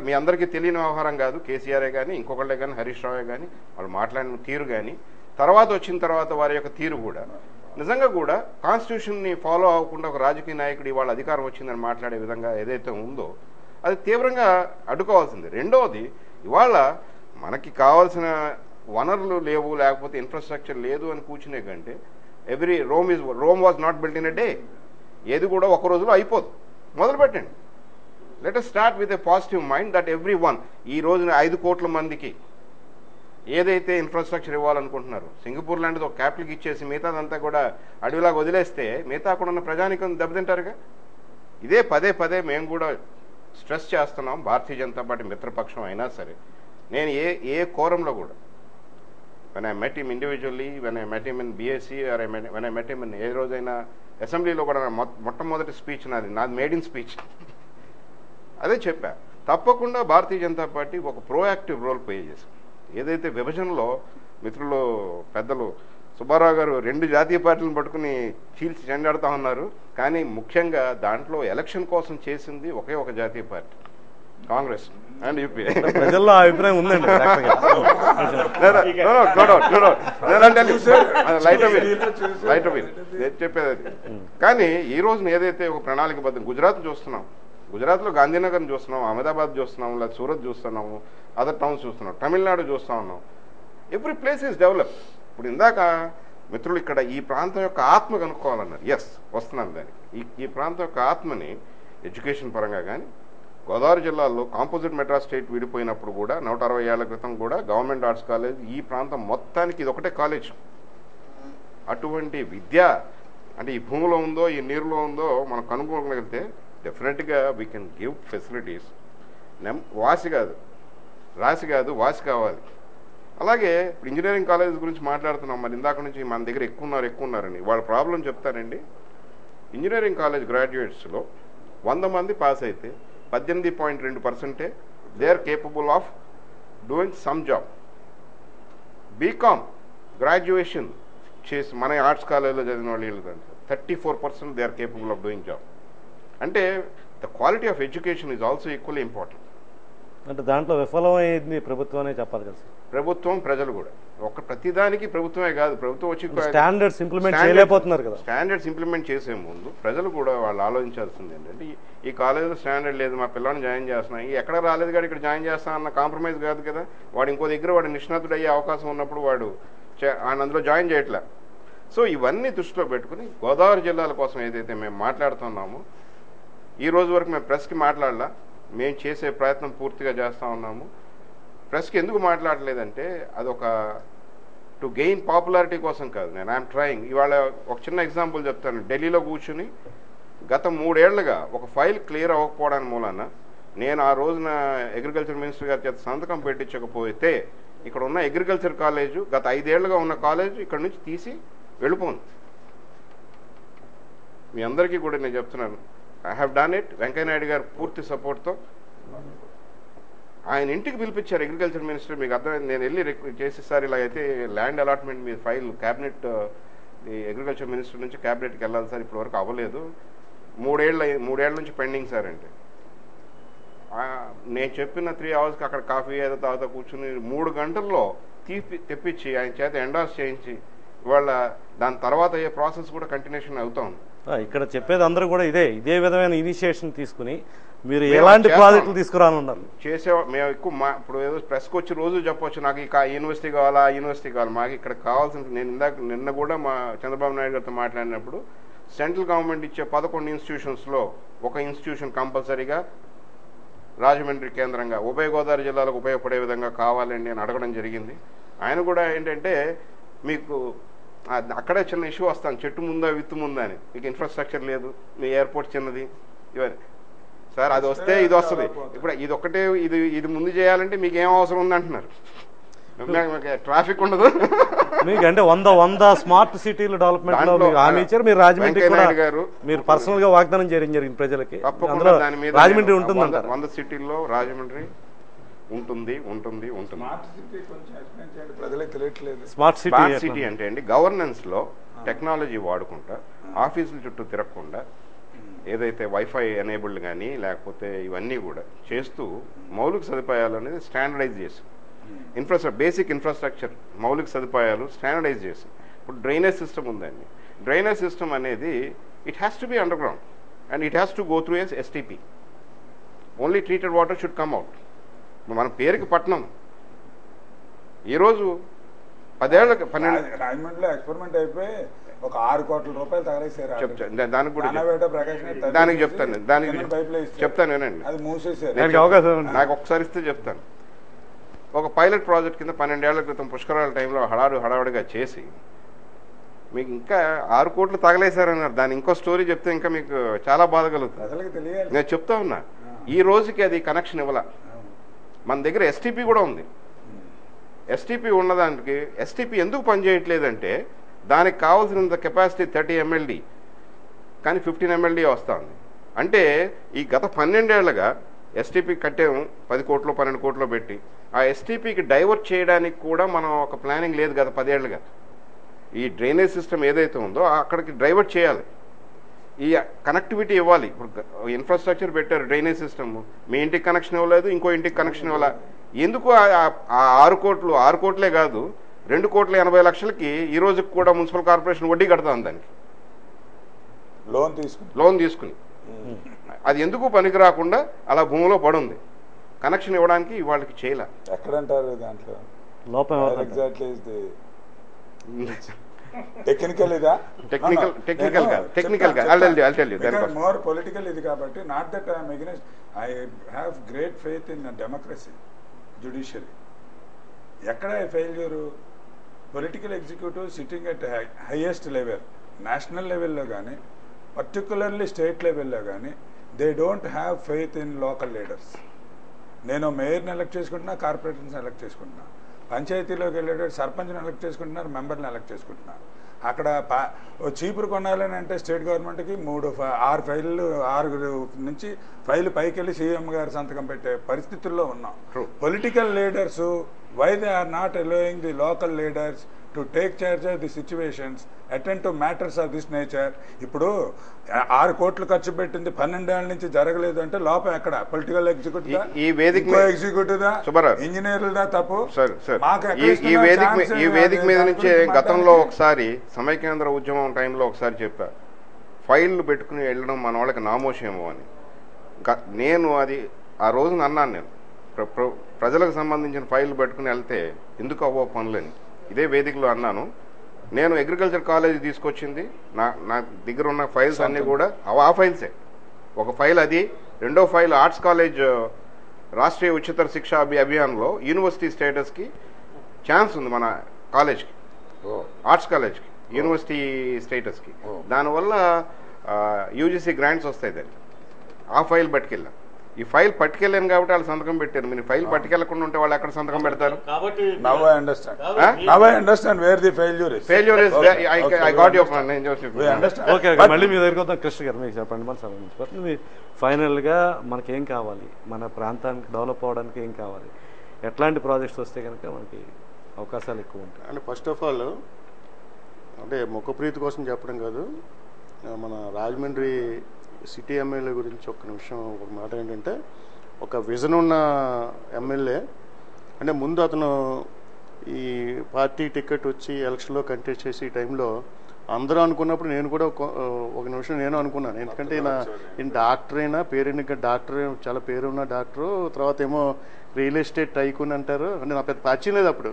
మీ అందరికీ తెలియని వ్యవహారం కాదు. కేసీఆరే కానీ, ఇంకొకళ్ళే కానీ, హరీష్ రావే కానీ, వాళ్ళు మాట్లాడిన తీరు కానీ, తర్వాత వచ్చిన తర్వాత వారి యొక్క తీరు కూడా నిజంగా కూడా కాన్స్టిట్యూషన్ని ఫాలో అవ్వకుండా ఒక రాజకీయ నాయకుడు ఇవాళ అధికారం వచ్చిందని మాట్లాడే విధంగా ఏదైతే ఉందో అది తీవ్రంగా అడ్డుకోవాల్సింది. రెండవది, ఇవాళ మనకి కావాల్సిన వనరులు లేవు, లేకపోతే ఇన్ఫ్రాస్ట్రక్చర్ లేదు అని కూర్చునే కంటే Rome was not built in a day. ఏది కూడా ఒక రోజులో అయిపోదు. మొదలు పెట్టండి. Let us start with a positive mind that every one ఈ రోజున 5 కోట్ల మందికి ఏదైతే ఇన్ఫ్రాస్ట్రక్చర్ ఇవ్వాలనుకుంటున్నారు, సింగపూర్ లాంటిది ఒక క్యాపిటల్కి ఇచ్చేసి మిగతాదంతా కూడా అడవిలాగా వదిలేస్తే మిగతా అక్కడ ఉన్న ప్రజానికం దెబ్బతింటారుగా. ఇదే పదే పదే మేము కూడా స్ట్రెస్ చేస్తున్నాం. భారతీయ జనతా పార్టీ మిత్రపక్షం అయినా సరే నేను ఏ కోరంలో కూడా when I met him individually, when I met him in BSc or when I met him in ఏ రోజైనా అసెంబ్లీలో కూడా మొట్టమొదటి స్పీచ్ నాది మెయిడిన్ స్పీచ్ అదే చెప్పా. తప్పకుండా భారతీయ జనతా పార్టీ ఒక ప్రోయాక్టివ్ రోల్ ప్లే చేసింది. ఏదైతే విభజనలో మిత్రులు పెద్దలు సుబ్బారావు గారు 2 జాతీయ పార్టీలను పట్టుకుని చీల్చి చెండాడుతూ ఉన్నారు, కానీ ముఖ్యంగా దాంట్లో ఎలక్షన్ కోసం చేసింది ఒకే ఒక జాతీయ పార్టీ, కాంగ్రెస్ అండ్ యూపీఏ. ప్రజల్లో అభిప్రాయం ఉందండి. చెప్పేది అది. కానీ ఈ రోజున ఏదైతే ఒక ప్రణాళికబద్ధం గుజరాత్ చూస్తున్నాం, గుజరాత్లో గాంధీనగర్ చూస్తున్నాం, అహ్మదాబాద్ చూస్తున్నాం, లేదా సూరత్ చూస్తున్నాము, అదర్ టౌన్స్ చూస్తున్నాం, తమిళనాడు చూస్తూ ఉన్నాం. Every place is develop. ఇప్పుడు ఇందాక మిత్రులు ఇక్కడ ఈ ప్రాంతం యొక్క ఆత్మ కనుక్కోవాలన్నారు. ఎస్, వస్తున్నాను దానికి. ఈ ప్రాంతం యొక్క ఆత్మని ఎడ్యుకేషన్ పరంగా కానీ, గోదావరి జిల్లాలో కాంపోజిట్ మెడ్రాస్ స్టేట్ విడిపోయినప్పుడు కూడా 160 ఏళ్ల క్రితం కూడా గవర్నమెంట్ ఆర్ట్స్ కాలేజ్ ఈ ప్రాంతం మొత్తానికి ఇది ఒకటే కాలేజ్. అటువంటి విద్య అంటే ఈ భూమిలో ఉందో, ఈ నీరులో ఉందో మనం కనుక్కోగలిగితే డెఫినెట్గా వీ కెన్ గివ్ ఫెసిలిటీస్. వాసి కాదు, రాసి కాదు, వాసి కావాలి. అలాగే ఇప్పుడు ఇంజనీరింగ్ కాలేజ్ గురించి మాట్లాడుతున్నాం. మరి ఇందాక నుంచి మన దగ్గర ఎక్కువ ఉన్నారని వాళ్ళ ప్రాబ్లం చెప్తారండి. ఇంజనీరింగ్ కాలేజ్ గ్రాడ్యుయేట్స్లో 100 మంది పాస్ అయితే 18.2% they are capable of doing some job. BCom graduation చేసి మన ఆర్ట్స్ కాలేజ్లో చదివిన వాళ్ళు 34% they are capable of doing job. అంటే the quality of education is also equally important. అంటే దాంట్లో విఫలమైంది ప్రభుత్వం అనే చెప్పాలి కదా. ప్రభుత్వం, ప్రజలు కూడా ప్రతిదానికి ప్రభుత్వమే కాదు, ప్రభుత్వం వచ్చి స్టాండర్డ్స్ ఇంప్లిమెంట్ చేయలేకపోతున్నారు కదా. స్టాండర్డ్స్ ఇంప్లిమెంట్ చేసే ముందు ప్రజలు కూడా వాళ్ళు ఆలోచించాల్సింది ఏంటంటే ఈ కాలేజీలో స్టాండర్డ్ లేదు, మా పిల్లల్ని జాయిన్ చేస్తున్నా, ఎక్కడ రాలేదు కానీ ఇక్కడ జాయిన్ చేస్తా అన్న కాంప్రమైజ్ కాదు కదా. వాడు ఇంకో దగ్గర వాడు నిష్ణాతుడు అయ్యే అవకాశం ఉన్నప్పుడు వాడు అందులో జాయిన్ చేయట్లే. సో ఇవన్నీ దృష్టిలో పెట్టుకుని గోదావరి జిల్లాల కోసం ఏదైతే మేము మాట్లాడుతున్నామో, ఈ రోజు వరకు మేము ప్రెస్కి మాట్లాడలా, మేము చేసే ప్రయత్నం పూర్తిగా చేస్తూ ఉన్నాము. ప్రెస్కి ఎందుకు మాట్లాడలేదంటే అదొక టు గెయిన్ పాపులారిటీ కోసం కాదు. I'm trying. ఇవాళ ఒక చిన్న ఎగ్జాంపుల్ చెప్తాను. ఢిల్లీలో కూర్చుని గత 3 ఏళ్లుగా ఒక ఫైల్ క్లియర్ అవ్వకపోవడానికి మూలన నేను ఆ రోజున అగ్రికల్చర్ మినిస్టర్ గారి చేత సంతకం పెట్టించకపోతే ఇక్కడ ఉన్న అగ్రికల్చర్ కాలేజు గత 5 ఏళ్లుగా ఉన్న కాలేజు ఇక్కడ నుంచి తీసి వెళ్ళిపోయింది. మీ అందరికీ కూడా నేను చెప్తున్నాను, I have done it. Venkaiah Naidu గారు పూర్తి సపోర్ట్తో ఆయన ఇంటికి పిలిపించారు అగ్రికల్చర్ మినిస్టర్. మీకు అర్థమైంది. నేను వెళ్ళి చేసేసారి ఇలా అయితే ల్యాండ్ అలాట్మెంట్ మీద ఫైల్ క్యాబినెట్ అగ్రికల్చర్ మినిస్టర్ నుంచి క్యాబినెట్కి వెళ్ళాలి సార్, ఇప్పటి వరకు అవ్వలేదు, 3 ఏళ్ల నుంచి పెండింగ్ సార్ అంటే. నేను చెప్పిన 3 అవర్స్కి అక్కడ కాఫీ ఏదో తాగుతా కూర్చుని 3 గంటల్లో తెప్పించి ఆయన చేత ఎండార్స్ చేయించి ఇవాళ దాని తర్వాత అయ్యే ప్రాసెస్ కూడా కంటిన్యూషన్ అవుతా ఉంది. ఇక్కడ చెప్పేది అందరూ కూడా ఇదే విధమైన ఇనిషియేషన్ తీసుకుని మీరు ఎలాంటి ప్రాజెక్టులు తీసుకురానున్నారు మేము ఎక్కువ ఇప్పుడు ఏదో ప్రెస్కి వచ్చి రోజు చెప్పవచ్చు నాకు ఈ యూనివర్సిటీ కావాలా, ఆ యూనివర్సిటీ కావాలి. మాకు ఇక్కడ కావాల్సిన, నేను నిన్న కూడా మా చంద్రబాబు నాయుడు గారితో మాట్లాడినప్పుడు సెంట్రల్ గవర్నమెంట్ ఇచ్చే 11 ఇన్స్టిట్యూషన్స్లో ఒక ఇన్స్టిట్యూషన్ కంపల్సరీగా రాజమండ్రి కేంద్రంగా ఉభయ గోదావరి జిల్లాలకు ఉపయోగపడే విధంగా కావాలండి అని అడగడం జరిగింది. ఆయన కూడా ఏంటంటే మీకు అక్కడే చిన్న ఇష్యూ వస్తాను, చెట్టు ముందా విత్తు ముందా అని. మీకు ఇన్ఫ్రాస్ట్రక్చర్ లేదు, మీ ఎయిర్పోర్ట్ చిన్నది, ఇవన్నీ సార్ అది వస్తే ఇది వస్తుంది. ఇప్పుడు ఇది ఒక్కటే ఇది ముందు చేయాలంటే మీకు ఏం అవసరం ఉంది అంటున్నారు. ట్రాఫిక్ ఉండదు. మీకు అంటే 100 స్మార్ట్ సిటీలు డెవలప్మెంట్ లో మీకు హామీ ఇచ్చారు. మీరు రాజమండ్రి కూడా మీరు పర్సనల్ గా వాగ్దానం చేయడం జరిగింది ప్రజలకి. తప్పకుండా దాని మీద రాజమండ్రి ఉంటుంది. 100 సిటీల్లో రాజమండ్రి ఉంటుంది ఉంటుంది ఉంటుంది. ప్రజలకు తెలియట్లేదు. స్మార్ట్ సిటీ అంటే అండి గవర్నెన్స్ లో టెక్నాలజీ వాడుకుంటా, ఆఫీసుల చుట్టూ తిరగకుండా, ఏదైతే వైఫై ఎనేబుల్డ్ కానీ లేకపోతే ఇవన్నీ కూడా చేస్తూ మౌలిక సదుపాయాలు అనేది స్టాండర్డైజ్ చేసి, బేసిక్ ఇన్ఫ్రాస్ట్రక్చర్ మౌలిక సదుపాయాలు స్టాండర్డైజ్ చేసి. ఇప్పుడు డ్రైనేజ్ సిస్టమ్ ఉందండి. డ్రైనేజ్ సిస్టమ్ అనేది it has to be underground and it has to go through S STP. Only treated water should come out. మన పేరుకి పట్టణం ఈరోజు 10 ఏళ్ళకి 12 రాజమండ్రిలో ఎక్స్పెరిమెంట్ అయిపోయి ఒక 6 కోట్ల రూపాయలు తగలేసారు. దానికి కూడా దానికి చెప్తాను, చెప్తాను వినండి. అది మూసేసారు. నాకు ఒకసారి ఇస్తే చెప్తాను. ఒక పైలట్ ప్రాజెక్ట్ కింద 12 ఏళ్ల క్రితం పుష్కరాల టైంలో హడావుడిగా చేసి మీకు ఇంకా 6 కోట్లు తగలేశారన్నారు. దాని ఇంకో స్టోరీ చెప్తే ఇంకా మీకు చాలా బాధ కలుగుతుంది. నేను చెప్తా ఉన్నా, ఈ రోజుకి అది కనెక్షన్ ఇవ్వాల. మన దగ్గర ఎస్టీపీ కూడా ఉంది. ఎస్టీపీ ఉన్నదానికి ఎస్టీపీ ఎందుకు పనిచేయట్లేదంటే దానికి కావాల్సినంత కెపాసిటీ 30 MLD కానీ 15 MLD వస్తుంది. అంటే ఈ గత 12 ఏళ్లుగా ఎస్టీపీ కట్టాము 10 కోట్లు 12 కోట్లు పెట్టి. ఆ ఎస్టీపీకి డైవర్ట్ చేయడానికి కూడా మనం ఒక ప్లానింగ్ లేదు గత 10 ఏళ్లుగా. ఈ డ్రైనేజ్ సిస్టమ్ ఏదైతే ఉందో అక్కడికి డైవర్ట్ చేయాలి, ఈ కనెక్టివిటీ ఇవ్వాలి. ఇప్పుడు ఇన్ఫ్రాస్ట్రక్చర్ పెట్టారు, డ్రైనేజ్ సిస్టమ్, మీ ఇంటికి కనెక్షన్ ఇవ్వలేదు, ఇంకో ఇంటికి కనెక్షన్ ఇవ్వాల. ఎందుకు ఆ 6 కోట్లే కాదు 2,80,00,000కి ఈ రోజుకి కూడా మున్సిపల్ కార్పొరేషన్ వడ్డీ కడతాం దానికి, లోన్ తీసుకుని. అది ఎందుకు పనికి రాకుండా అలా భూమిలో పడుంది. కనెక్షన్ ఇవ్వడానికి వాళ్ళకి చేయలే. ఎక్కడంటారు దాంట్లో లోపం? ఎగ్జాక్ట్లీ టెక్నికల్ ఇదా? టెక్నికల్ మోర్ పొలిటికల్ ఇది కాబట్టి. Not that I'm against. I have great faith in democracy, judiciary. ఎక్కడ failure? Political executive sitting at highest level, national లెవెల్లో కానీ పర్టికులర్లీ స్టేట్ లెవెల్లో కానీ they don't have faith in local leaders. నేను మేయర్ని elect చేసుకుంటున్నా, కార్పొరేటర్స్ని ఎలక్ట్ చేసుకుంటున్నా, పంచాయతీలోకి వెళ్ళేటప్పుడు సర్పంచ్ని ఎలక్ట్ చేసుకుంటున్నారు, మెంబర్ని ఎలక్ట్ చేసుకుంటున్నారు. అక్కడ చీపురు కొనాలని అంటే స్టేట్ గవర్నమెంట్కి 6 ఫైళ్ళు 6 నుంచి ఫైలు పైకి వెళ్ళి సీఎం గారు సంతకం పెట్టే పరిస్థితుల్లో ఉన్నాం. Political leaders why they are not allowing the local leaders to take charge of the situations, attend to matters of this nature. ఇప్పుడు 6 కోట్లు ఖర్చు పెట్టింది 12 ఏళ్ల నుంచి జరగలేదు అంటే లోపం ఎక్కడ? పొలిటికల్ ఎగ్జిక్యూటివ్, ఇంజనీర్లదా తప్పు? ఈ వేదిక మీద నుంచి గతంలో ఒకసారి సమైకేంద్ర ఉద్యమం టైంలో ఒకసారి చెప్పా, ఫైళ్లు పెట్టుకుని వెళ్ళడం మన వాళ్ళకి నామోషేమో అని. నేను అది ఆ రోజున అన్నాను. నేను ప్రజలకు సంబంధించిన ఫైళ్లు పెట్టుకుని వెళ్తే ఎందుకు అవ్వ పనులని ఇదే వేదికలో అన్నాను. నేను అగ్రికల్చర్ కాలేజ్ తీసుకొచ్చింది, నా దగ్గర ఉన్న ఫైల్స్ అన్నీ కూడా ఆ ఫైల్సే. ఒక ఫైల్ అది, రెండో ఫైల్ ఆర్ట్స్ కాలేజ్ రాష్ట్రీయ ఉच्चतर శిక్షా అభియాన్లో యూనివర్సిటీ స్టేటస్కి ఛాన్స్ ఉంది మన కాలేజ్కి, ఆర్ట్స్ కాలేజ్కి యూనివర్సిటీ స్టేటస్కి. దానివల్ల యూజీసీ గ్రాంట్స్ వస్తాయి దానికి. ఆ ఫైల్ పట్టుకెళ్ళాం. ఈ ఫైల్ పట్టుకెళ్ళాను కాబట్టి వాళ్ళు సంతకం పెట్టారు. మీరు ఫైల్ పట్టుకెళ్లకుండా ఉంటే వాళ్ళు ఎక్కడ సంతకం పెడతారు? మళ్ళీ మీ దగ్గరికి వద్దాం. కృష్ణ గారు మీకు చెప్పండి, ఫైనల్గా మనకి ఏం కావాలి, మన ప్రాంతానికి డెవలప్ అవడానికి ఏం కావాలి, ఎట్లాంటి ప్రాజెక్ట్స్ వస్తే కనుక మనకి అవకాశాలు ఎక్కువ ఉంటాయి? అంటే ఫస్ట్ ఆఫ్ ఆల్ అంటే ముఖప్రీతి కోసం చెప్పడం కాదు, మన రాజమండ్రి సిటీ ఎమ్మెల్యే గురించి ఒక నిమిషం ఒక మాట ఏంటంటే, ఒక విజన్ ఉన్న ఎమ్మెల్యే అంటే ముందు అతను ఈ పార్టీ టికెట్ వచ్చి ఎలక్షన్లో కంటెస్ట్ చేసి ఈ టైంలో అందరూ అనుకున్నప్పుడు నేను కూడా ఒక నిమిషం నేను అనుకున్నాను. ఎందుకంటే ఈయన డాక్టర్ అయినా పేరెన్నిక డాక్టర్, చాలా పేరున్న డాక్టరు, తర్వాత ఏమో రియల్ ఎస్టేట్ టైకూన్ అంటారు. అంటే నా పెద్ద పరిచయం లేదు అప్పుడు.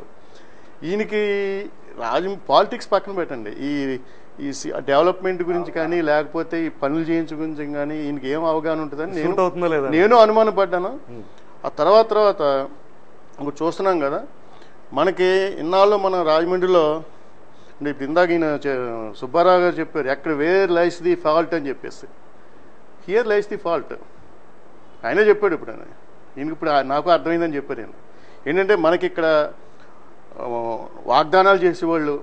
ఈయనకి పాలిటిక్స్ పక్కన పెట్టండి, ఈ డెవలప్మెంట్ గురించి కానీ లేకపోతే ఈ పనులు చేయించు గురించి కానీ ఈయనకి ఏం అవగాహన ఉంటుందని నేను అనుమానపడ్డాను. ఆ తర్వాత ఇంకొక చూస్తున్నాం కదా, మనకి ఇన్నాళ్ళు మన రాజమండ్రిలో అంటే ఇప్పుడు ఇందాక ఈయన సుబ్బారావు గారు చెప్పారు, ఎక్కడ వేర్ లైస్ ది ఫాల్ట్ అని చెప్పేసి. హియర్ లైస్ ది ఫాల్ట్ ఆయనే చెప్పాడు. ఇప్పుడు ఈయనకి ఇప్పుడు నాకు అర్థమైందని చెప్పారు. నేను ఏంటంటే మనకి ఇక్కడ వాగ్దానాలు చేసేవాళ్ళు,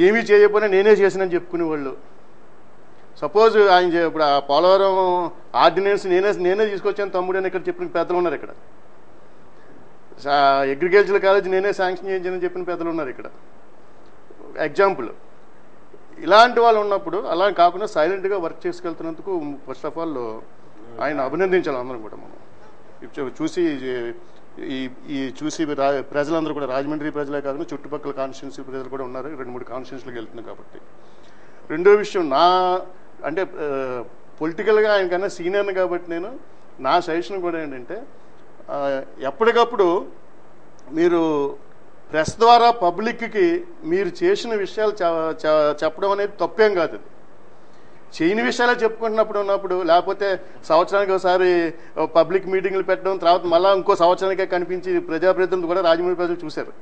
ఏమీ చేయకపోయినా నేనే చేసినని చెప్పుకునేవాళ్ళు. సపోజ్ ఆయన ఇప్పుడు ఆ పోలవరం ఆర్డినెన్స్ నేనే తీసుకొచ్చాను తమ్ముడు అని ఇక్కడ చెప్పిన పెద్దలు ఉన్నారు. ఇక్కడ అగ్రికల్చర్ కాలేజ్ నేనే శాంక్షన్ చేయించానని చెప్పిన పెద్దలు ఉన్నారు. ఇక్కడ ఎగ్జాంపుల్. ఇలాంటి వాళ్ళు ఉన్నప్పుడు అలా కాకుండా సైలెంట్గా వర్క్ చేసుకెళ్తున్నందుకు ఫస్ట్ ఆఫ్ ఆల్ ఆయన అభినందించాలి అందరం కూడా. మనం చూసి ప్రజలందరూ కూడా, రాజమండ్రి ప్రజలే కాకుండా చుట్టుపక్కల కాన్స్టిట్యున్సీ ప్రజలు కూడా ఉన్నారు. 2-3 కాన్స్టిట్యున్సీలకు వెళ్తున్నాయి కాబట్టి. రెండో విషయం, అంటే పొలిటికల్గా ఆయనకన్నా సీనియర్ని కాబట్టి నా సజెషన్ కూడా ఏంటంటే, ఎప్పటికప్పుడు మీరు ప్రెస్ ద్వారా పబ్లిక్కి మీరు చేసిన విషయాలు చెప్పడం అనేది తప్పేం కాదు. అది చేయని విషయాలే చెప్పుకుంటున్నప్పుడు ఉన్నప్పుడు, లేకపోతే సంవత్సరానికి ఒకసారి పబ్లిక్ మీటింగ్లు పెట్టడం, తర్వాత మళ్ళీ ఇంకో సంవత్సరానికే కనిపించి ప్రజాప్రతినిధులు కూడా రాజమండ్రి ప్రజలు చూశారు.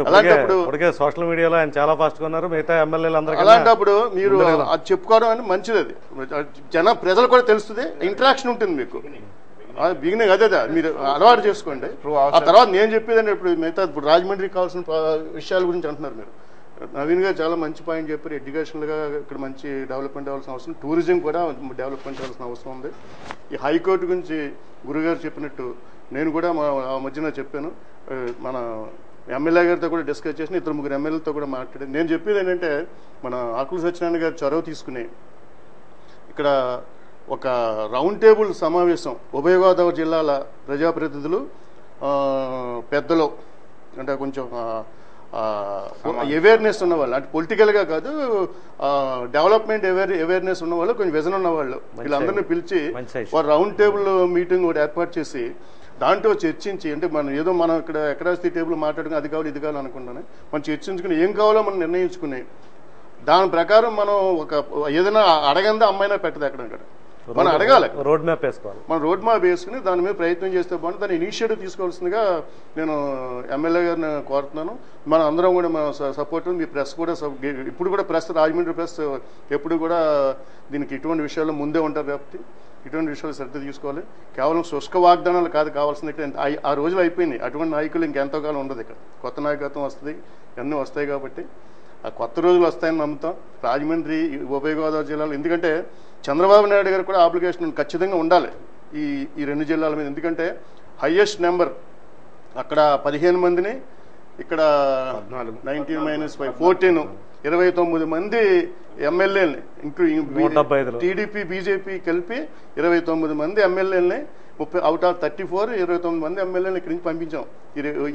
అలాంటప్పుడు సోషల్ మీడియాలో ఆయన చాలా ఫాస్ట్ గా ఉన్నారు, మిగతా ఎమ్మెల్యేలు అందరూ. అలాంటప్పుడు మీరు అది చెప్పుకోవడం అనేది మంచిది. అది ప్రజలు కూడా తెలుస్తుంది, ఇంటరాక్షన్ ఉంటుంది మీకు. బిగినింగ్ అదే మీరు అలవాటు చేసుకోండి. ఆ తర్వాత నేను చెప్పేదండి, ఇప్పుడు రాజమండ్రికి కావాల్సిన విషయాల గురించి అంటున్నారు మీరు. నవీన్ గారు చాలా మంచి పాయింట్ చెప్పారు. ఎడ్యుకేషనల్గా ఇక్కడ మంచి డెవలప్మెంట్ అవ్వాల్సిన అవసరం, టూరిజం కూడా డెవలప్మెంట్ అవ్వాల్సిన అవసరం ఉంది. ఈ హైకోర్టు గురించి గురుగారు చెప్పినట్టు నేను కూడా ఆ మధ్యన చెప్పాను. మన ఎమ్మెల్యే గారితో కూడా డిస్కస్ చేసిన, 2-3 ఎమ్మెల్యేలతో కూడా మాట్లాడాను. నేను చెప్పేది ఏంటంటే, మన ఆకుల సత్యనారాయణ గారు చొరవ తీసుకుని ఇక్కడ ఒక రౌండ్ టేబుల్ సమావేశం, ఉభయ గోదావరి జిల్లాల ప్రజాప్రతినిధులు, పెద్దలు, అంటే కొంచెం అవేర్నెస్ ఉన్నవాళ్ళు, అంటే పొలిటికల్గా కాదు, డెవలప్మెంట్ అవేర్నెస్ ఉన్నవాళ్ళు, కొంచెం విజన్ ఉన్నవాళ్ళు, వీళ్ళందరినీ పిలిచి ఒక రౌండ్ టేబుల్ మీటింగ్ కూడా ఏర్పాటు చేసి దాంట్లో చర్చించి, అంటే మనం ఇక్కడ ఎకరాస్తి టేబుల్ మాట్లాడుకుని అది కావాలి ఇది కావాలి అనుకుంటానే మనం చర్చించుకుని ఏం కావాలో మనం నిర్ణయించుకుని దాని ప్రకారం మనం ఏదైనా అడగందా అమ్మాయినా పెట్టదు ఎక్కడక్కడ మనం అడగాలి. రోడ్ మ్యాప్ వేసుకోవాలి. మనం రోడ్ మ్యాప్ వేసుకుని దాని మీద ప్రయత్నం చేస్తే బాగుంటుంది. దాన్ని ఇనిషియేటివ్ తీసుకోవాల్సిందిగా నేను ఎమ్మెల్యే గారిని కోరుతున్నాను. మన అందరం కూడా మన సపోర్ట్. మీ ప్రెస్ కూడా ఇప్పుడు కూడా ప్రెస్, రాజమండ్రి ప్రెస్ ఎప్పుడు కూడా దీనికి ఇటువంటి విషయాల్లో ముందే ఉంటారు కాబట్టి ఇటువంటి విషయాలు శ్రద్ధ తీసుకోవాలి. కేవలం శుష్క వాగ్దానాలు కాదు కావాల్సింది. ఇక్కడ ఆ రోజులు అయిపోయినాయి. అటువంటి నాయకులు ఇంకెంతో కాలం ఉండదు. ఇక్కడ కొత్త నాయకత్వం వస్తుంది, అన్నీ వస్తాయి. కాబట్టి ఆ కొత్త రోజులు వస్తాయని నమ్ముతాం. రాజమండ్రి, ఉభయ గోదావరి జిల్లాలో, ఎందుకంటే చంద్రబాబు నాయుడు గారు కూడా అప్లికేషన్ ఖచ్చితంగా ఉండాలి ఈ 2 జిల్లాల మీద. ఎందుకంటే హైయెస్ట్ నెంబర్ అక్కడ 15 మందిని, ఇక్కడ 19 - 14 29 మంది ఎమ్మెల్యేలని, టీడీపీ బీజేపీ కలిపి 29 మంది ఎమ్మెల్యేలని, 30 out of 34 29 మంది ఎమ్మెల్యేలను ఇక్కడి నుంచి పంపించాం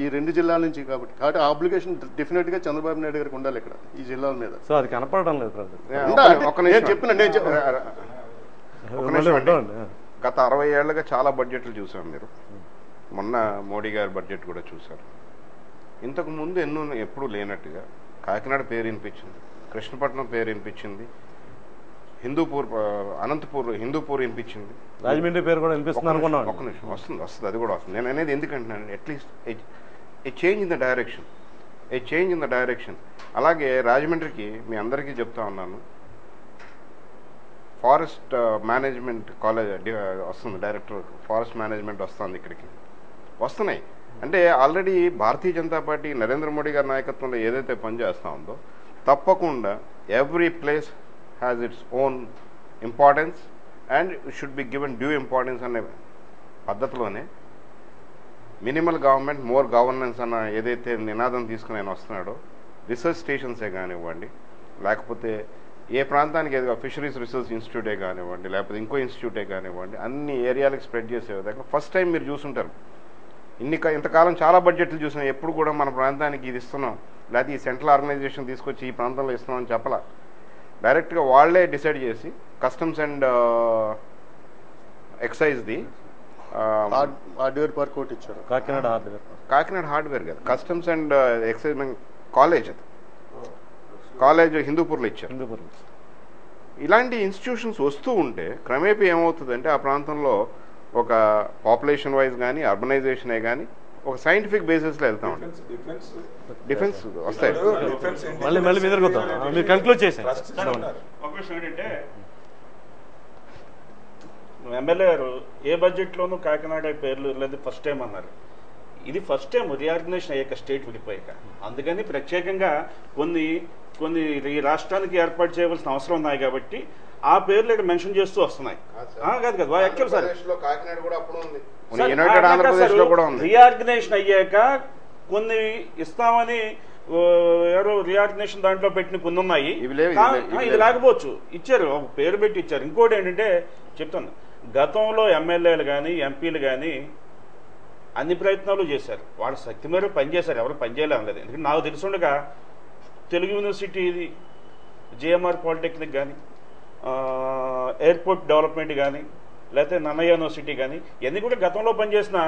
ఈ 2 జిల్లాల నుంచి. కాబట్టి ఆ అప్లికేషన్ డెఫినెట్ గా చంద్రబాబు నాయుడు గారికి ఉండాలి ఇక్కడ ఈ జిల్లాల మీద. సో అది కనపడడం లేదు. గత 60 ఏళ్లుగా చాలా బడ్జెట్లు చూసాం మీరు. మొన్న మోడీ గారి బడ్జెట్ కూడా చూశారు. ఇంతకు ముందు ఎప్పుడూ లేనట్టుగా కాకినాడ పేరు వినిపించింది, కృష్ణపట్నం పేరు వినిపించింది, హిందూపూర్ వినిపించింది, రాజమండ్రి పేరు కూడా వినిపిస్తుంది అనుకున్నాను. ఒక్క నిమిషం, వస్తుంది అది కూడా వస్తుంది. నేను అనేది ఎందుకంటున్నాను, at least a change in the direction. అలాగే రాజమండ్రికి మీ అందరికీ చెప్తా ఉన్నాను, ఫారెస్ట్ మేనేజ్మెంట్ కాలేజ్ వస్తుంది, డైరెక్టర్ ఫారెస్ట్ మేనేజ్మెంట్ వస్తుంది, ఇక్కడికి వస్తున్నాయి. అంటే ఆల్రెడీ భారతీయ జనతా పార్టీ నరేంద్ర మోడీ గారి నాయకత్వంలో ఏదైతే పనిచేస్తూ ఉందో, తప్పకుండా every place has its own importance and should be given due importance అనే పద్ధతిలోనే మినిమల్ గవర్నమెంట్ మోర్ గవర్నెన్స్ అన్న ఏదైతే నినాదం తీసుకుని ఆయన వస్తున్నాడో, రీసెర్చ్ స్టేషన్సే కానివ్వండి, లేకపోతే ఏ ప్రాంతానికి ఏదో ఫిషరీస్ రీసెర్చ్ ఇన్స్టిట్యూటే కానివ్వండి, లేకపోతే ఇంకో ఇన్స్టిట్యూటే కానివ్వండి, అన్ని ఏరియాలకు స్ప్రెడ్ చేసే విధంగా ఫస్ట్ టైం మీరు చూసుంటారు. ఇంతకాలం చాలా బడ్జెట్లు చూసినా ఎప్పుడు కూడా మన ప్రాంతానికి ఇది ఇస్తున్నాం, లేకపోతే ఈ సెంట్రల్ ఆర్గనైజేషన్ తీసుకొచ్చి ఈ ప్రాంతంలో ఇస్తున్నాం అని చెప్పలా. డైరెక్ట్గా వాళ్లే డిసైడ్ చేసి కస్టమ్స్ అండ్ ఎక్సైజ్ది హార్డ్వేర్ పార్క్ ఒకటి ఇచ్చారు. కాకినాడ హార్డ్వేర్ కదా, కస్టమ్స్ అండ్ ఎక్సైజ్ కాలేజ్ హిందూపూర్లో ఇచ్చారు. ఇలాంటి ఇన్స్టిట్యూషన్స్ వస్తూ ఉంటే క్రమేపీ ఏమవుతుందంటే ఆ ప్రాంతంలో ఒక పాపులేషన్ వైజ్ కానీ అర్బనైజేషనే కానీ ఒక సైంటిఫిక్ బేసిస్లో వెళ్తా ఉంటాం. డిఫెన్స్ వస్తాయి. ఒక విషయం ఏంటంటే, ఎమ్మెల్యే గారు ఏ బడ్జెట్లోనూ కాకినాడ పేర్లు లేదు ఫస్ట్ టైం అన్నారు. ఇది ఫస్ట్ టైం రీఆర్గనైజేషన్ అయ్యాక స్టేట్ విడిపోయాక. అందుకని ప్రత్యేకంగా కొన్ని కొన్ని ఈ రాష్ట్రానికి ఏర్పాటు చేయవలసిన అవసరం ఉన్నాయి కాబట్టి ఆ పేర్లు ఇక్కడ మెన్షన్ చేస్తూ వస్తున్నాయి. కాదు యాక్చువల్ సార్ రీఆర్గనైజేషన్ అయ్యాక కొన్ని ఇస్తామని ఎవరో రీఆర్గనైజేషన్ దాంట్లో పెట్టిన కొన్ని ఉన్నాయి, ఇది లేకపోవచ్చు, ఇచ్చారు, పేరు పెట్టి ఇచ్చారు. ఇంకోటి ఏంటంటే చెప్తాను, గతంలో ఎమ్మెల్యేలు కానీ ఎంపీలు కానీ అన్ని ప్రయత్నాలు చేశారు, వాళ్ళ శక్తి మేరకు పనిచేశారు, ఎవరు పనిచేయలేం లేదు. ఎందుకంటే నాకు తెలుసుండగా తెలుగు యూనివర్సిటీ ఇది, జేఎంఆర్ పాలిటెక్నిక్ కానీ, ఎయిర్పోర్ట్ డెవలప్మెంట్ కానీ, లేకపోతే నన్నయ్య యూనివర్సిటీ కానీ, ఇవన్నీ కూడా గతంలో పనిచేసిన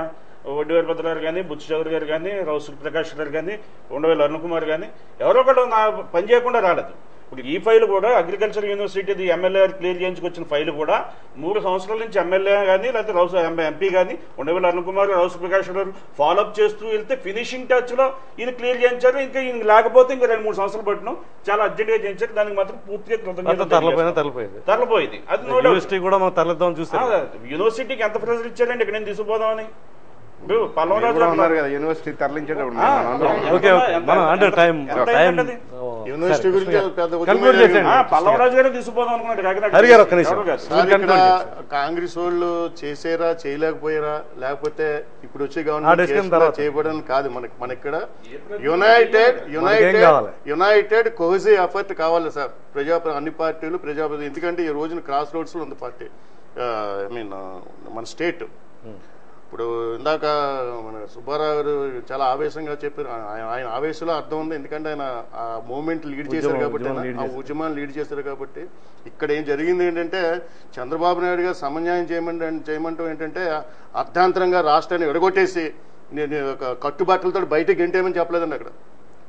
వడ్డీవారి భద్ర గారు కానీ, బుచ్చి చౌదరి గారు కానీ, రావు సూర్యప్రకాష్ గారు కానీ, ఉండవేలు అరుణ్ కుమార్ కానీ, ఎవరో ఒకళ్ళు నా పని చేయకుండా రాలేదు. ఇప్పుడు ఈ ఫైల్ కూడా అగ్రికల్చర్ యూనివర్సిటీ ఎమ్మెల్యే క్లియర్ చేయించుకొచ్చిన ఫైల్ కూడా 3 సంవత్సరాల నుంచి ఎమ్మెల్యే కానీ లేకపోతే రావు ఎంపీ కానీ ఉండవేలు అరుణ్ కుమార్, రావు సూర్యప్రకాష్ గారు ఫాలోఅప్ చేస్తూ వెళ్తే ఫినిషింగ్ టచ్ లో ఇది క్లియర్ చేయించారు. ఇంకా ఈయన లేకపోతే ఇంకా 2-3 సంవత్సరాలు పట్టినాం, చాలా అర్జెంట్ గా చేయించారు. దానికి మాత్రం పూర్తిగా తరలిపోయింది. అది యూనివర్సిటీ కూడా మనం తరలిద్దాం చూస్తాం. యూనివర్సిటీకి ఎంత ప్రెజర్ ఇచ్చారండి ఇక్కడ నేను తీసుకుపోదామని. పల్లవరాజు ఉన్నారు కదా యూనివర్సిటీ తరలించేటప్పుడు పల్లవరాజు గారిని తీసుకుపోదాం అనుకున్నాడు. కాంగ్రెస్ వాళ్ళు చేసారా చేయలేకపోయారా లేకపోతే ఇప్పుడు వచ్చే గవర్నమెంట్ చేయబడని కాదు, మన ఇక్కడ యునైటెడ్ కోహెసివ్ ఎఫర్ట్ కావాలి సార్. అన్ని పార్టీలు ప్రజాప్రతి, ఎందుకంటే ఈ రోజున క్రాస్ రోడ్స్ లో ఉంది పార్టీ, ఐ మీన్ మన స్టేట్. ఇప్పుడు ఇందాక మన సుబ్బారావు గారు చాలా ఆవేశంగా చెప్పారు, ఆయన ఆవేశంలో అర్థం ఉంది, ఎందుకంటే ఆయన ఆ మూవ్మెంట్ లీడ్ చేశారు కాబట్టి, ఆ ఉద్యమాన్ని లీడ్ చేశారు కాబట్టి. ఇక్కడ ఏం జరిగింది ఏంటంటే చంద్రబాబు నాయుడు గారు సమన్యాయం చేయమంటూ ఏంటంటే అర్థాంతరంగా రాష్ట్రాన్ని ఎడగొట్టేసి నేను కట్టుబాట్లతో బయటకు గెంటేమని చెప్పలేదండి అక్కడ.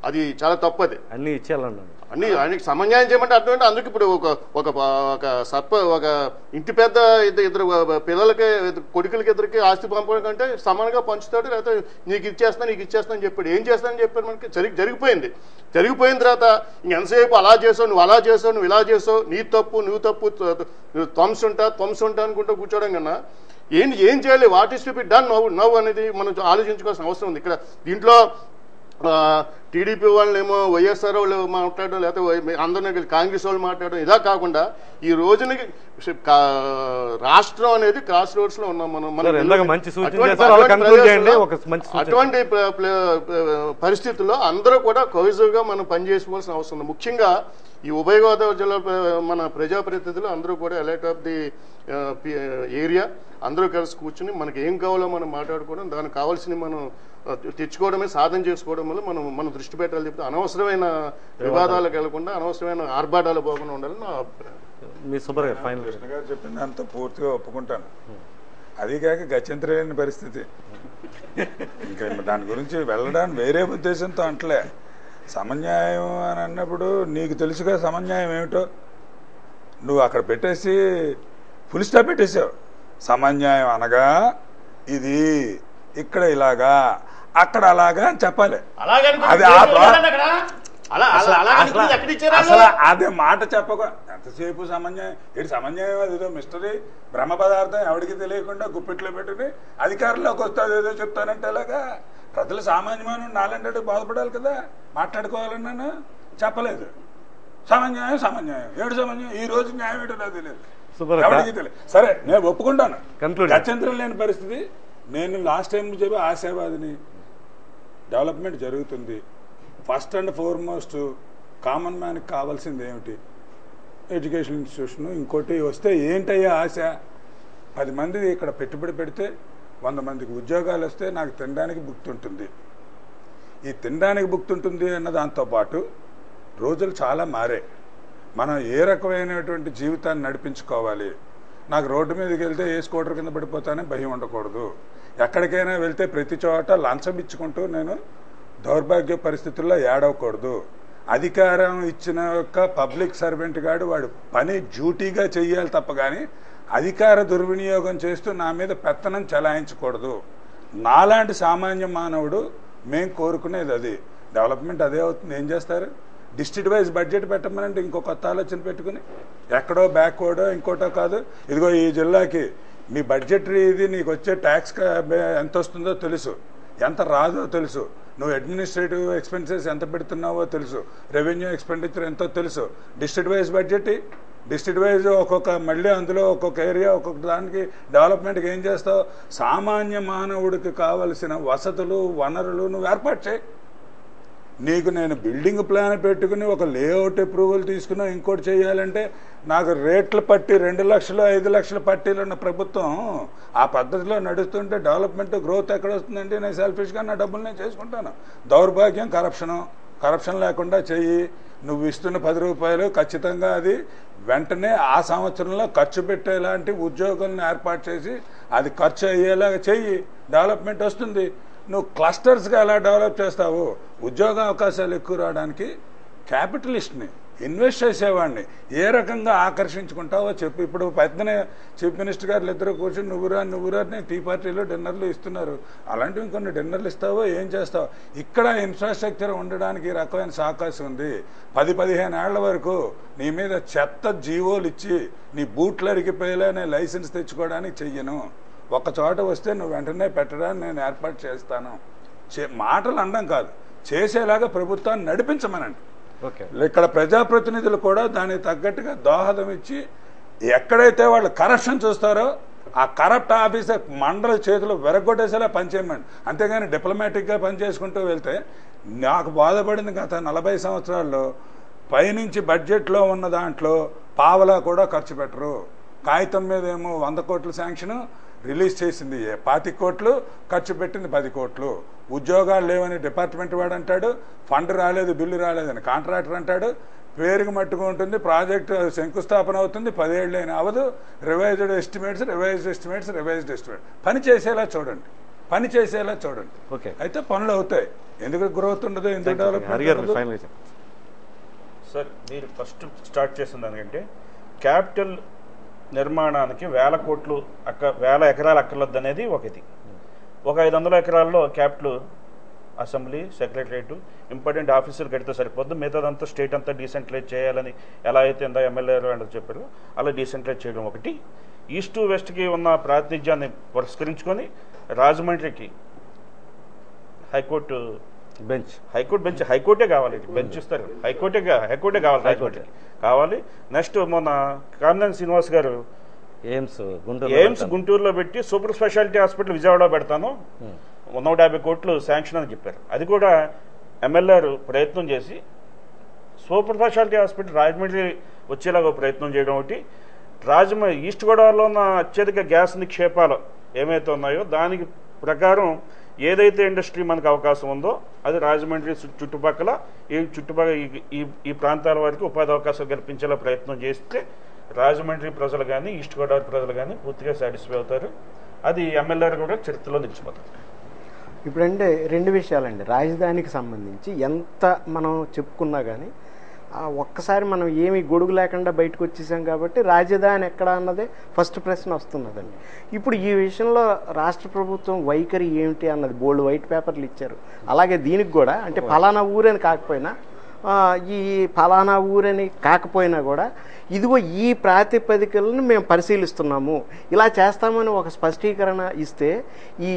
అది చాలా తప్పు. అది అన్ని ఇచ్చేయాలన్నా అన్ని ఆయనకి సమన్యాయం చేయమంటే అర్థం ఏంటి? అందుకు ఇప్పుడు ఒక ఇంటి పెద్ద ఇద్దరు పిల్లలకి కొడుకులకి ఇద్దరికి ఆస్తి పంపడం కంటే సమానంగా పంచుతాడు, లేకపోతే నీకు ఇచ్చేస్తా అని చెప్పాడు. ఏం చేస్తానని చెప్పారు మనకి. జరిగిపోయిన తర్వాత ఎంతసేపు అలా చేసావు, నువ్వు అలా చేసావు, నువ్వు ఇలా చేసావు, నీ తప్పు నువ్వు త్వంసుంటా అనుకుంటూ కూర్చోవడం కన్నా ఏం చేయాలి, what is to be done నవ్వు అనేది మనం ఆలోచించుకోవాల్సిన అవసరం ఉంది. ఇక్కడ దీంట్లో టీడీపీ వాళ్ళేమో వైఎస్ఆర్ వాళ్ళు మాట్లాడడం, లేకపోతే అందరినీ కాంగ్రెస్ వాళ్ళు మాట్లాడడం, ఇదా కాకుండా ఈ రోజున రాష్ట్రం అనేది క్రాస్ రోడ్స్ లో ఉన్నాం మనం. అటువంటి పరిస్థితుల్లో అందరూ కూడా కోహెసివ్ గా మనం పనిచేసుకోవాల్సిన అవసరం ఉంది. ముఖ్యంగా ఈ ఉభయ గోదావరి జిల్లా మన ప్రజాప్రతినిధులు అందరూ కూడా ఎలైట్ ఆఫ్ ది ఏరియా అందరూ కలిసి కూర్చుని మనకి ఏం కావాలో మనం మాట్లాడుకోవడం, దానికి కావాల్సిన మనం తెచ్చుకోవడమే సాధన చేసుకోవడం వల్ల మనం దృష్టి పెట్టాలి చెప్తే అనవసరమైన వివాదాలకు వెళ్లకుండా అనవసరమైన ఆర్భాటాలు పోకుండా ఉండాలని నా అభిప్రాయం. మీ సుబ్బారావు ఫైనల్ కృష్ణ గారు చెప్పింది అంత పూర్తిగా ఒప్పుకుంటాను. అది కాక గత్యంతరం లేని పరిస్థితి. ఇంకా దాని గురించి వెళ్ళడానికి వేరే ఉద్దేశంతో అంటలే. సమన్యాయం అని అన్నప్పుడు నీకు తెలుసుగా సమన్యాయం ఏమిటో. నువ్వు అక్కడ పెట్టేసి ఫుల్ స్టాప్ పెట్టేసావు. సమన్యాయం అనగా ఇది, ఇక్కడ ఇలాగా, అక్కడ అలాగా అని చెప్పాలి. అసలు అదే మాట చెప్పక ఎంతసేపు సమన్యాయం ఏంటి? సమన్యాయం అదేదో మిస్టరీ బ్రహ్మ పదార్థం ఎవరికి తెలియకుండా గుప్పిట్లో పెట్టుకుని అధికారంలోకి వస్తుంది ఏదో చెప్తానంటే అలాగా. ప్రజలు సామాన్యమైన నాలంటే బాధపడాలి కదా, మాట్లాడుకోవాలన్నాను చెప్పలేదు. సమన్యాయం ఏడు సమన్యాయం, ఈ రోజు న్యాయం ఏంటో నాకు తెలియదు, ఎవరికి తెలియదు. సరే నేను ఒప్పుకుంటాను, గత్యంతరం లేని పరిస్థితి. నేను లాస్ట్ టైం చెప్పి ఆశావాదిని. డెవలప్మెంట్ జరుగుతుంది. ఫస్ట్ అండ్ ఫార్మోస్ట్ కామన్ మ్యాన్కి కావాల్సింది ఏమిటి? Education institution. ఇంకోటి వస్తే ఏంటయ్యా ఆశ? 10 మంది ఇక్కడ పెట్టుబడి పెడితే 100 మందికి ఉద్యోగాలు వస్తే నాకు తినడానికి భుక్తుంటుంది. ఈ తినడానికి భుక్తుంటుంది అన్న దాంతోపాటు రోజులు చాలా మారాయి. మనం ఏ రకమైనటువంటి జీవితాన్ని నడిపించుకోవాలి. నాకు రోడ్డు మీదకి వెళ్తే ఏ స్కూటర్ కింద పడిపోతానని భయం ఉండకూడదు. ఎక్కడికైనా వెళ్తే ప్రతి చోట లంచం ఇచ్చుకుంటూ నేను దౌర్భాగ్య పరిస్థితుల్లో ఏడవకూడదు. అధికారం ఇచ్చిన యొక్క పబ్లిక్ సర్వెంట్ గాడు వాడు పని డ్యూటీగా చెయ్యాలి తప్ప కానీ అధికార దుర్వినియోగం చేస్తూ నా మీద పెత్తనం చెలాయించకూడదు. నాలాంటి సామాన్య మానవుడు మేం కోరుకునేది అది. డెవలప్మెంట్ అదే అవుతుంది. ఏం చేస్తారు? డిస్ట్రిక్ట్ వైజ్ బడ్జెట్ పెట్టమనంటే ఇంకో కొత్త ఆలోచన పెట్టుకుని ఎక్కడో బ్యాక్వర్డో ఇంకోటో కాదు. ఇదిగో ఈ జిల్లాకి మీ బడ్జెటరీ ఇది నీకు వచ్చే ట్యాక్స్ ఎంత వస్తుందో తెలుసు. ఎంత రాదో తెలుసు, నువ్వు అడ్మినిస్ట్రేటివ్ ఎక్స్పెన్సెస్ ఎంత పెడుతున్నావో తెలుసు, రెవెన్యూ ఎక్స్పెండిచర్ ఎంతో తెలుసు. District wise budget, district wise ఒక్కొక్క మళ్ళీ అందులో ఒక్కొక్క ఏరియా ఒక్కొక్క దానికి డెవలప్మెంట్కి ఏం చేస్తావు? సామాన్య మానవుడికి కావలసిన వసతులు వనరులు నువ్వు ఏర్పాటు చేయి. నీకు నేను బిల్డింగ్ ప్లాన్ పెట్టుకుని ఒక లేఅవుట్ అప్రూవల్ తీసుకున్నా ఇంకోటి చేయాలంటే నాకు రేట్లు పట్టి 2 లక్షలు 5 లక్షల పట్టీలు ఉన్న ప్రభుత్వం ఆ పద్ధతిలో నడుస్తుంటే డెవలప్మెంట్ గ్రోత్ ఎక్కడ వస్తుందంటే నేను సెల్ఫిష్గా నా డబ్బులు నేను చేసుకుంటాను. దౌర్భాగ్యం కరప్షన్ లేకుండా చెయ్యి. నువ్వు ఇస్తున్న 10 రూపాయలు ఖచ్చితంగా అది వెంటనే ఆ సంవత్సరంలో ఖర్చు పెట్టేలాంటి ఉద్యోగులను ఏర్పాటు చేసి అది ఖర్చు అయ్యేలాగా చెయ్యి, డెవలప్మెంట్ వస్తుంది. నువ్వు క్లస్టర్స్గా ఎలా డెవలప్ చేస్తావు? ఉద్యోగ అవకాశాలు ఎక్కువ రావడానికి క్యాపిటలిస్ట్ని, ఇన్వెస్ట్ చేసేవాడిని ఏ రకంగా ఆకర్షించుకుంటావో చెప్పు. ఇప్పుడు పెద్దనే చీఫ్ మినిస్టర్ గారు ఇద్దరు కూర్చొని నువ్వురా టీ పార్టీలో డిన్నర్లు ఇస్తున్నారు. అలాంటివి కొన్ని డిన్నర్లు ఇస్తావో ఏం చేస్తావు? ఇక్కడ ఇన్ఫ్రాస్ట్రక్చర్ ఉండడానికి ఈ రకమైన అవకాశం ఉంది. 10-15 ఏళ్ల వరకు నీ మీద చెత్త జీవోలు ఇచ్చి నీ బూట్లు అరిగిపోయేలా నేను లైసెన్స్ తెచ్చుకోవడానికి చెయ్యను. ఒక చోట వస్తే నువ్వు వెంటనే పెట్టడానికి నేను ఏర్పాటు చేస్తాను. మాటలు అనడం కాదు, చేసేలాగా ప్రభుత్వాన్ని నడిపించమనండి. ఇక్కడ ప్రజాప్రతినిధులు కూడా దానికి తగ్గట్టుగా దోహదం ఇచ్చి ఎక్కడైతే వాళ్ళు కరప్షన్ చూస్తారో ఆ కరప్ట్ ఆఫీసర్ మండల చేతులు వెరగొట్టేసేలా పనిచేయమండి. అంతేగాని డిప్లొమాటిక్గా పనిచేసుకుంటూ వెళ్తే నాకు బాధపడింది గత 40 సంవత్సరాల్లో పైనుంచి బడ్జెట్లో ఉన్న దాంట్లో పావలా కూడా ఖర్చు పెట్టరు. కాగితం మీద ఏమో 100 కోట్ల శాంక్షన్ రిలీజ్ చేసింది 25 కోట్లు, ఖర్చు పెట్టింది 10 కోట్లు. ఉద్యోగాలు లేవని డిపార్ట్మెంట్ వాడు అంటాడు, ఫండ్ రాలేదు బిల్లు రాలేదని కాంట్రాక్టర్ అంటాడు. పేరుకి మట్టుకు ఉంటుంది, ప్రాజెక్టు శంకుస్థాపన అవుతుంది, 10 ఏళ్ళైనా అవదు. రివైజ్డ్ ఎస్టిమేట్స్ పని చేసేలా చూడండి. అయితే పనులు అవుతాయి. ఎందుకు గ్రోత్ ఉండదు, ఎందుకు డెవలప్మెంట్? సార్ మీరు ఫస్ట్ స్టార్ట్ చేసిన దానికంటే క్యాపిటల్ నిర్మాణానికి 1000 ఎకరాలు అక్కర్లొద్దు అనేది ఒకటి. ఒక 500 ఎకరాల్లో క్యాపిటల్ అసెంబ్లీ, సెక్రటరియట్, ఇంపార్టెంట్ ఆఫీసులు కడితే సరిపోద్దు. మిగతాదంతా స్టేట్ అంతా డీసెంట్రలైజ్ చేయాలని ఎలా అయితే ఇందా ఎమ్మెల్యే అని చెప్పారు అలా డీసెంట్రలైజ్ చేయడం ఒకటి. ఈస్ట్ టు వెస్ట్కి ఉన్న ప్రాతినిధ్యాన్ని పురస్కరించుకొని రాజమండ్రికి హైకోర్టే కావాలి. బెంచ్ ఇస్తారు, హైకోర్టే కావాలి, రాజమండ్రికి కావాలి. నెక్స్ట్ మొన్న కామినేని శ్రీనివాస్ గారు ఎయిమ్స్ గుంటూరులో పెట్టి సూపర్ స్పెషాలిటీ హాస్పిటల్ విజయవాడలో పెడతాను 150 కోట్లు శాంక్షన్ అని చెప్పారు. అది కూడా ఎమ్మెల్యే ప్రయత్నం చేసి సూపర్ స్పెషాలిటీ హాస్పిటల్ రాజమండ్రి వచ్చేలాగా ప్రయత్నం చేయడం ఒకటి. ఈస్ట్ గోదావరిలో ఉన్న అత్యధిక గ్యాస్ నిక్షేపాలు ఏమైతే ఉన్నాయో దానికి ప్రకారం ఏదైతే ఇండస్ట్రీ మనకు అవకాశం ఉందో అది రాజమండ్రి చుట్టుపక్కల ఈ ప్రాంతాల వారికి ఉపాధి అవకాశాలు కల్పించేలా ప్రయత్నం చేస్తే రాజమండ్రి ప్రజలు కానీ ఈస్ట్ గోదావరి ప్రజలు కానీ పూర్తిగా సాటిస్ఫై అవుతారు. అది ఎమ్మెల్యే కూడా చరిత్రలో నిలిచిపోతారు. ఇప్పుడంటే 2 విషయాలండి. రాజధానికి సంబంధించి ఎంత మనం చెప్పుకున్నా కానీ ఒక్కసారి మనం ఏమి గొడుగు లేకుండా బయటకు వచ్చేసాం కాబట్టి రాజధాని ఎక్కడ అన్నదే ఫస్ట్ ప్రశ్న వస్తున్నదండి. ఇప్పుడు ఈ విషయంలో రాష్ట్ర ప్రభుత్వం వైఖరి ఏమిటి అన్నది బోల్డ్ వైట్ పేపర్లు ఇచ్చారు. అలాగే దీనికి కూడా అంటే ఫలానా ఊరని కాకపోయినా ఫలానా ఊరని కాకపోయినా కూడా ఇదిగో ఈ ప్రాతిపదికలను మేము పరిశీలిస్తున్నాము, ఇలా చేస్తామని ఒక స్పష్టీకరణ ఇస్తే ఈ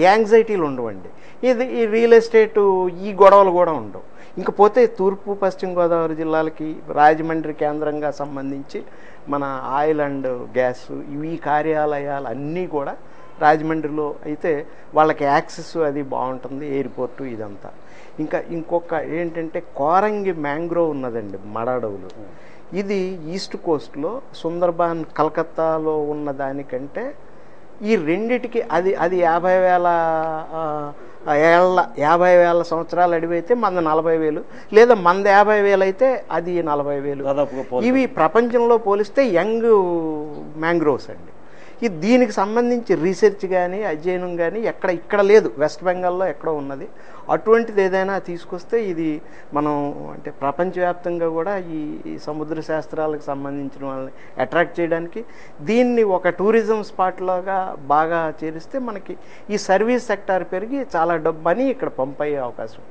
యాంగ్జైటీలు ఉండవండి. ఈ రియల్ ఎస్టేటు ఈ గొడవలు కూడా ఉండవు. ఇంకపోతే తూర్పు పశ్చిమ గోదావరి జిల్లాలకి రాజమండ్రి కేంద్రంగా సంబంధించి మన ఆయిల్ అండ్ గ్యాస్ ఈ కార్యాలయాలు అన్నీ కూడా రాజమండ్రిలో అయితే వాళ్ళకి యాక్సెస్ అది బాగుంటుంది, ఎయిర్పోర్టు ఇదంతా. ఇంకొక ఏంటంటే కోరంగి మ్యాంగ్రోవ్ ఉన్నదండి, మడాడవులు. ఇది ఈస్ట్ కోస్ట్లో సుందర్బాన్ కలకత్తాలో ఉన్న దానికంటే ఈ రెండిటికి అది 50,000 సంవత్సరాలు అడివైతే మంద 40,000, లేదా మంద 50,000 అయితే అది 40,000. ఇవి ప్రపంచంలో పోలిస్తే యంగ్ మ్యాంగ్రోవ్స్ అండి. దీనికి సంబంధించి రీసెర్చ్ కానీ అధ్యయనం కానీ ఇక్కడ లేదు, వెస్ట్ బెంగాల్లో ఎక్కడో ఉన్నది. అటువంటిది ఏదైనా తీసుకొస్తే ఇది మనం అంటే ప్రపంచవ్యాప్తంగా కూడా ఈ సముద్ర శాస్త్రాలకు సంబంధించిన వాళ్ళని అట్రాక్ట్ చేయడానికి దీన్ని ఒక టూరిజం స్పాట్లాగా బాగా చేరిస్తే మనకి ఈ సర్వీస్ సెక్టార్ పెరిగి చాలా మనీ ఇక్కడ పంప్ అయ్యే అవకాశం.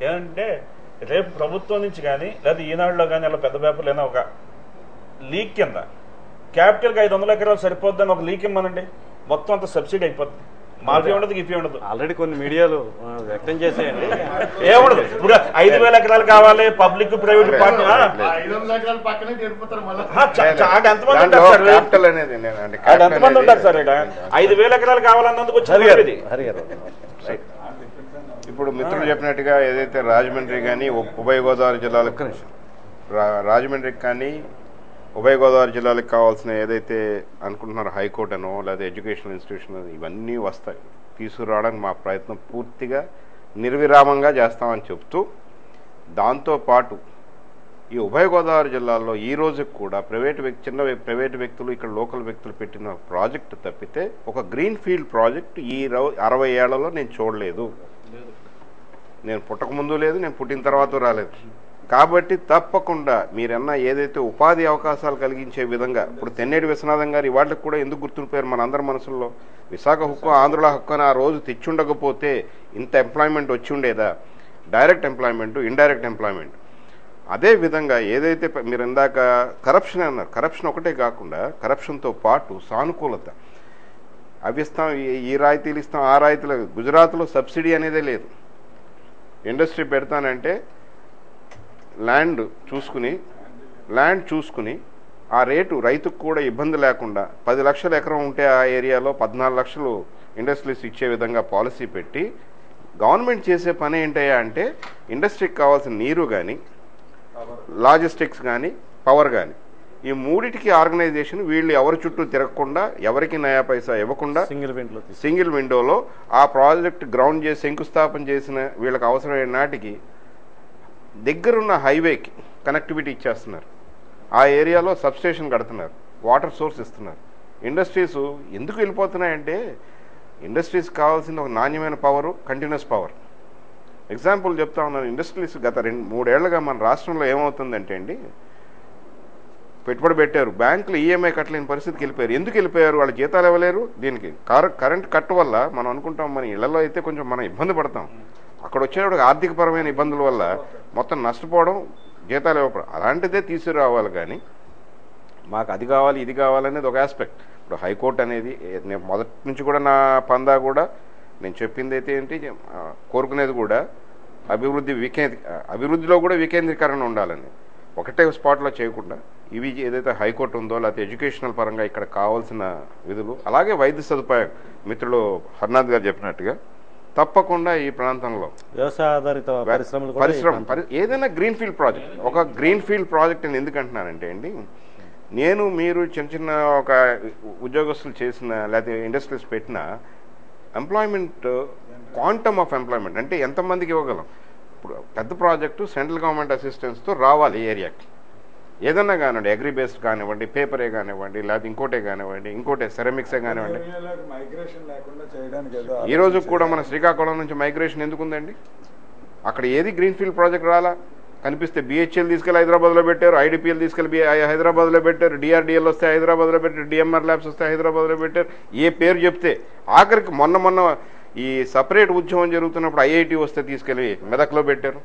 ఏమంటే రేపు ప్రభుత్వం నుంచి కానీ లేదా ఈనాడులో కానీ అలా పెద్ద పేపర్లు అయినా ఒక లీక్ కింద క్యాపిటల్కి 500 ఎకరాలు సరిపోద్దని ఒక లీక్ ఇమ్మనండి. మొత్తం అంత సబ్సిడీ అయిపోతుంది. మాఫీ ఉండదు, గిఫీ ఉండదు. ఆల్రెడీ కొన్ని మీడియాలు వ్యక్తం చేసేయండి. ఏముండదు. ఇప్పుడు 5,000 ఎకరాలు కావాలి, పబ్లిక్ ప్రైవేట్ పార్టీ. ఎంతమంది ఉంటారు సార్ ఇక్కడ? 5,000 ఎకరాలు కావాలన్నందుకు వచ్చింది. ఇప్పుడు మిత్రులు చెప్పినట్టుగా ఏదైతే రాజమండ్రి కానీ ఉభయ గోదావరి జిల్లాలకు రాజమండ్రికి కానీ ఉభయ గోదావరి జిల్లాలకు కావాల్సిన ఏదైతే అనుకుంటున్నారో హైకోర్టు అనో లేదా ఎడ్యుకేషనల్ ఇన్స్టిట్యూషన్ ఇవన్నీ వస్తాయి. తీసుకురావడానికి మా ప్రయత్నం పూర్తిగా నిర్విరామంగా చేస్తామని చెప్తూ, దాంతోపాటు ఈ ఉభయ గోదావరి జిల్లాల్లో ఈ రోజుకి కూడా చిన్న ప్రైవేటు వ్యక్తులు ఇక్కడ లోకల్ వ్యక్తులు పెట్టిన ప్రాజెక్టు తప్పితే ఒక గ్రీన్ ఫీల్డ్ ప్రాజెక్ట్ ఈ 60 ఏళ్లలో నేను చూడలేదు. నేను పుట్టకముందు లేదు, నేను పుట్టిన తర్వాత రాలేదు. కాబట్టి తప్పకుండా మీరన్నా ఏదైతే ఉపాధి అవకాశాలు కలిగించే విధంగా, ఇప్పుడు తెన్నేటి విశ్వనాథం గారు ఇవాళకి కూడా ఎందుకు గుర్తుండిపోయారు మన అందరి మనసుల్లో? విశాఖ హక్కు, ఆంధ్రుల హక్కు అని ఆ రోజు తెచ్చుండకపోతే ఇంత ఎంప్లాయ్మెంట్ వచ్చి ఉండేదా? Direct employment, indirect employment. అదే విధంగా ఏదైతే మీరు ఇందాక కరప్షన్ అన్నారు, కరప్షన్ ఒకటే కాకుండా కరప్షన్తో పాటు సానుకూలత. అవి ఇస్తాం, ఈ రాయితీలు ఇస్తాం, ఆ రాయితీలు. గుజరాత్లో సబ్సిడీ అనేదే లేదు. ఇండస్ట్రీ పెడతానంటే ల్యాండ్ చూసుకుని ఆ రేటు రైతుకు కూడా ఇబ్బంది లేకుండా 10 లక్షల ఎకరం ఉంటే ఆ ఏరియాలో 14 లక్షలు ఇండస్ట్రీస్ ఇచ్చే విధంగా పాలసీ పెట్టి గవర్నమెంట్ చేసే పని ఏంటయ్యా అంటే ఇండస్ట్రీకి కావాల్సిన నీరు కానీ, లాజిస్టిక్స్ కానీ, పవర్ కానీ, ఈ మూడిటికి ఆర్గనైజేషన్ వీళ్ళు ఎవరి చుట్టూ తిరగకుండా, ఎవరికి నయా పైసా ఇవ్వకుండా సింగిల్ విండోలో ఆ ప్రాజెక్ట్ గ్రౌండ్ చేసి శంకుస్థాపన చేసిన వీళ్ళకి అవసరమైన నాటికి దగ్గరున్న హైవేకి కనెక్టివిటీ ఇచ్చేస్తున్నారు. ఆ ఏరియాలో సబ్స్టేషన్ కడుతున్నారు, వాటర్ సోర్స్ ఇస్తున్నారు. ఇండస్ట్రీస్ ఎందుకు వెళ్ళిపోతున్నాయంటే ఇండస్ట్రీస్ కావాల్సిన ఒక నాణ్యమైన పవరు, కంటిన్యూస్ పవర్. ఎగ్జాంపుల్ చెప్తా ఉన్నాను. ఇండస్ట్రీస్ గత 2-3 ఏళ్లుగా మన రాష్ట్రంలో ఏమవుతుందంటే అండి, పెట్టుబడి పెట్టారు, బ్యాంకులు ఈఎంఐ కట్టలేని పరిస్థితికి వెళ్ళిపోయారు. ఎందుకు వెళ్ళిపోయారు? వాళ్ళ జీతాలు ఇవ్వలేరు. దీనికి కరెంట్ కట్ వల్ల మనం అనుకుంటాం మన ఇళ్లలో అయితే కొంచెం మనం ఇబ్బంది పడతాం. అక్కడ వచ్చేటప్పుడు ఆర్థికపరమైన ఇబ్బందుల వల్ల మొత్తం నష్టపోవడం, జీతాలు ఇవ్వడం, అలాంటిదే తీసుకురావాలి. కానీ మాకు అది కావాలి, ఇది కావాలనేది ఒక ఆస్పెక్ట్. ఇప్పుడు హైకోర్టు అనేది నేను మొదటి నుంచి కూడా నా పందా కూడా నేను చెప్పింది అయితే ఏంటి, కోరుకునేది కూడా అభివృద్ధిలో కూడా వికేంద్రీకరణ ఉండాలని, ఒకటే స్పాట్లో చేయకుండా ఇవి ఏదైతే హైకోర్టు ఉందో లేకపోతే ఎడ్యుకేషనల్ పరంగా ఇక్కడ కావాల్సిన విధులు, అలాగే వైద్య సదుపాయం మిత్రులు హర్నాథ్ గారు చెప్పినట్టుగా తప్పకుండా ఈ ప్రాంతంలో వ్యవసాయ ఆధారిత పరిశ్రమ ఏదైనా గ్రీన్ ఫీల్డ్ ప్రాజెక్ట్, ఒక గ్రీన్ ఫీల్డ్ ప్రాజెక్ట్ అని ఎందుకు అంటున్నానంటే అండి, మీరు చిన్న ఒక ఉద్యోగస్తులు చేసిన లేకపోతే ఇండస్ట్రీస్ పెట్టిన ఎంప్లాయ్మెంట్, క్వాంటమ్ ఆఫ్ ఎంప్లాయ్మెంట్ అంటే ఎంతమందికి ఇవ్వగలం? ఇప్పుడు పెద్ద ప్రాజెక్టు సెంట్రల్ గవర్నమెంట్ అసిస్టెన్స్తో రావాలి ఏరియాకి. ఏదన్నా కానివ్వండి, అగ్రి బేస్డ్ కానివ్వండి, పేపరే కానివ్వండి, లేకపోతే ఇంకోటే కానివ్వండి, ఇంకోటే సెరమిక్సే కానివ్వండి. ఈ రోజు కూడా మన శ్రీకాకుళం నుంచి మైగ్రేషన్ ఎందుకు ఉందండి? అక్కడ ఏది గ్రీన్ ఫీల్డ్ ప్రాజెక్ట్ రాలా. కనిపిస్తే బిహెచ్ఎల్ తీసుకెళ్ళి హైదరాబాద్లో పెట్టారు, ఐడిపిఎల్ తీసుకెళ్ళి హైదరాబాద్లో పెట్టారు, డిఆర్డిఎల్ వస్తే హైదరాబాద్లో పెట్టారు, డిఎంఆర్ ల్యాబ్స్ వస్తే హైదరాబాద్లో పెట్టారు. ఏ పేరు చెప్తే ఆఖరికి మొన్న ఈ సపరేట్ ఉద్యమం జరుగుతున్నప్పుడు ఐఐటి వస్తే తీసుకెళ్ళి మెదక్లో పెట్టారు.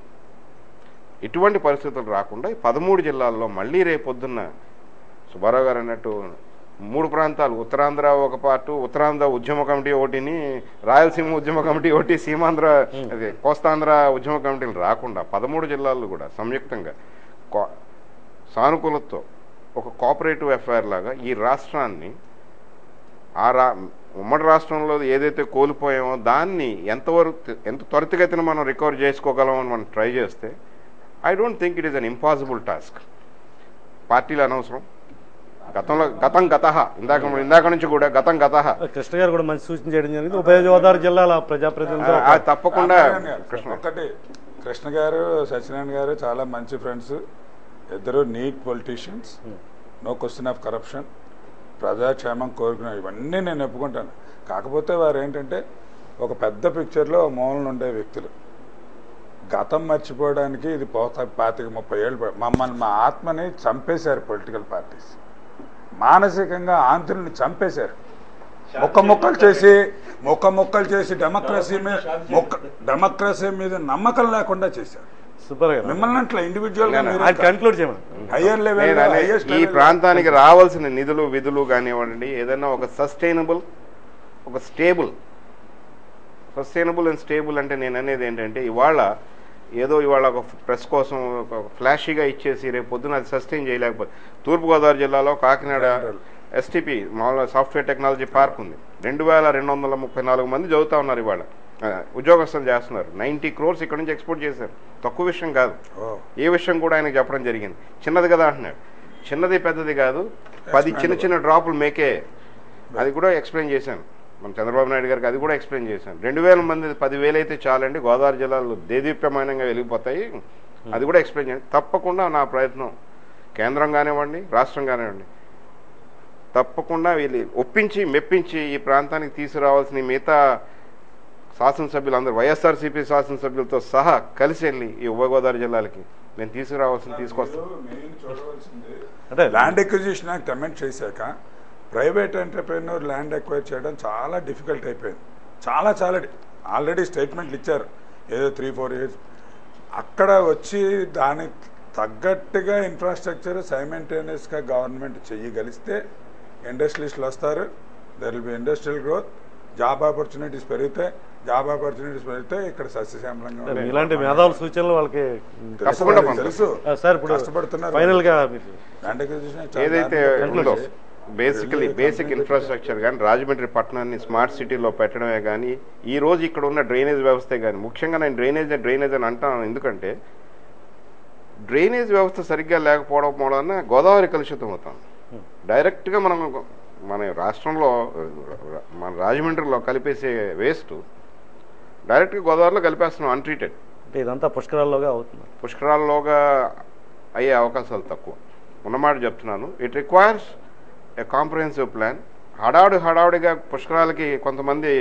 ఇటువంటి పరిస్థితులు రాకుండా 13 జిల్లాల్లో మళ్ళీ రేపొద్దున్న సుబ్బారావు గారు అన్నట్టు 3 ప్రాంతాలు, ఉత్తరాంధ్ర ఒక పార్టు, ఉత్తరాంధ్ర ఉద్యమ కమిటీ ఒకటిని, రాయలసీమ ఉద్యమ కమిటీ ఒకటి, సీమాంధ్ర అదే కోస్తాంధ్ర ఉద్యమ కమిటీలు రాకుండా 13 జిల్లాల్లో కూడా సంయుక్తంగా సానుకూలతో ఒక కోఆపరేటివ్ ఎఫ్ఐఆర్ లాగా ఈ రాష్ట్రాన్ని ఉమ్మడి రాష్ట్రంలో ఏదైతే కోల్పోయామో దాన్ని ఎంత త్వరితగతిన మనం రికవర్ చేసుకోగలమని మనం ట్రై చేస్తే I don't think it is an impossible task. పార్టీలు అనవసరం. ఇందాక నుంచి కూడా గతం కృష్ణ గారు కూడా మంచి సూచన చేయడం జరిగింది. ఉభయ గోదావరి జిల్లాల ప్రజాప్రతినిధులు తప్పకుండా ఒకటి కృష్ణ గారు, సత్యనారాయణ గారు చాలా మంచి ఫ్రెండ్స్. ఇద్దరు neat politicians, no question of corruption, ప్రజాక్షేమం కోరుకునే ఇవన్నీ నేను ఒప్పుకుంటాను. కాకపోతే వారు ఏంటంటే ఒక పెద్ద పిక్చర్లో మూలన ఉండే వ్యక్తులు. గతం మర్చిపోవడానికి ఇది 25-30 ఏళ్ళు మమ్మల్ని, మా ఆత్మని చంపేశారు పొలిటికల్ పార్టీస్. మానసికంగా ఆంధ్రుల్ని చంపేశారు. ముక్కలు చేసి డెమోక్రసీ మీద నమ్మకం లేకుండా చేశారు. మిమ్మల్ని అట్లా ఇండివిజువల్ గా హైయర్ లెవెల్ ఈ ప్రాంతానికి రావాల్సిన నిధులు విధులు కానివ్వండి, ఏదైనా ఒక సస్టైనబుల్ ఒక సస్టైనబుల్ అండ్ స్టేబుల్ అంటే నేను అనేది ఏంటంటే ఇవాళ ఒక ప్రెస్ కోసం ఒక ఫ్లాషీగా ఇచ్చేసి రేపు పొద్దున అది సస్టైన్ చేయలేకపోతే తూర్పుగోదావరి జిల్లాలో కాకినాడ ఎస్టీపీ మామూలుగా సాఫ్ట్వేర్ టెక్నాలజీ పార్క్ ఉంది. 2234 మంది చదువుతా ఉన్నారు ఇవాళ, ఉద్యోగస్తులు చేస్తున్నారు. 90 crores ఇక్కడ నుంచి ఎక్స్పోర్ట్ చేశారు. తక్కువ విషయం కాదు. ఏ విషయం కూడా ఆయనకు చెప్పడం జరిగింది. చిన్నది కదా అంటున్నాడు. చిన్నది పెద్దది కాదు, 10 చిన్న డ్రాపులు మేకే. అది కూడా ఎక్స్ప్లెయిన్ చేశాను మన చంద్రబాబు నాయుడు గారికి, అది కూడా ఎక్స్ప్లెయిన్ చేశాను. 2000 మంది 10,000 అయితే చాలండి, గోదావరి జిల్లాలో దేదీప్యమానంగా వెలిగిపోతాయి. అది కూడా ఎక్స్ప్లెయిన్ చేయండి. తప్పకుండా నా ప్రయత్నం కేంద్రం కానివ్వండి, రాష్ట్రం కానివ్వండి, తప్పకుండా వీళ్ళు ఒప్పించి మెప్పించి ఈ ప్రాంతానికి తీసుకురావాల్సిన మిగతా శాసనసభ్యులందరూ వైఎస్ఆర్సీపీ శాసనసభ్యులతో సహా కలిసి వెళ్ళి ఈ ఉభయ గోదావరి జిల్లాలకి నేను తీసుకొస్తాను. అంటే ల్యాండ్ ఎక్విజిషన్ యాక్ట్ అమెండ్ చేశాక ప్రైవేట్ ఎంటర్ప్రెన్యూర్ ల్యాండ్ ఎక్వైర్ చేయడం చాలా డిఫికల్ట్ అయిపోయింది. చాలా ఆల్రెడీ స్టేట్మెంట్లు ఇచ్చారు ఏదో 3-4 years. అక్కడ వచ్చి దానికి తగ్గట్టుగా ఇన్ఫ్రాస్ట్రక్చర్ సైమెంటేనియస్గా గవర్నమెంట్ చేయగలిస్తే ఇండస్ట్రియలిస్టులు వస్తారు, there will be industrial growth, job opportunities పెరిగితే ఇక్కడ సస్యశ్యామలంగా ఇలాంటి మేధావుల సూచనలు వాళ్ళకి తెలుసు. సార్ ఇప్పుడు ఫైనల్ గా ఏదైతే బేసిక్ ఇన్ఫ్రాస్ట్రక్చర్ కానీ రాజమండ్రి పట్టణాన్ని స్మార్ట్ సిటీలో పెట్టడమే కానీ ఈ రోజు ఇక్కడ ఉన్న డ్రైనేజ్ వ్యవస్థే కానీ, ముఖ్యంగా నేను డ్రైనేజ్ అని అంటాను. ఎందుకంటే డ్రైనేజ్ వ్యవస్థ సరిగ్గా లేకపోవడం వలన గోదావరి కలుషితం అవుతాం. డైరెక్ట్గా మన రాష్ట్రంలో మన రాజమండ్రిలో కలిపేసే వేస్ట్ డైరెక్ట్గా గోదావరిలో కలిపేస్తున్నాం అన్ట్రీటెడ్. అంటే ఇదంతా పుష్కరాల్లోగా అవుతుంది. పుష్కరాల్లోగా అయ్యే అవకాశాలు తక్కువ ఉన్నమాట చెప్తున్నాను. It requires a comprehensive plan. హడావుడిగా పుష్కరాలకి కొంతమంది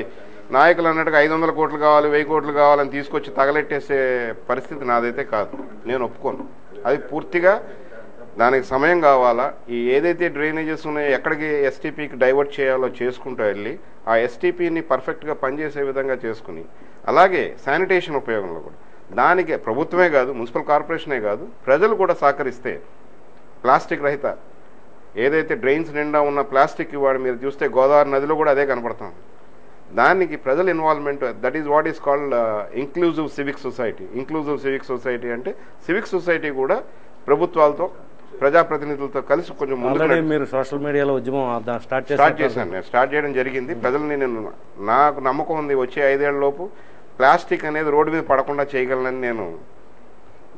నాయకులు అన్నట్టుగా 500 కోట్లు కావాలి, 1000 కోట్లు కావాలని తీసుకొచ్చి తగలెట్టేసే పరిస్థితి నాదైతే కాదు, నేను ఒప్పుకోను. అది పూర్తిగా దానికి సమయం కావాలా. ఈ ఏదైతే డ్రైనేజెస్ ఉన్నాయో ఎక్కడికి ఎస్టీపీకి డైవర్ట్ చేయాలో చేసుకుంటూ వెళ్ళి ఆ ఎస్టీపీని పర్ఫెక్ట్గా పనిచేసే విధంగా చేసుకుని, అలాగే శానిటేషన్ ఉపయోగంలో కూడా దానికి ప్రభుత్వమే కాదు, మున్సిపల్ కార్పొరేషనే కాదు, ప్రజలు కూడా సహకరిస్తే ప్లాస్టిక్ రహిత ఏదైతే డ్రైన్స్ నిండా ఉన్న ప్లాస్టిక్ ఇవాడు మీరు చూస్తే గోదావరి నదిలో కూడా అదే కనపడతాం. దానికి ప్రజల involvement, that is what is called inclusive civic society. Inclusive civic society అంటే సివిక్ సొసైటీ కూడా ప్రభుత్వాలతో ప్రజాప్రతినిధులతో కలిసి కొంచెం ముందు మీరు సోషల్ మీడియాలో ఉద్యమం స్టార్ట్ చేశాను. నేను స్టార్ట్ చేయడం జరిగింది. ప్రజల్ని నాకు నమ్మకం ఉంది వచ్చే 5 ఏళ్ల లోపు ప్లాస్టిక్ అనేది రోడ్డు మీద పడకుండా చేయగలనని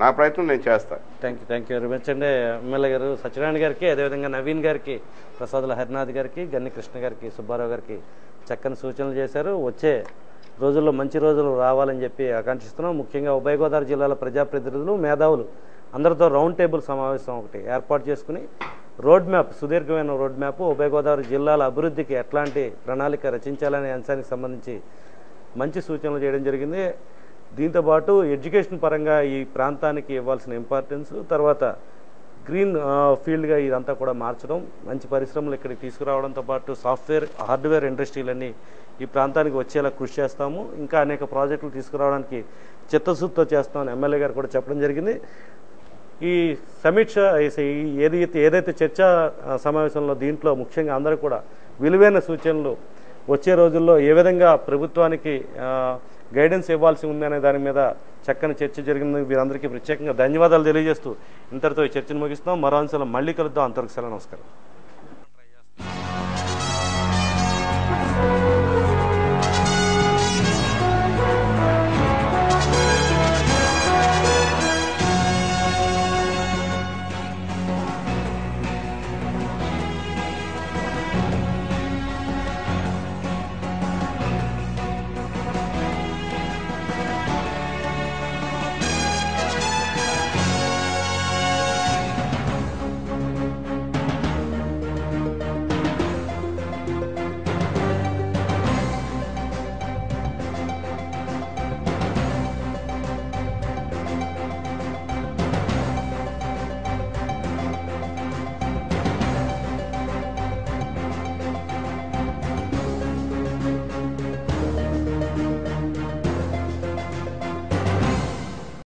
నా ప్రయత్నం నేను చేస్తాను. థ్యాంక్ యూ వెరీ మచ్ అండి. ఎమ్మెల్యే గారు సత్యనారాయణ గారికి, అదేవిధంగా నవీన్ గారికి, ప్రసాదుల హరినాథ్ గారికి, గన్ని కృష్ణ గారికి, సుబ్బారావు గారికి చక్కని సూచనలు చేశారు. వచ్చే రోజుల్లో మంచి రోజులు రావాలని చెప్పి ఆకాంక్షిస్తున్నాం. ముఖ్యంగా ఉభయ గోదావరి జిల్లాల ప్రజాప్రతినిధులు, మేధావులు అందరితో రౌండ్ టేబుల్ సమావేశం ఒకటి ఏర్పాటు చేసుకుని రోడ్ మ్యాప్, సుదీర్ఘమైన రోడ్ మ్యాప్, ఉభయ గోదావరి జిల్లాల అభివృద్ధికి ఎట్లాంటి ప్రణాళిక రచించాలనే అంశానికి సంబంధించి మంచి సూచనలు చేయడం జరిగింది. దీంతోపాటు ఎడ్యుకేషన్ పరంగా ఈ ప్రాంతానికి ఇవ్వాల్సిన ఇంపార్టెన్స్, తర్వాత గ్రీన్ ఫీల్డ్గా ఇదంతా కూడా మార్చడం, మంచి పరిశ్రమలు ఇక్కడికి తీసుకురావడంతో పాటు సాఫ్ట్వేర్, హార్డ్వేర్ ఇండస్ట్రీలన్నీ ఈ ప్రాంతానికి వచ్చేలా కృషి చేస్తాము. ఇంకా అనేక ప్రాజెక్టులు తీసుకురావడానికి చిత్తశుద్ధితో చేస్తామని ఎమ్మెల్యే గారు కూడా చెప్పడం జరిగింది. ఈ సమీక్ష ఏదైతే చర్చా సమావేశంలో దీంట్లో ముఖ్యంగా అందరూ కూడా విలువైన సూచనలు వచ్చే రోజుల్లో ఏ విధంగా ప్రభుత్వానికి గైడెన్స్ ఇవ్వాల్సి ఉందనే దాని మీద చక్కని చర్చ జరిగింది. వీరందరికీ ప్రత్యేకంగా ధన్యవాదాలు తెలియజేస్తూ ఇంతటితో ఈ చర్చను ముగిస్తున్నాం. మరో అంశాలు మళ్ళీ కలుద్దాం. అంతవరకు సెలవు, నమస్కారం.